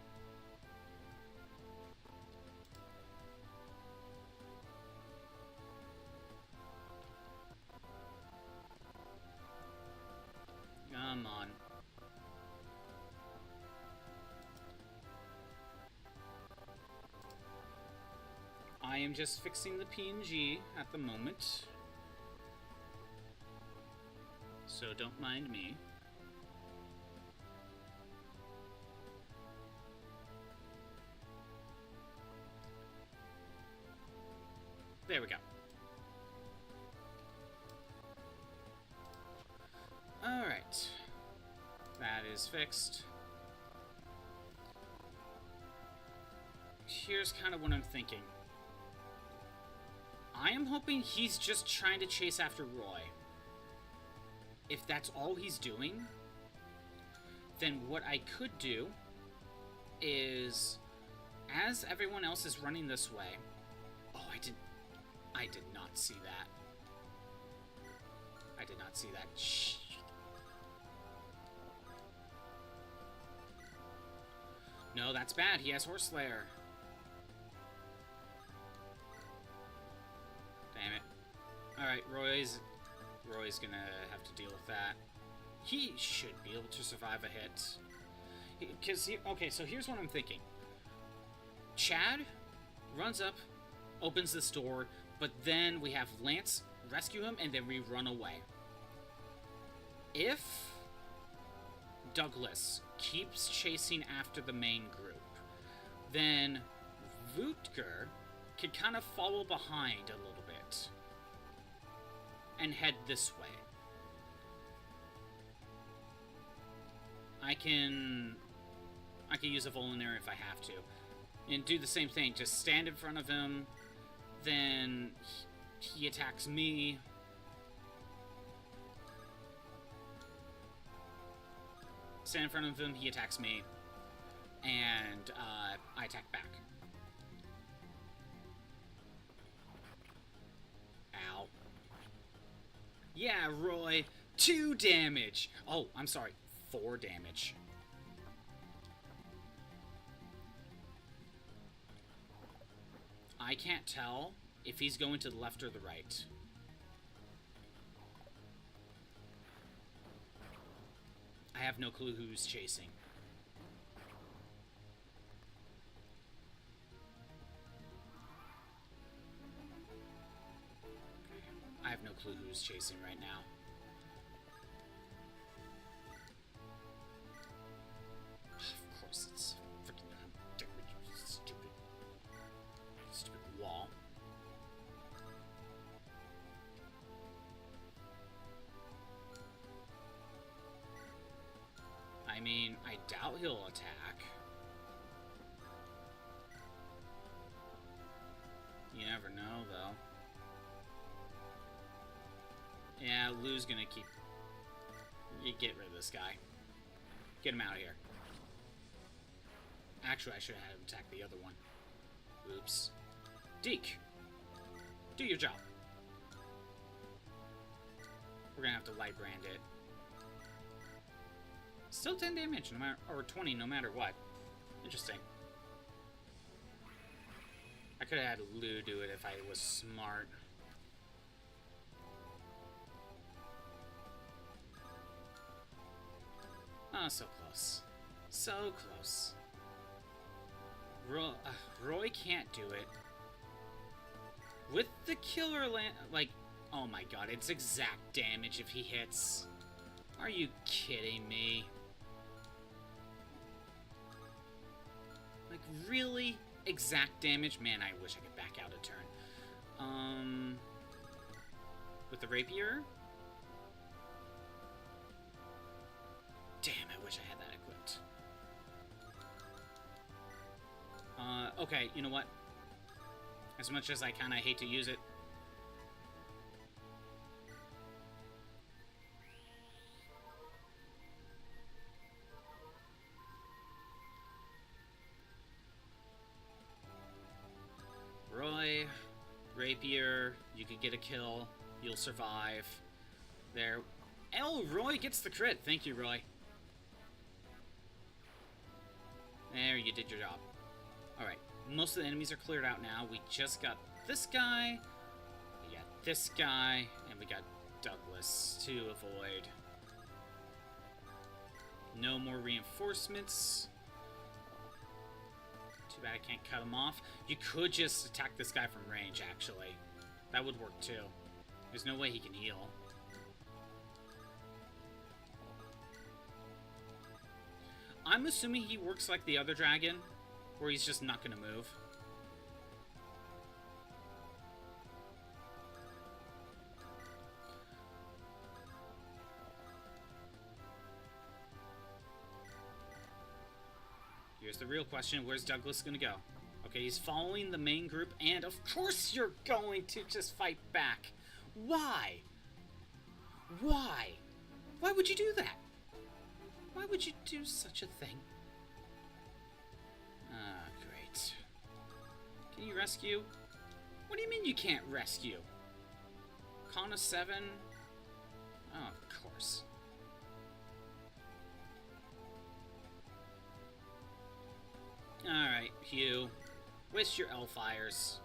Come on. I am just fixing the PNG at the moment. So don't mind me. There we go. Alright. That is fixed. Here's kind of what I'm thinking. I am hoping he's just trying to chase after Roy. If that's all he's doing, then what I could do is, as everyone else is running this way... Oh, I did not see that. I did not see that. Shh. No, that's bad. He has Horse Slayer. Damn it. Alright, Roy's gonna have to deal with that. He should be able to survive a hit. Okay, so here's what I'm thinking. Chad runs up, opens this door, but then we have Lance rescue him, and then we run away. If Douglas keeps chasing after the main group, then Vutger could kind of follow behind a little bit and head this way. I can use a Vulnerary if I have to. And do the same thing. Just stand in front of him. Then he attacks me. stand in front of him, he attacks me, and I attack back. Ow. Yeah, Roy, 2 damage. Oh, I'm sorry, 4 damage. I can't tell if he's going to the left or the right. I have no clue who's chasing. I have no clue who's chasing right now. Of course it's freaking stupid wall. I mean, I doubt he'll attack. You never know, though. Yeah, Lou's gonna keep... You get rid of this guy. Get him out of here. Actually, I should have had him attack the other one. Oops. Deke! Do your job. We're gonna have to light brand it. Still 10 damage, no matter, or 20, no matter what. Interesting. I could have had Lou do it if I was smart. Oh, so close. So close. Roy can't do it. With the killer like, oh my god, it's exact damage if he hits. Are you kidding me? Like, really? Exact damage? Man, I wish I could back out a turn. With the rapier? Damn, I wish I had that equipped. Okay, you know what? As much as I kinda hate to use it. Roy, rapier, you could get a kill. You'll survive. There. Oh, Roy gets the crit. Thank you, Roy. There, you did your job. Alright, most of the enemies are cleared out now. We just got this guy, we got this guy, and we got Douglas to avoid. No more reinforcements. Too bad I can't cut him off. You could just attack this guy from range, actually. That would work too. There's no way he can heal. I'm assuming he works like the other dragon, where he's just not gonna move. Here's the real question, where's Douglas gonna go? Okay, he's following the main group, and of course you're going to just fight back. Why? Why? Why would you do that? Why would you do such a thing? Ah, great. Can you rescue? What do you mean you can't rescue? Kana 7? Oh, of course. Alright, Hugh. Waste your L-fires.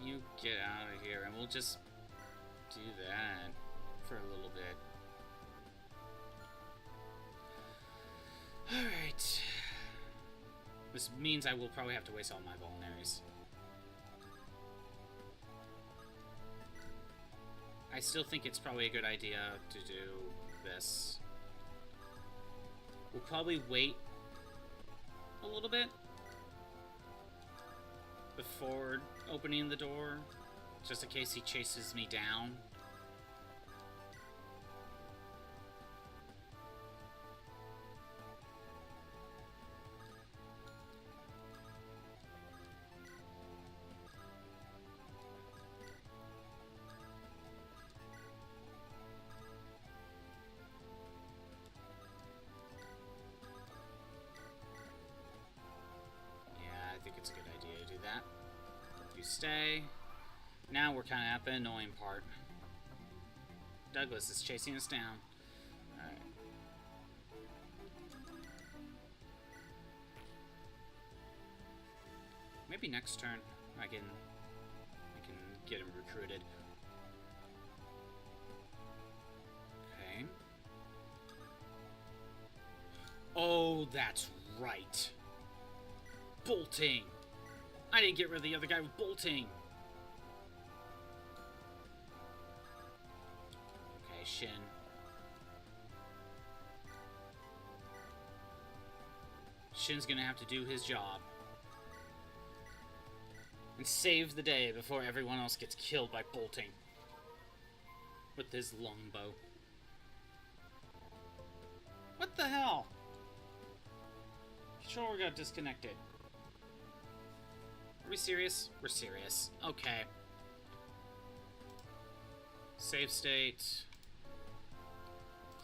You get out of here, and we'll just do that for a little bit. Alright. This means I will probably have to waste all my vulneraries. I still think it's probably a good idea to do this. We'll probably wait a little bit before opening the door, just in case he chases me down. stay. Now we're kind of at the annoying part. Douglas is chasing us down. Alright. Maybe next turn I can get him recruited. Okay. Oh, that's right. Bolting. I didn't get rid of the other guy with bolting. Okay, Shin. Shin's gonna have to do his job. And save the day before everyone else gets killed by bolting. With his longbow. What the hell? Controller got disconnected. Are we serious? We're serious. Okay. Save state.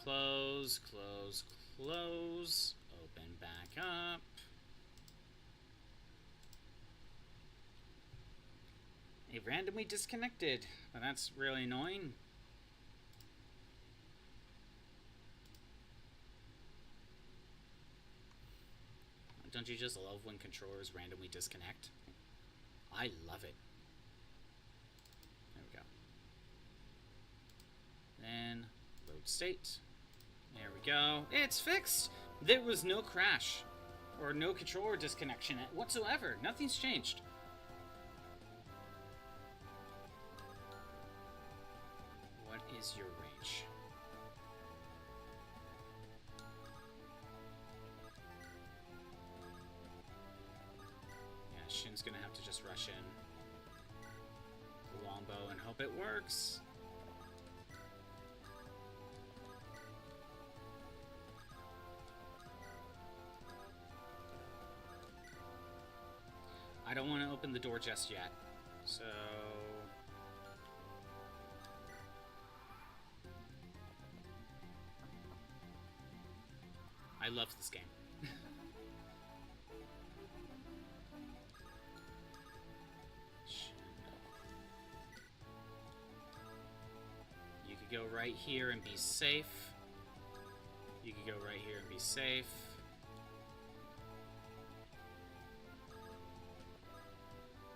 Close, close, close. Open back up. It randomly disconnected. Well, that's really annoying. Don't you just love when controllers randomly disconnect? I love it. There we go. Then, load state. There we go. It's fixed! There was no crash. Or no controller disconnection whatsoever. Nothing's changed. What is your range? Shin's gonna have to just rush in the longbow and hope it works. I don't want to open the door just yet, so... I love this game. Go right here and be safe. You could go right here and be safe.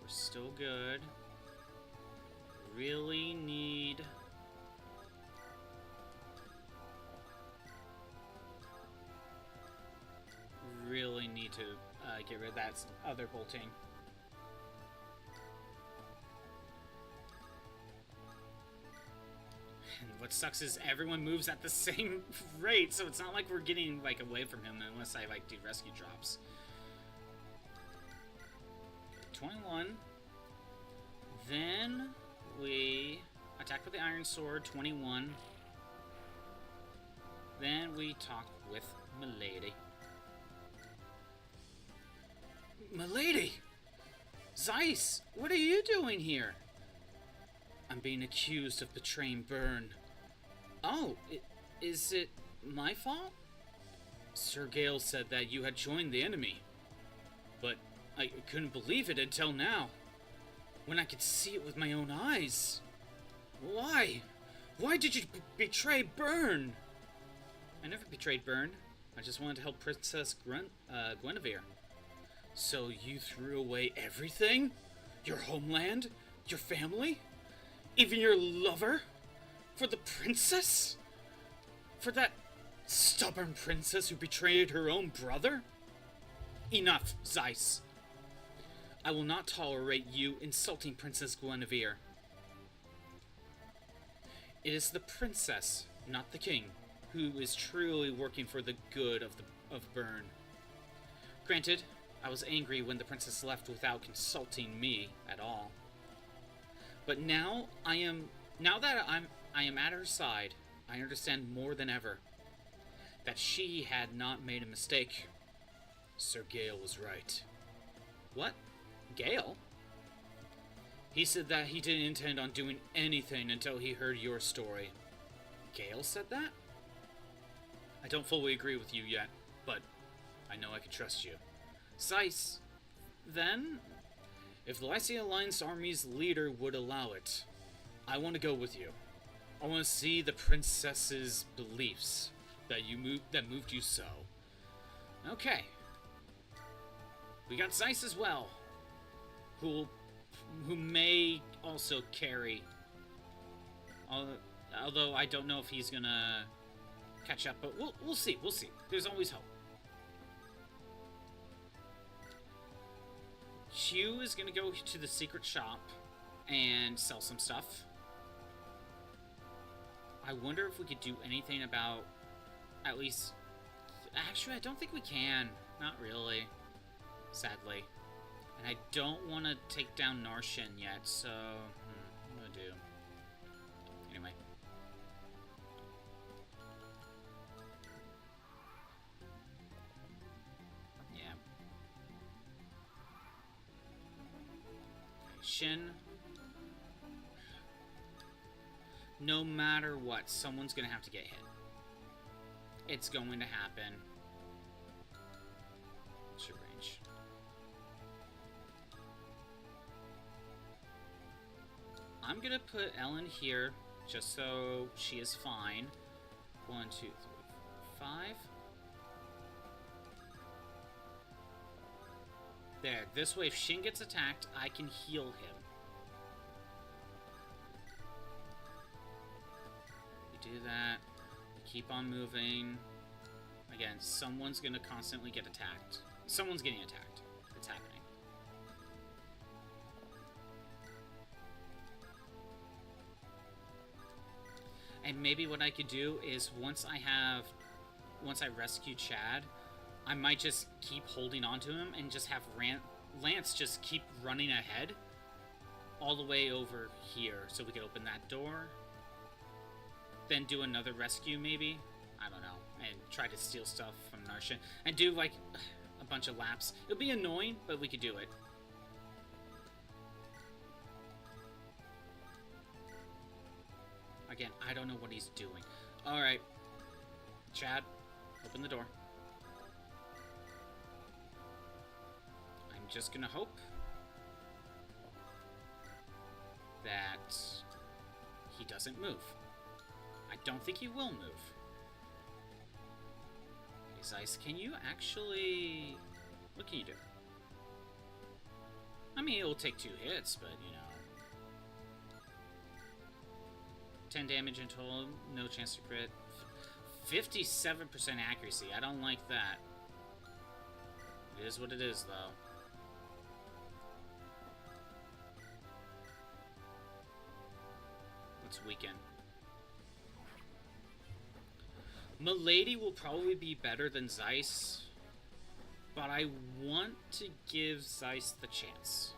We're still good. Really need... Really need to get rid of that other bolting. What sucks is everyone moves at the same rate, so it's not like we're getting like away from him unless I like do rescue drops. 21. Then we attack with the iron sword. 21. Then we talk with Milady. Milady! Zeiss, what are you doing here? I'm being accused of betraying Byrne. Oh, is it my fault? Sir Gale said that you had joined the enemy. But I couldn't believe it until now. When I could see it with my own eyes. Why? Why did you betray Byrne? I never betrayed Byrne. I just wanted to help Princess Guinevere. So you threw away everything? Your homeland? Your family? Even your lover? For the princess? For that stubborn princess who betrayed her own brother? Enough, Zeiss. I will not tolerate you insulting Princess Guinevere. It is the princess, not the king, who is truly working for the good of Byrne. Granted, I was angry when the princess left without consulting me at all. But now I am at her side, I understand more than ever that she had not made a mistake. Sir Gale was right. What? Gale? He said that he didn't intend on doing anything until he heard your story. Gale said that? I don't fully agree with you yet, but I know I can trust you. Zeiss, then, If the Lycian Alliance Army's leader would allow it, I want to go with you. I want to see the princess's beliefs that moved you so. Okay. We got Zeiss as well, who may also carry. Although I don't know if he's gonna catch up, but we'll see. We'll see. There's always hope. Hugh is gonna go to the secret shop and sell some stuff. I wonder if we could do anything about, at least. Actually, I don't think we can. Not really. Sadly. And I don't want to take down Narshan yet, so I'm gonna do. Anyway. Yeah. Okay, Shin. No matter what, someone's gonna have to get hit. It's going to happen. What's your range? I'm gonna put Ellen here just so she is fine. 1, 2, 3, 4, 5. There. This way, if Shin gets attacked, I can heal him. We do that. We keep on moving. Again, someone's gonna constantly get attacked. Someone's getting attacked. It's happening. And maybe what I could do is once I rescue Chad, I might just keep holding on to him and just have Lance just keep running ahead all the way over here so we can open that door. Then do another rescue maybe. I don't know. And try to steal stuff from Narshan. And do like a bunch of laps. It'll be annoying, but we could do it. Again, I don't know what he's doing. Alright. Chad, open the door. I'm just gonna hope that he doesn't move. I don't think he will move. Okay, Zeiss, can you actually... What can you do? I mean, it'll take 2 hits, but, you know... 10 damage in total, no chance to crit. 57% accuracy, I don't like that. It is what it is, though. Let's weaken. Milady will probably be better than Zeiss, but I want to give Zeiss the chance.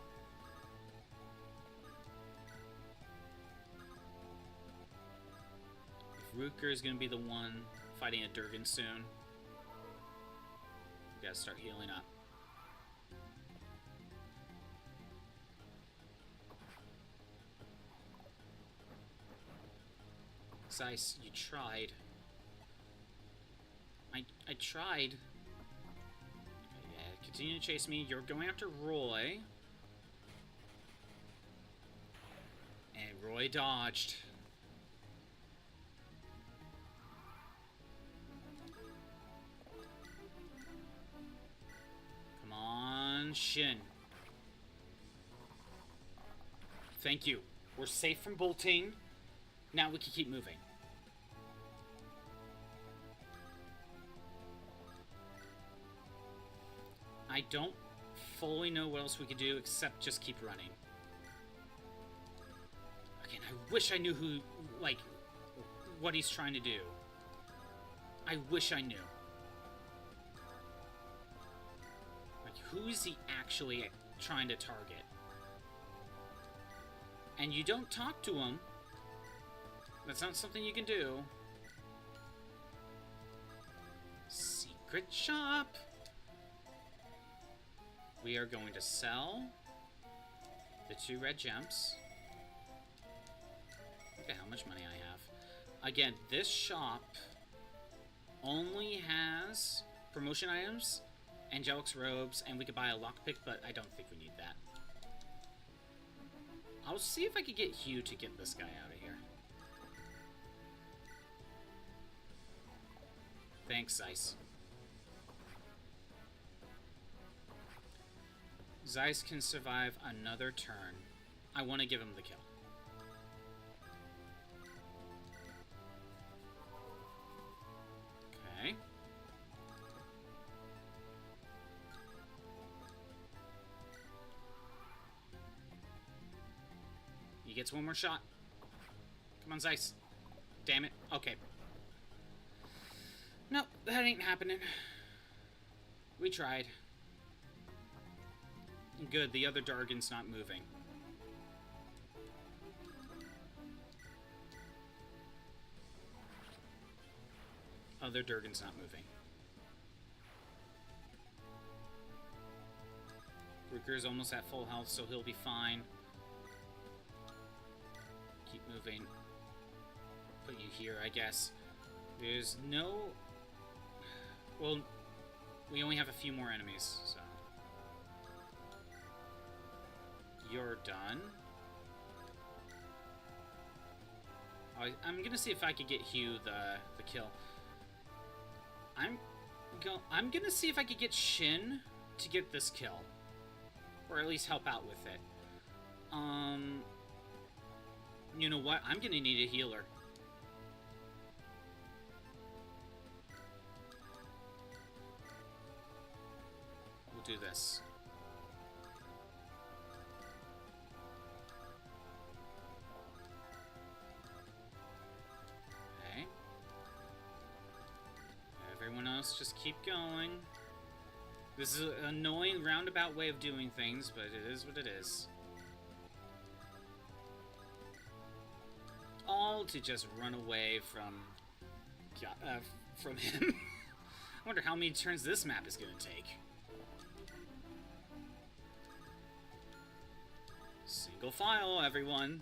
If Rutger is going to be the one fighting a Durgan soon, we gotta start healing up. Zeiss, you tried. I tried. Yeah, continue to chase me. You're going after Roy. And Roy dodged. Come on, Shin. Thank you. We're safe from bolting. Now we can keep moving. I don't fully know what else we could do except just keep running. Again, I wish I knew who, like, what he's trying to do. I wish I knew. Like, who is he actually trying to target? And you don't talk to him. That's not something you can do. Secret shop. We are going to sell the 2 red gems. Look at how much money I have. Again, this shop only has promotion items, Angelic's robes, and we could buy a lockpick, but I don't think we need that. I'll see if I can get Hugh to get this guy out of here. Thanks, Zeiss. Zeiss can survive another turn. I want to give him the kill. Okay. He gets one more shot. Come on, Zeiss. Damn it. Okay. Nope, that ain't happening. We tried. Good, the other Dargon's not moving. Other Durgan's not moving. Ruker's almost at full health, so he'll be fine. Keep moving. Put you here, I guess. There's no... Well, we only have a few more enemies, so... You're done. I'm gonna see if I could get Hugh the kill. I'm gonna see if I could get Shin to get this kill, or at least help out with it. You know what? I'm gonna need a healer. We'll do this. Everyone else just keep going. This is an annoying roundabout way of doing things, but it is what it is. All to just run away from him. I wonder how many turns this map is going to take. Single file, everyone.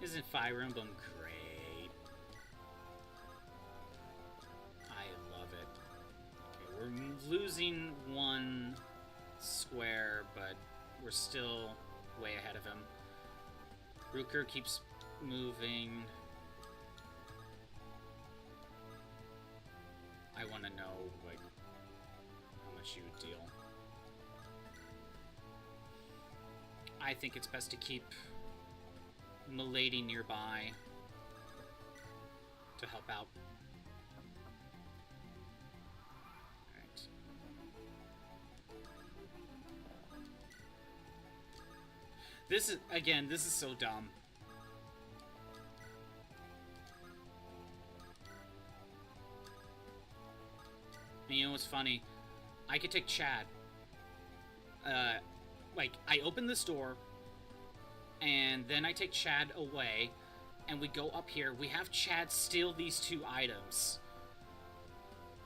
Isn't Fire Emblem great? I love it. Okay, we're losing one square, but we're still way ahead of him. Ruker keeps moving. I want to know, like, how much you would deal. I think it's best to keep Milady nearby to help out. Alright. This is so dumb. And you know what's funny? I could take Chad. Like, I open this door, and then I take Chad away, and we go up here. We have Chad steal these two items.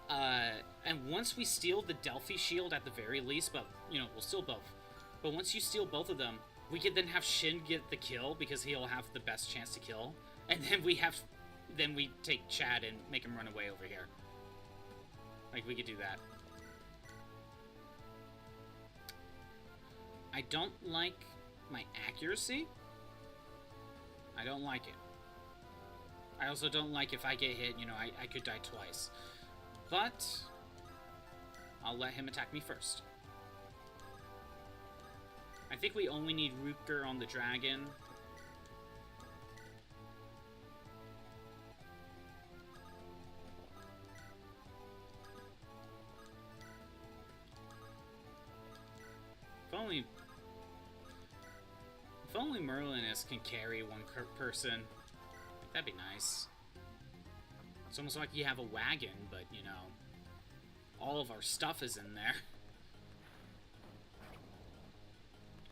And once we steal the Delphi shield at the very least, but, you know, we'll steal both. But once you steal both of them, we could then have Shin get the kill, because he'll have the best chance to kill. And then we take Chad and make him run away over here. Like, we could do that. I don't like my accuracy. I don't like it. I also don't like if I get hit, you know, I could die twice. But I'll let him attack me first. I think we only need Ruker on the dragon. If only Merlinus can carry one person, that'd be nice. It's almost like you have a wagon, but, you know, all of our stuff is in there.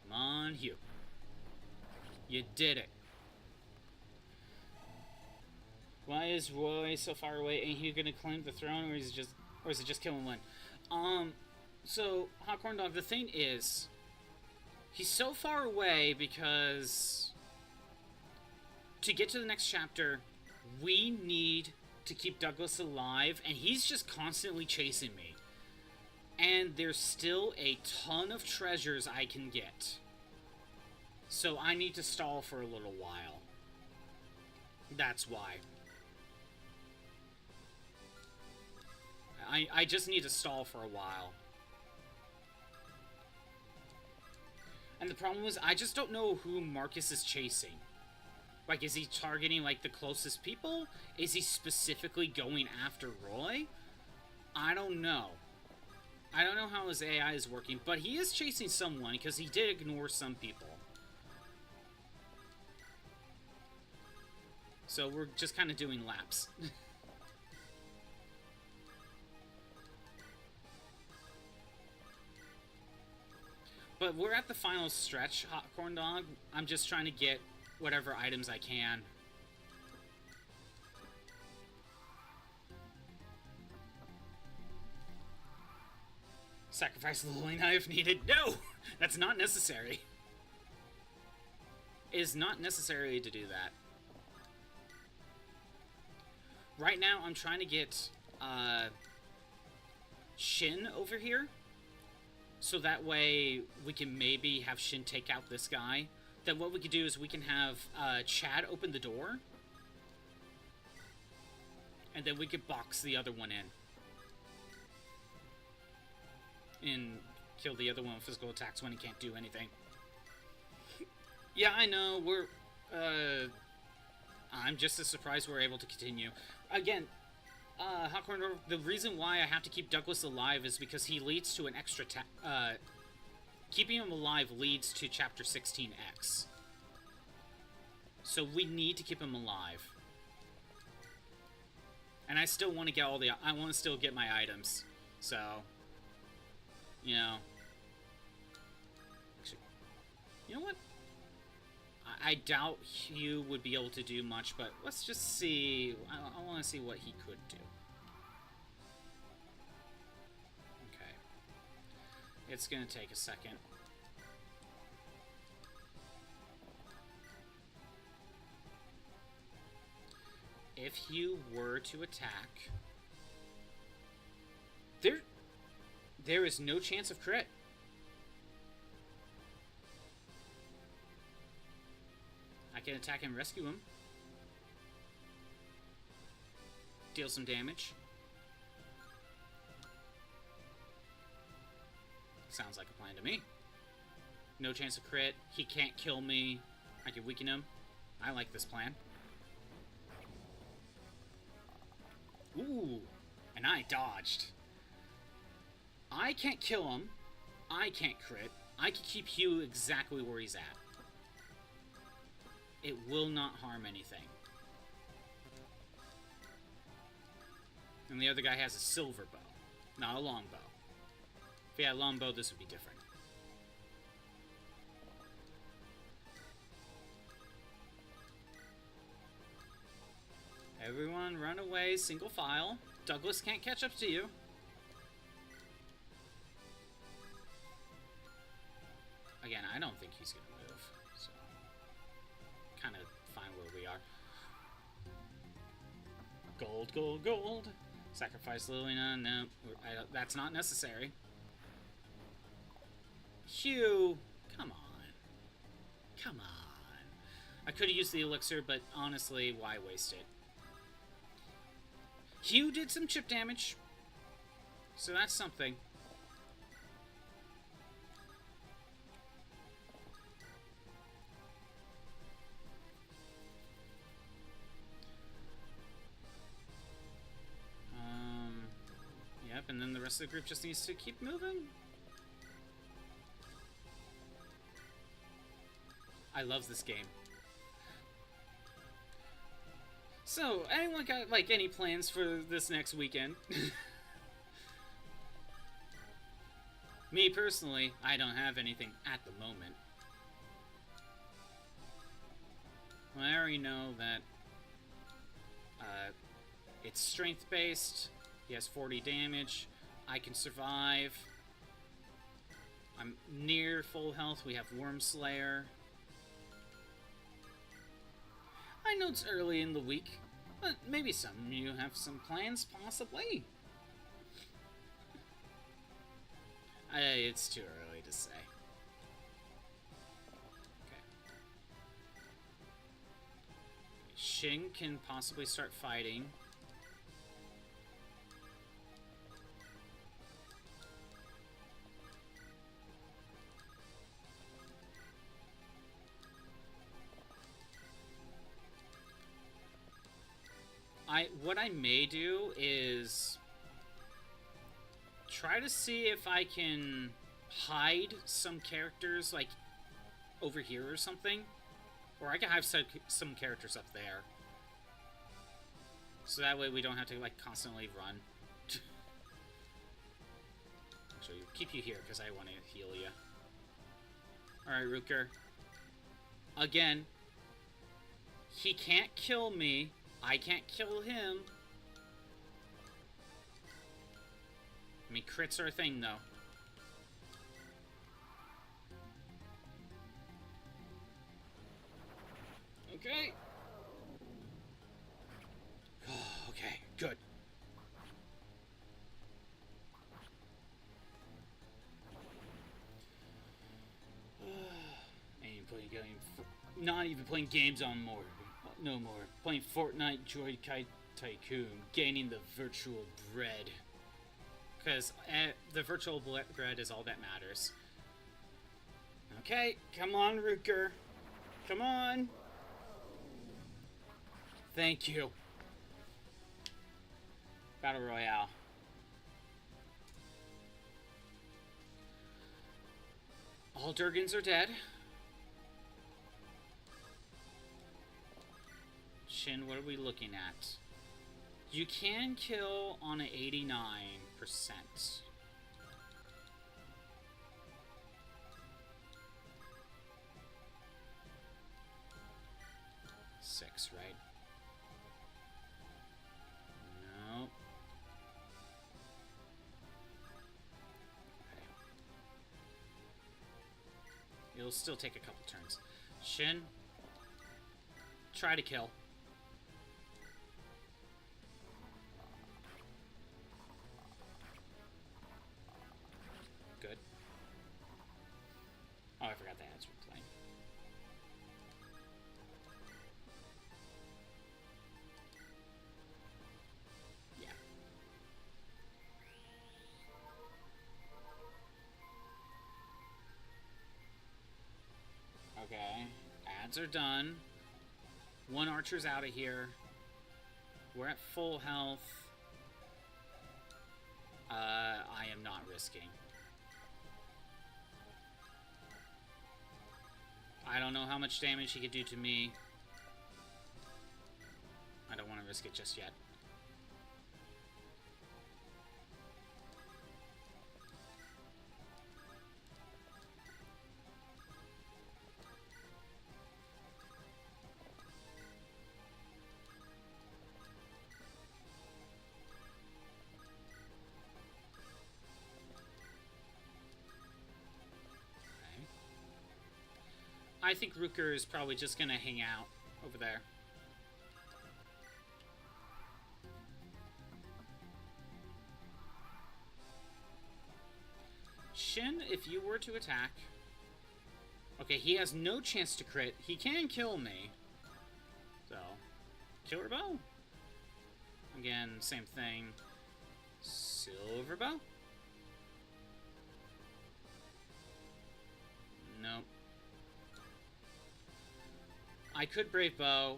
Come on, Hugh. You did it. Why is Roy so far away? Ain't he gonna claim the throne, or is it just killing one? So, Hot Corn Dog, the thing is, he's so far away because to get to the next chapter, We need to keep Douglas alive, and he's just constantly chasing me. And there's still a ton of treasures I can get. So I need to stall for a little while. That's why. I just need to stall for a while. And the problem is, I just don't know who Marcus is chasing. Like, is he targeting, like, the closest people? Is he specifically going after Roy? I don't know. I don't know how his AI is working, but he is chasing someone, because he did ignore some people. So we're just kind of doing laps. But we're at the final stretch, Hot Corn Dog. I'm just trying to get whatever items I can. Sacrifice the holy knife needed. No! That's not necessary. It is not necessary to do that. Right now, I'm trying to get Shin over here. So that way, we can maybe have Shin take out this guy. Then what we could do is we can have Chad open the door. And then we could box the other one in. And kill the other one with physical attacks when he can't do anything. Yeah, I know, we're... I'm just as surprised we're able to continue. Again, Hawkhorn, the reason why I have to keep Douglas alive is because he leads to an extra... keeping him alive leads to Chapter 16X. So we need to keep him alive. And I still want to get all the... I want to still get my items. So... You know... Actually, you know what? I doubt Hugh would be able to do much, but let's just see. I want to see what he could do. Okay. It's going to take a second. If Hugh were to attack... There is no chance of crit. I can attack and rescue him. Deal some damage. Sounds like a plan to me. No chance of crit. He can't kill me. I can weaken him. I like this plan. Ooh, and I dodged. I can't kill him. I can't crit. I can keep Hugh exactly where he's at. It will not harm anything. And the other guy has a silver bow, not a long bow. If he had a long bow, this would be different. Everyone run away, single file. Douglas can't catch up to you. Again, I don't think he's going to move, so kind of fine where we are. Gold, gold, gold. Sacrifice Liliana. No, that's not necessary. Hugh, come on. Come on. I could have used the elixir, but honestly, why waste it? Hugh did some chip damage, so that's something. Yep, and then the rest of the group just needs to keep moving. I love this game. So, anyone got, like, any plans for this next weekend? Me, personally, I don't have anything at the moment. Well, I already know that it's strength-based. He has 40 damage. I can survive. I'm near full health. We have Worm Slayer. I know it's early in the week, Maybe some of you have some plans, possibly. It's too early to say. Okay. Shin can possibly start fighting. What I may do is try to see if I can hide some characters, like, over here or something. Or I can have some characters up there. So that way we don't have to, like, constantly run. Actually, keep you here, because I want to heal you. Alright, Rooker. Again, he can't kill me. I can't kill him. I mean, crits are a thing, though. Okay. Okay, good. Not even playing games on more. No more. Playing Fortnite Joy Tycoon. Gaining the virtual bread. Because the virtual bread is all that matters. Okay, come on, Rooker. Come on. Thank you. Battle Royale. All Durgans are dead. Shin, what are we looking at? You can kill on an 89%. 6, right? No. Okay. It'll still take a couple turns. Shin, try to kill. Good. Oh, I forgot the ads were playing. Yeah. Okay. Ads are done. One archer's out of here. We're at full health. I am not risking. I don't know how much damage he could do to me. I don't want to risk it just yet. I think Rooker is probably just gonna hang out over there. Shin, if you were to attack... Okay, he has no chance to crit. He can kill me. So, Killer Bow. Again, same thing. Silver Bow. Nope. I could Brave Bow,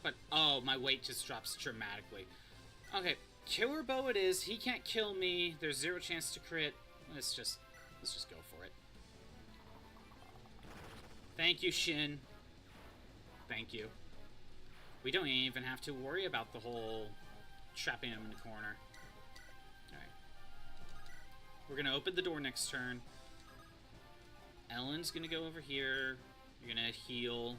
but oh, my weight just drops dramatically. Okay, Killer Bow it is. He can't kill me. There's 0 chance to crit. Let's just go for it. Thank you, Shin. Thank you. We don't even have to worry about the whole trapping him in the corner. Alright. We're gonna open the door next turn. Ellen's gonna go over here. You're gonna heal.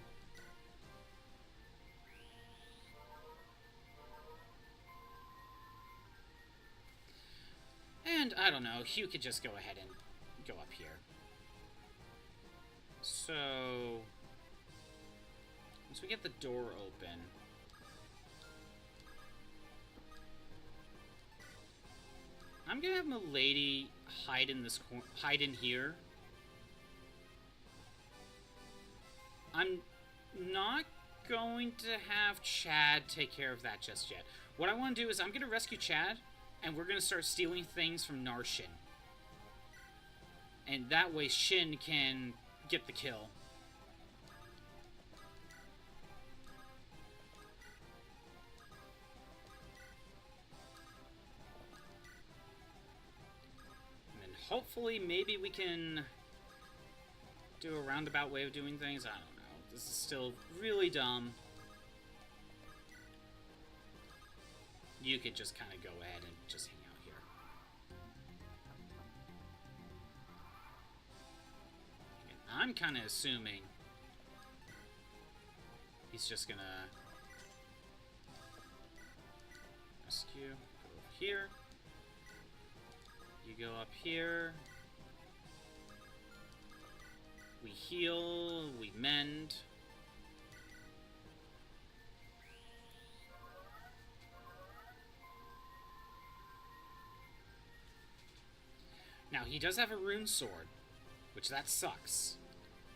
And, I don't know, Hugh could just go ahead and go up here. So... once we get the door open... I'm gonna have Milady hide in this hide in here. I'm not going to have Chad take care of that just yet. What I want to do is I'm gonna rescue Chad, and we're gonna start stealing things from Narshin. And that way Shin can get the kill. And then hopefully maybe we can do a roundabout way of doing things. I don't know. This is still really dumb. You could just kind of go ahead and just hang out here. And I'm kind of assuming he's just gonna rescue. Go over here. You go up here. We heal. We mend. Now, he does have a rune sword, which that sucks.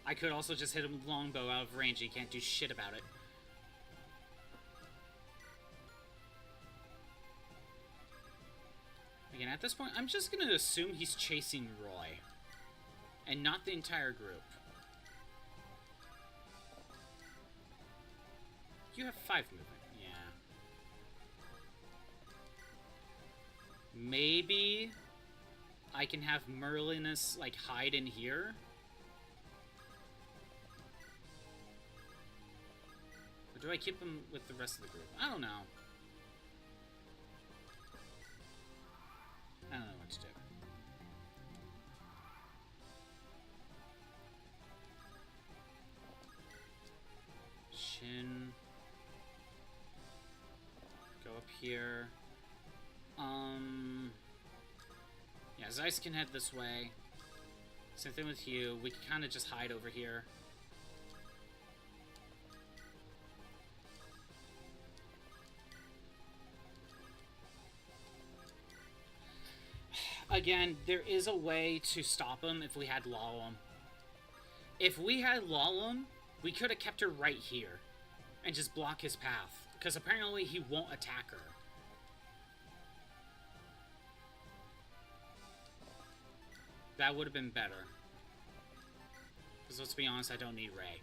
I could also just hit him with longbow out of range. He can't do shit about it. Again, at this point, I'm just going to assume he's chasing Roy, and not the entire group. You have 5 movement, yeah. Maybe I can have Merlinus, like, hide in here. Or do I keep him with the rest of the group? I don't know. I don't know what to do. Shin. Go up here. Yeah, Zeiss can head this way. Same thing with you. We can kind of just hide over here. Again, there is a way to stop him if we had Lalum. If we had Lalum, we could have kept her right here and just block his path, because apparently he won't attack her. That would have been better. Because let's be honest, I don't need Ray.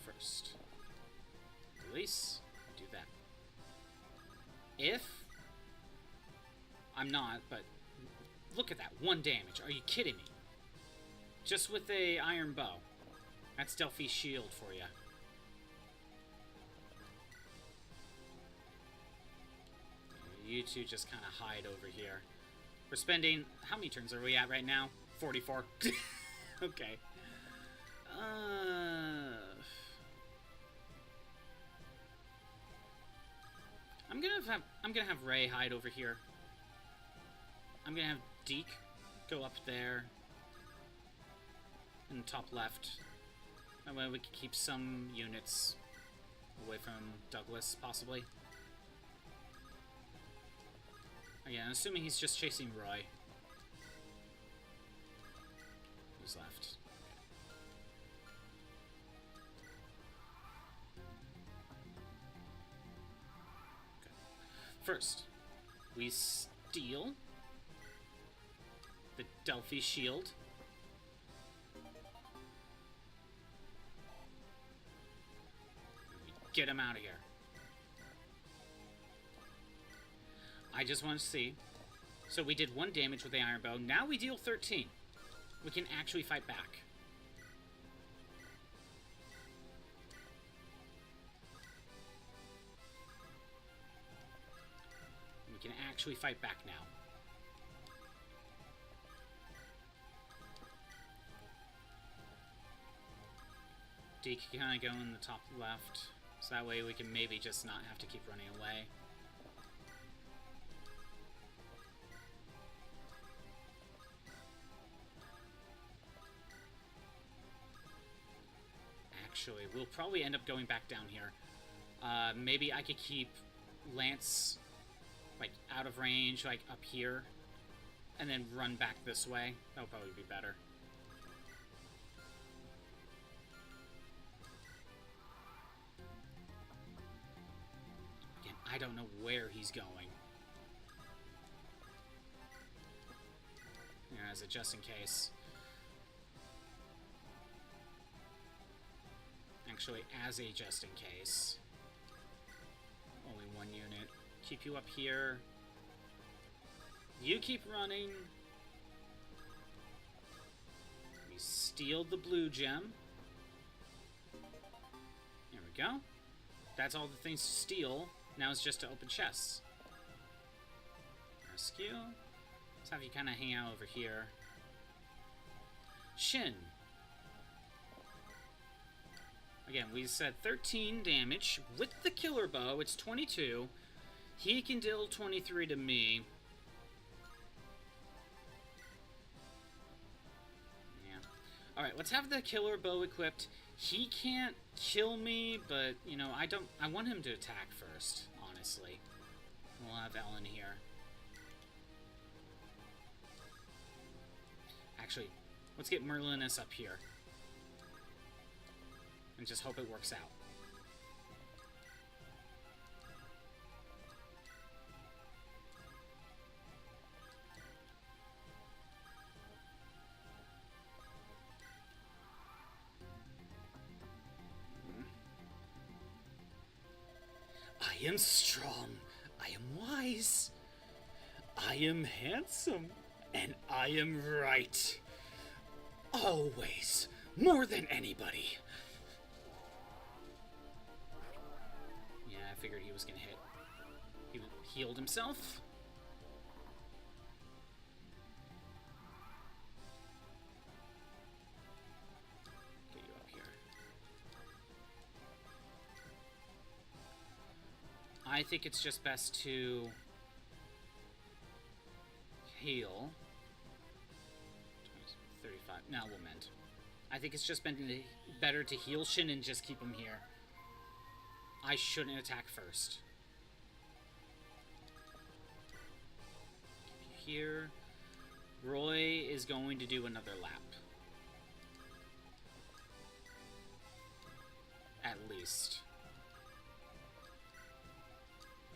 First, release, do that. If I'm not, but look at that, 1 damage. Are you kidding me? Just with a iron bow. That's Delphi's shield for you. You two just kind of hide over here. We're spending, how many turns are we at right now? 44. Okay. I'm gonna have Ray hide over here. I'm gonna have Deke go up there in the top left. That way we can keep some units away from Douglas, possibly. Again, assuming he's just chasing Roy. Who's left? First, we steal the Delphi shield. We get him out of here. I just want to see. So we did 1 damage with the iron bow. Now we deal 13. We can actually fight back. We can actually fight back now. Deke can kind of go in the top left, so that way we can maybe just not have to keep running away. actually. We'll probably end up going back down here. Maybe I could keep Lance, like, out of range, like, up here, and then run back this way. That'll probably be better. Again, I don't know where he's going. Yeah, as a just in case. Actually, as a just in case. Only one unit. Keep you up here. You keep running. We steal the blue gem. There we go. That's all the things to steal. Now it's just to open chests. Rescue. Let's have you kind of hang out over here. Shin. Again, we said 13 damage. With the killer bow, it's 22. He can deal 23 to me. Yeah. Alright, let's have the killer bow equipped. He can't kill me, but, you know, I want him to attack first, honestly. We'll have Ellen here. Actually, let's get Merlinus up here. And just hope it works out. I am strong. I am wise. I am handsome. And I am right. Always. More than anybody. Yeah, I figured he was gonna hit. He healed himself. Get you up here. I think it's just best to heal. 35. No, we'll mend. I think it's just better to heal Shin and just keep him here. I shouldn't attack first. Keep you here. Roy is going to do another lap. At least.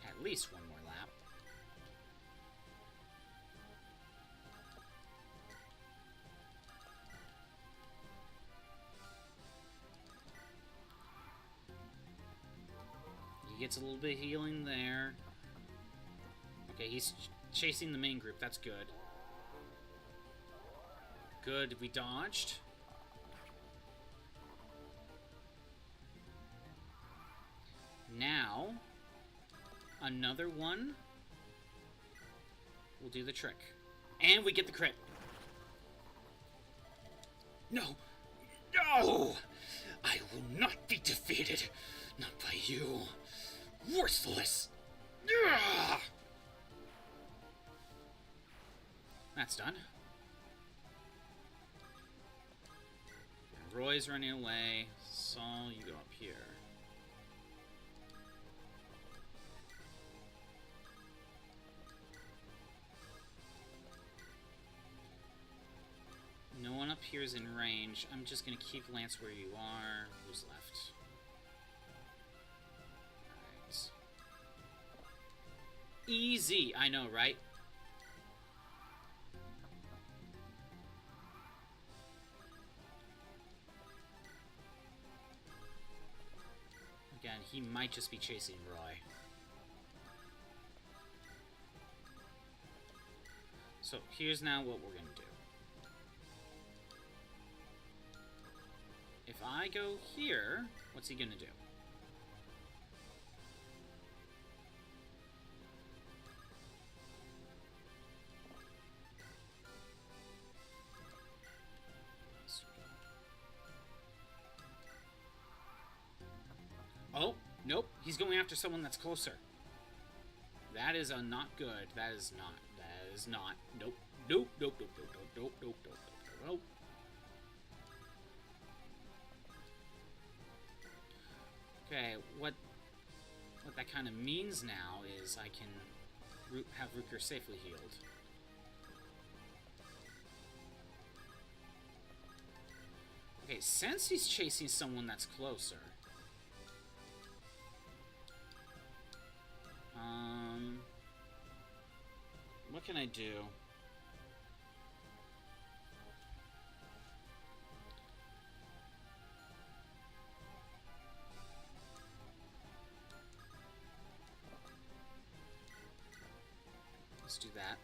At least one more lap. He gets a little bit of healing there. Okay, he's chasing the main group. That's good. Good, we dodged. Now, another one will do the trick. And we get the crit. No. No! I will not be defeated. Not by you. Worthless. Ugh! That's done. Roy's running away. Saul, you go up here. No one up here is in range. I'm just gonna keep Lance where you are. Who's left? Alright. Easy, I know, right? Again, he might just be chasing Roy. So here's now what we're gonna do. If I go here, what's he gonna do? Oh, nope. He's going after someone that's closer. That is a not good. That is not. That is not. Nope. Nope. Nope. Nope. Nope. Nope. Nope. Nope. Nope. Nope. that kind of means now is I can have Ruker safely healed. Okay, since he's chasing someone that's closer... what can I do? Let's do that.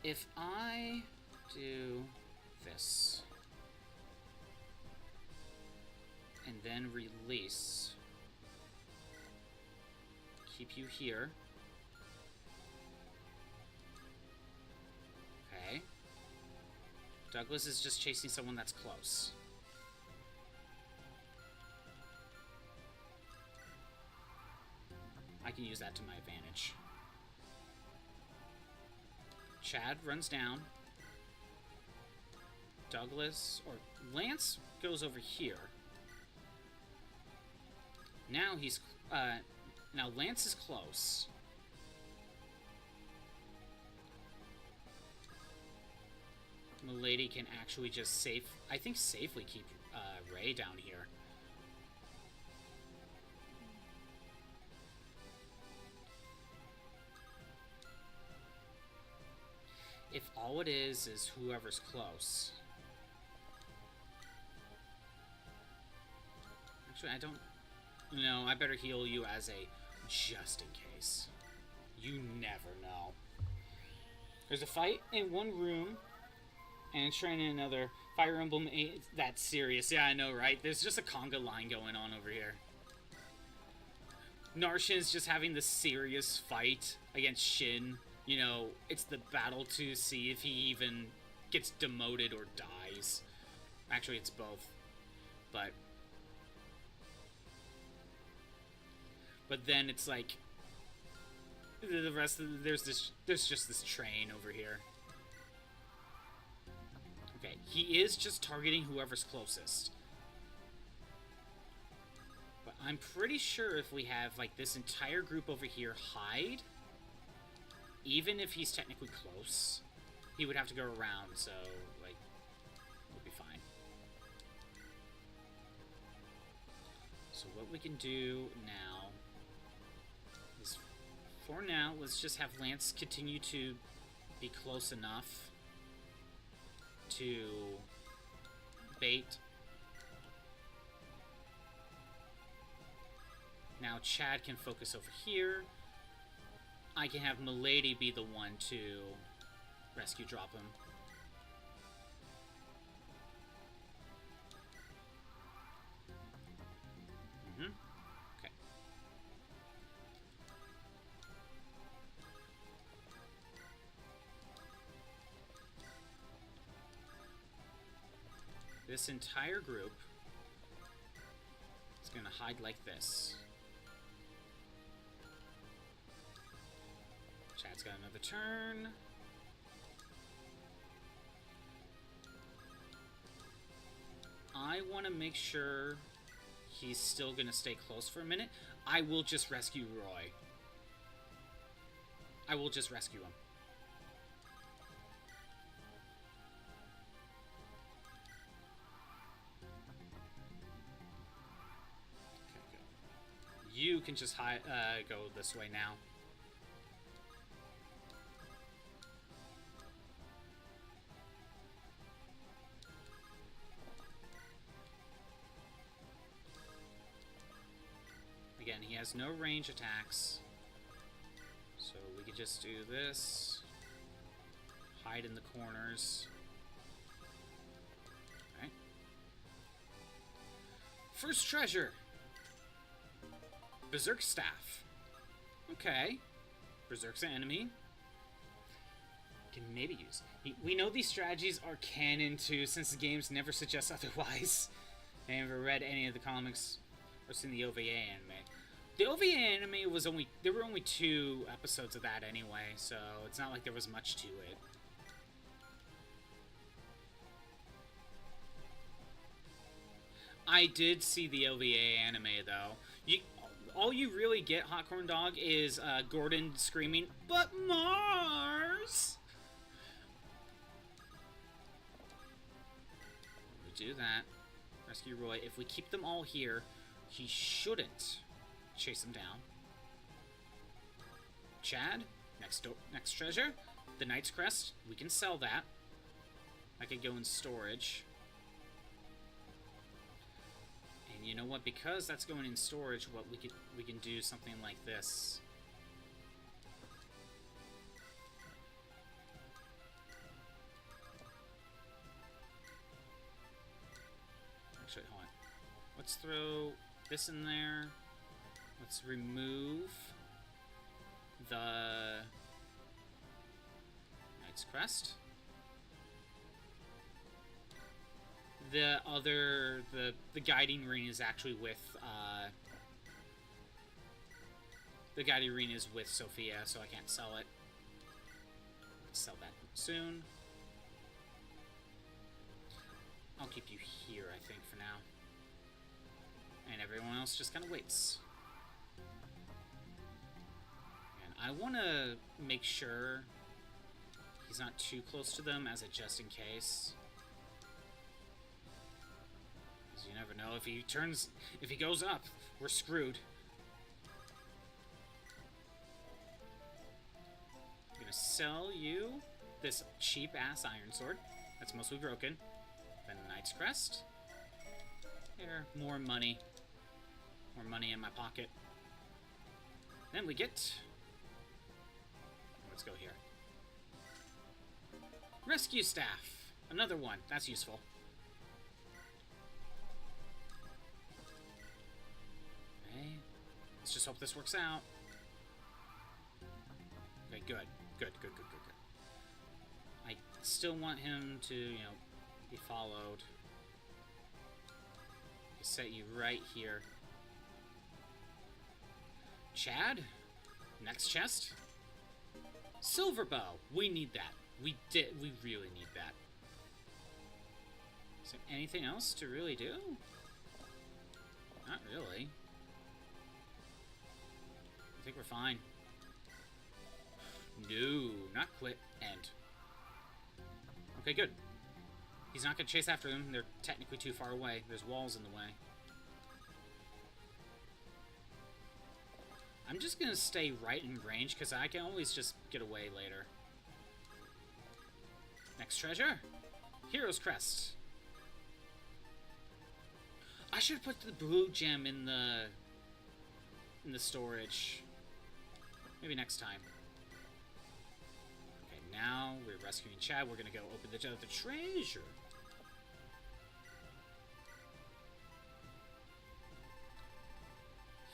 If I do this and then release, keep you here. Okay. Douglas is just chasing someone that's close. I can use that to my advantage. Chad runs down. Douglas, or Lance goes over here. Now he's, now Lance is close. Milady can actually just safely keep Ray down here. If all it is whoever's close. Actually, I don't... No, I better heal you as a just in case. You never know. There's a fight in one room, and it's trying in another. Fire Emblem ain't that serious. Yeah, I know, right? There's just a Konga line going on over here. Narshin's just having this serious fight against Shin. You know, it's the battle to see if he even gets demoted or dies. Actually, it's both. But then it's like the rest of there's just this train over here. Okay, he is just targeting whoever's closest. But I'm pretty sure if we have like this entire group over here hide, even if he's technically close, he would have to go around, so like we'll be fine. So what we can do now is, for now, let's just have Lance continue to be close enough to bait. Now Chad can focus over here. I can have Milady be the one to rescue drop him. Okay. This entire group is going to hide like this. Chad's got another turn. I want to make sure he's still going to stay close for a minute. I will just rescue Roy. I will just rescue him. Okay, go. You can just go this way now. Again, he has no range attacks, so we could just do this, hide in the corners. Okay. First treasure, Berserk Staff. Okay, Berserk's an enemy. Can maybe use. We know these strategies are canon too, since the games never suggest otherwise. I never read any of the comics or seen the OVA anime. The OVA anime was there were only 2 episodes of that anyway, so it's not like there was much to it. I did see the OVA anime though. All you really get, Hot Corn Dog, is Gordon screaming, "But Mars!" We do that. Rescue Roy. If we keep them all here, he shouldn't chase them down. Chad, next treasure, the Knight's Crest. We can sell that. I could go in storage. And you know what? Because that's going in storage, we can do something like this. Actually, hold on. Let's throw this in there. Let's remove the Knight's Crest. The guiding ring is actually with the guiding ring is with Sophia, so I can't sell it. Let's sell that soon. I'll keep you here, I think, for now. And everyone else just kind of waits. And I want to make sure he's not too close to them as a just in case. Because you never know. If he goes up, we're screwed. I'm going to sell you this cheap-ass iron sword. That's mostly broken. Then the Knight's Crest. Here, more money. More money in my pocket. Then we get... Let's go here. Rescue Staff. Another one. That's useful. Okay. Let's just hope this works out. Okay, good. Good. I still want him to, be followed. Set you right here. Chad? Next chest? Silver bow. We need that. We really need that. Is there anything else to really do? Not really. I think we're fine. No, not quit. End. Okay, good. He's not going to chase after them. They're technically too far away. There's walls in the way. I'm just going to stay right in range because I can always just get away later. Next treasure. Hero's Crest. I should have put the blue gem in the storage. Maybe next time. Okay, now we're rescuing Chad. We're going to go open the treasure.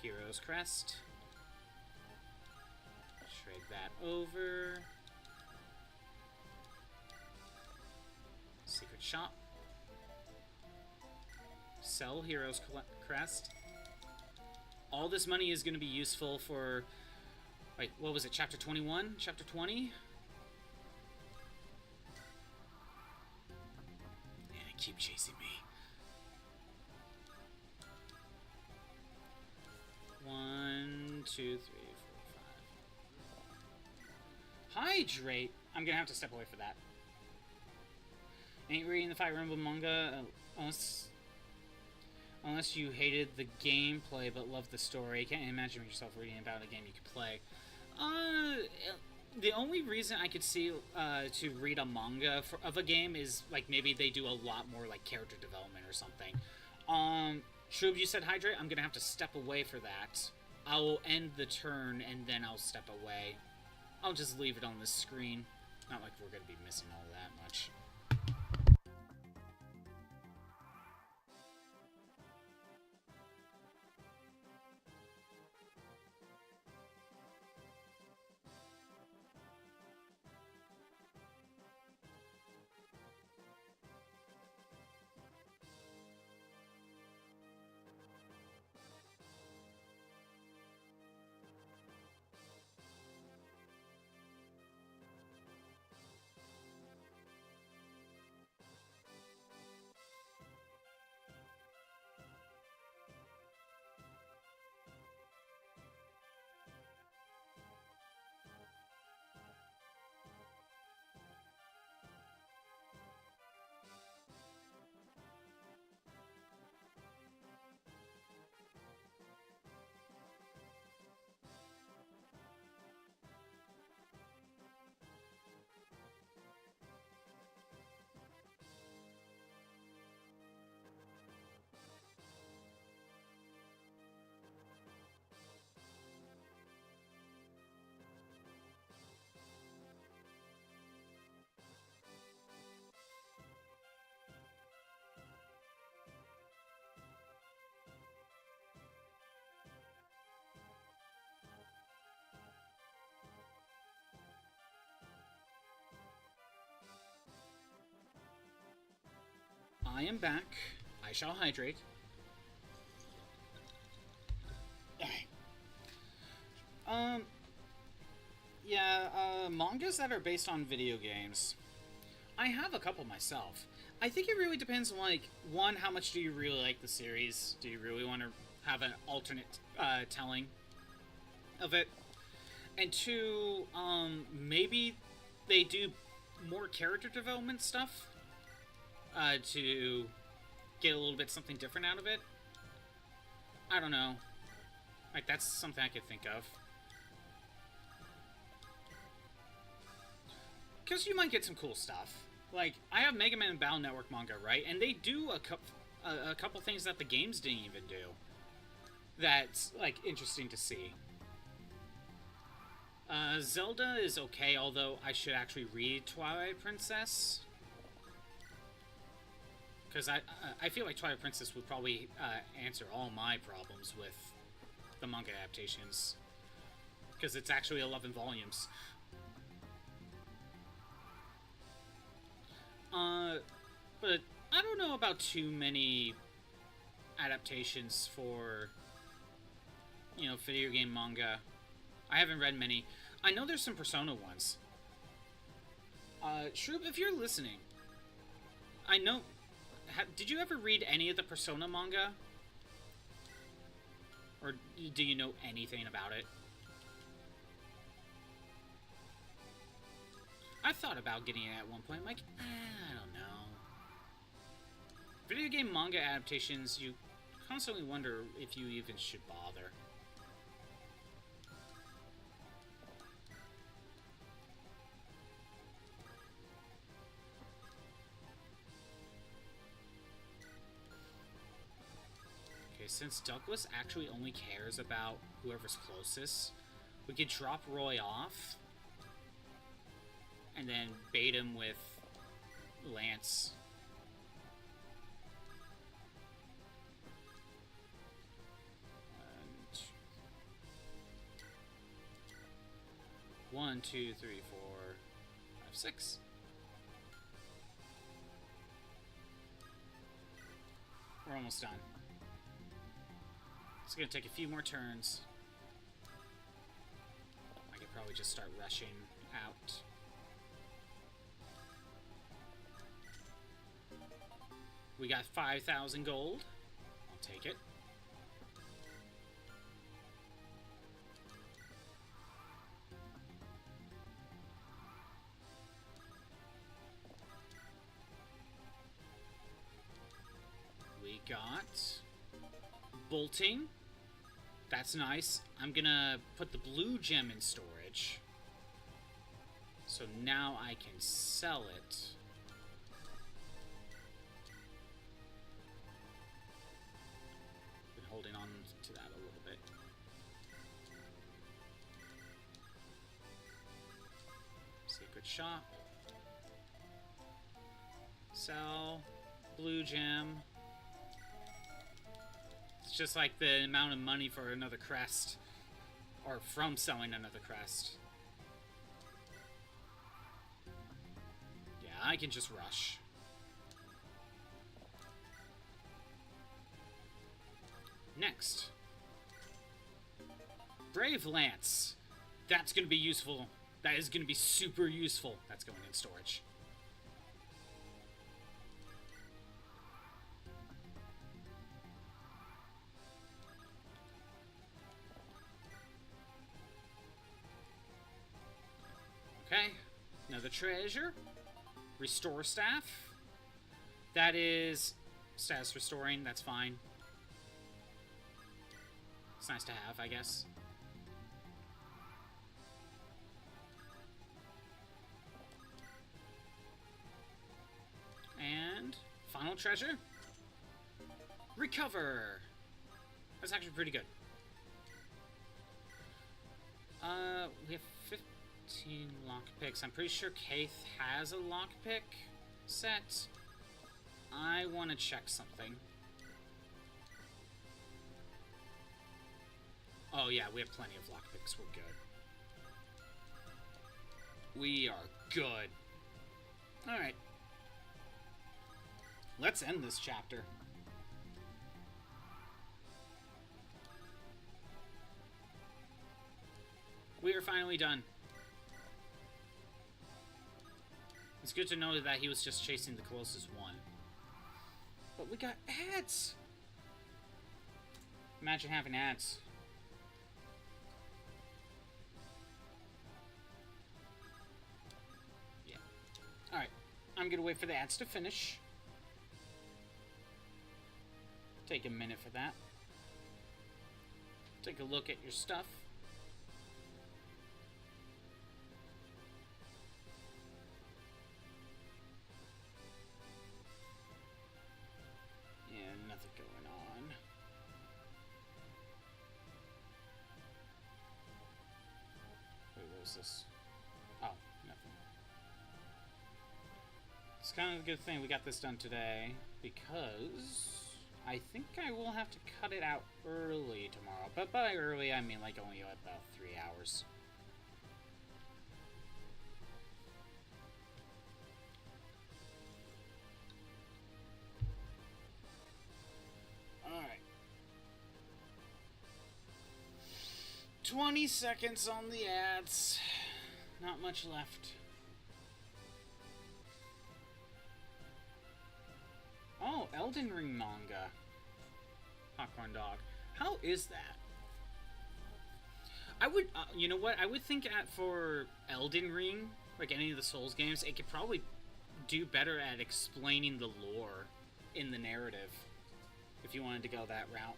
Hero's Crest. Trade that over. Secret shop. Sell Hero's Crest. All this money is going to be useful for... Wait, what was it? Chapter 21? Chapter 20? Yeah, keep chasing me. 1, 2, 3, 4, 5. Hydrate! I'm gonna have to step away for that. Ain't reading the Fire Emblem manga unless you hated the gameplay but loved the story. Can't imagine yourself reading about a game you could play. The only reason I could see to read a manga of a game is like maybe they do a lot more like character development or something. Shub, you said hydrate? I'm gonna have to step away for that. I will end the turn and then I'll step away. I'll just leave it on the screen. Not like we're gonna be missing all that much. I am back. I shall hydrate. Mangas that are based on video games. I have a couple myself. I think it really depends on, like, one, how much do you really like the series? Do you really want to have an alternate telling of it? And two, maybe they do more character development stuff to get a little bit something different out of it. I don't know. Like, that's something I could think of. Because you might get some cool stuff. Like, I have Mega Man and Battle Network manga, right? And they do a couple things that the games didn't even do. That's, like, interesting to see. Zelda is okay, although I should actually read Twilight Princess. Because I feel like Twilight Princess would probably answer all my problems with the manga adaptations. Because it's actually 11 volumes. But I don't know about too many adaptations for, you know, video game manga. I haven't read many. I know there's some Persona ones. Shroop, if you're listening, I know... did you ever read any of the Persona manga? Or do you know anything about it? I thought about getting it at one point. I'm like, I don't know. Video game manga adaptations, you constantly wonder if you even should bother. Okay, since Douglas actually only cares about whoever's closest, we could drop Roy off and then bait him with Lance. And 1, 2, 3, 4, 5, 6. We're almost done. It's gonna take a few more turns. I could probably just start rushing out. We got 5,000 gold. I'll take it. We got bolting. That's nice. I'm gonna put the blue gem in storage. So now I can sell it. Holding on to that a little bit. Secret shop. Sell. Blue gem. It's just like the amount of money for another crest. Or from selling another crest. Yeah, I can just rush. Next. Brave Lance. That's going to be useful. That is going to be super useful. That's going in storage. Okay. Another treasure. Restore staff. That is status restoring. That's fine. It's nice to have, I guess. And final treasure. Recover. That's actually pretty good. We have 15 lockpicks. I'm pretty sure Keith has a lockpick set. I want to check something. Oh yeah, we have plenty of lockpicks. We're good. We are good. Alright. Let's end this chapter. We are finally done. It's good to know that he was just chasing the closest one. But we got ads! Imagine having ads. Yeah. Alright. I'm gonna wait for the ads to finish. Take a minute for that. Take a look at your stuff. Yeah, nothing going on. Wait, what was this? Oh, nothing. It's kind of a good thing we got this done today, because I think I will have to cut it out early tomorrow. But by early, I mean like only about 3 hours. Alright. 20 seconds on the ads. Not much left. Oh, Elden Ring manga. Popcorn Dog. How is that? I would, you know what? I would think for Elden Ring, like any of the Souls games, it could probably do better at explaining the lore in the narrative. If you wanted to go that route.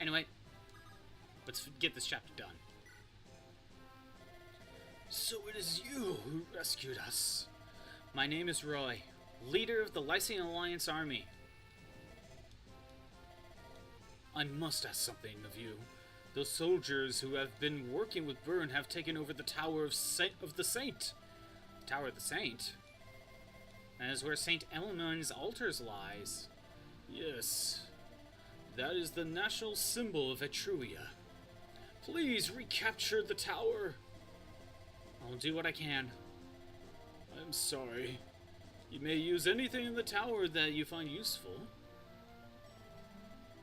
Anyway, let's get this chapter done. So it is you who rescued us. My name is Roy, leader of the Lycian Alliance army. I must ask something of you. Those soldiers who have been working with Byrne have taken over the Tower of the Saint. The Tower of the Saint? That is where Saint Eleanor's altars lies. Yes, that is the national symbol of Etruria. Please recapture the tower. I'll do what I can. I'm sorry. You may use anything in the tower that you find useful.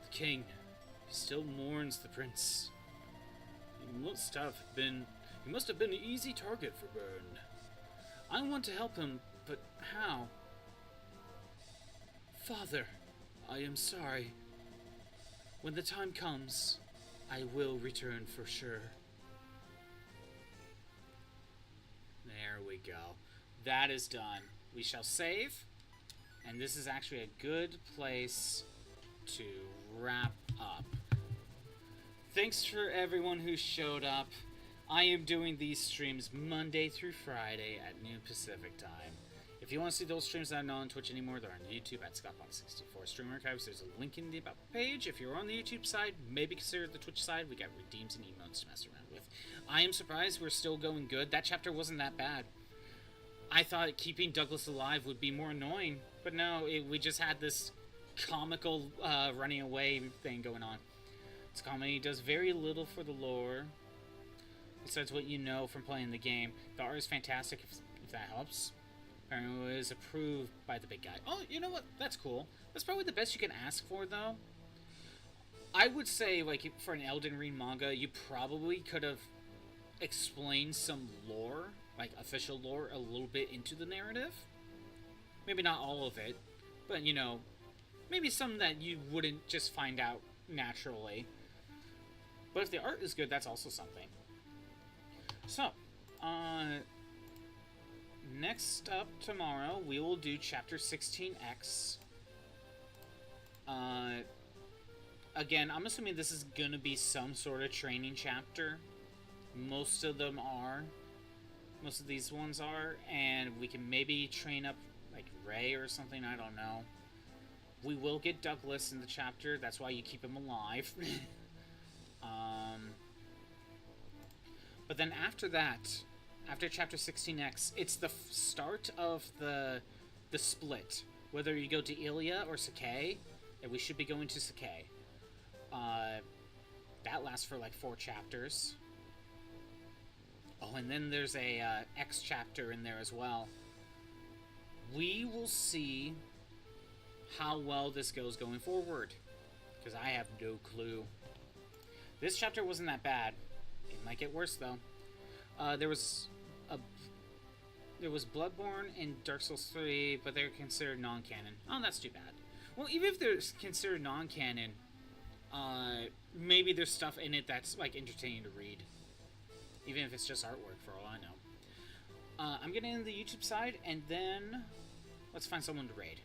The king still mourns the prince. He must have been an easy target for Byrne. I want to help him, but how? Father, I am sorry. When the time comes, I will return for sure. There we go. That is done. We shall save, and this is actually a good place to wrap up. Thanks for everyone who showed up. I am doing these streams Monday through Friday at noon Pacific time. If you want to see those streams that are not on Twitch anymore, they're on YouTube at ScottBox64 Stream Archives. There's a link in the About page. If you're on the YouTube side, maybe consider the Twitch side. We got redeems and emotes to mess around with. I am surprised we're still going good. That chapter wasn't that bad. I thought keeping Douglas alive would be more annoying, but no, we just had this comical running away thing going on. This comedy does very little for the lore, besides what you know from playing the game. The art is fantastic, if that helps. Apparently it was approved by the big guy. Oh, you know what? That's cool. That's probably the best you can ask for, though. I would say, like, for an Elden Ring manga, you probably could have explained some lore, like official lore, a little bit into the narrative. Maybe not all of it, but, you know, maybe some that you wouldn't just find out naturally. But if the art is good, that's also something. So, next up tomorrow, we will do Chapter 16X. Again, I'm assuming this is gonna be some sort of training chapter. Most of them are. Most of these ones are. And we can maybe train up, like, Ray or something, I don't know. We will get Douglas in the chapter, that's why you keep him alive. But then after that, after Chapter 16X, it's the start of the split. Whether you go to Ilia or Sakai, and we should be going to Sakai. That lasts for like 4 chapters. Oh, and then there's a X chapter in there as well. we will see how well this goes going forward. Because I have no clue. This chapter wasn't that bad. It might get worse, though. There was Bloodborne and Dark Souls 3, but they're considered non-canon. Oh, that's too bad. Well, even if they're considered non-canon, maybe there's stuff in it that's, like, entertaining to read. Even if it's just artwork, for all I know. I'm getting into the YouTube side, and then let's find someone to raid.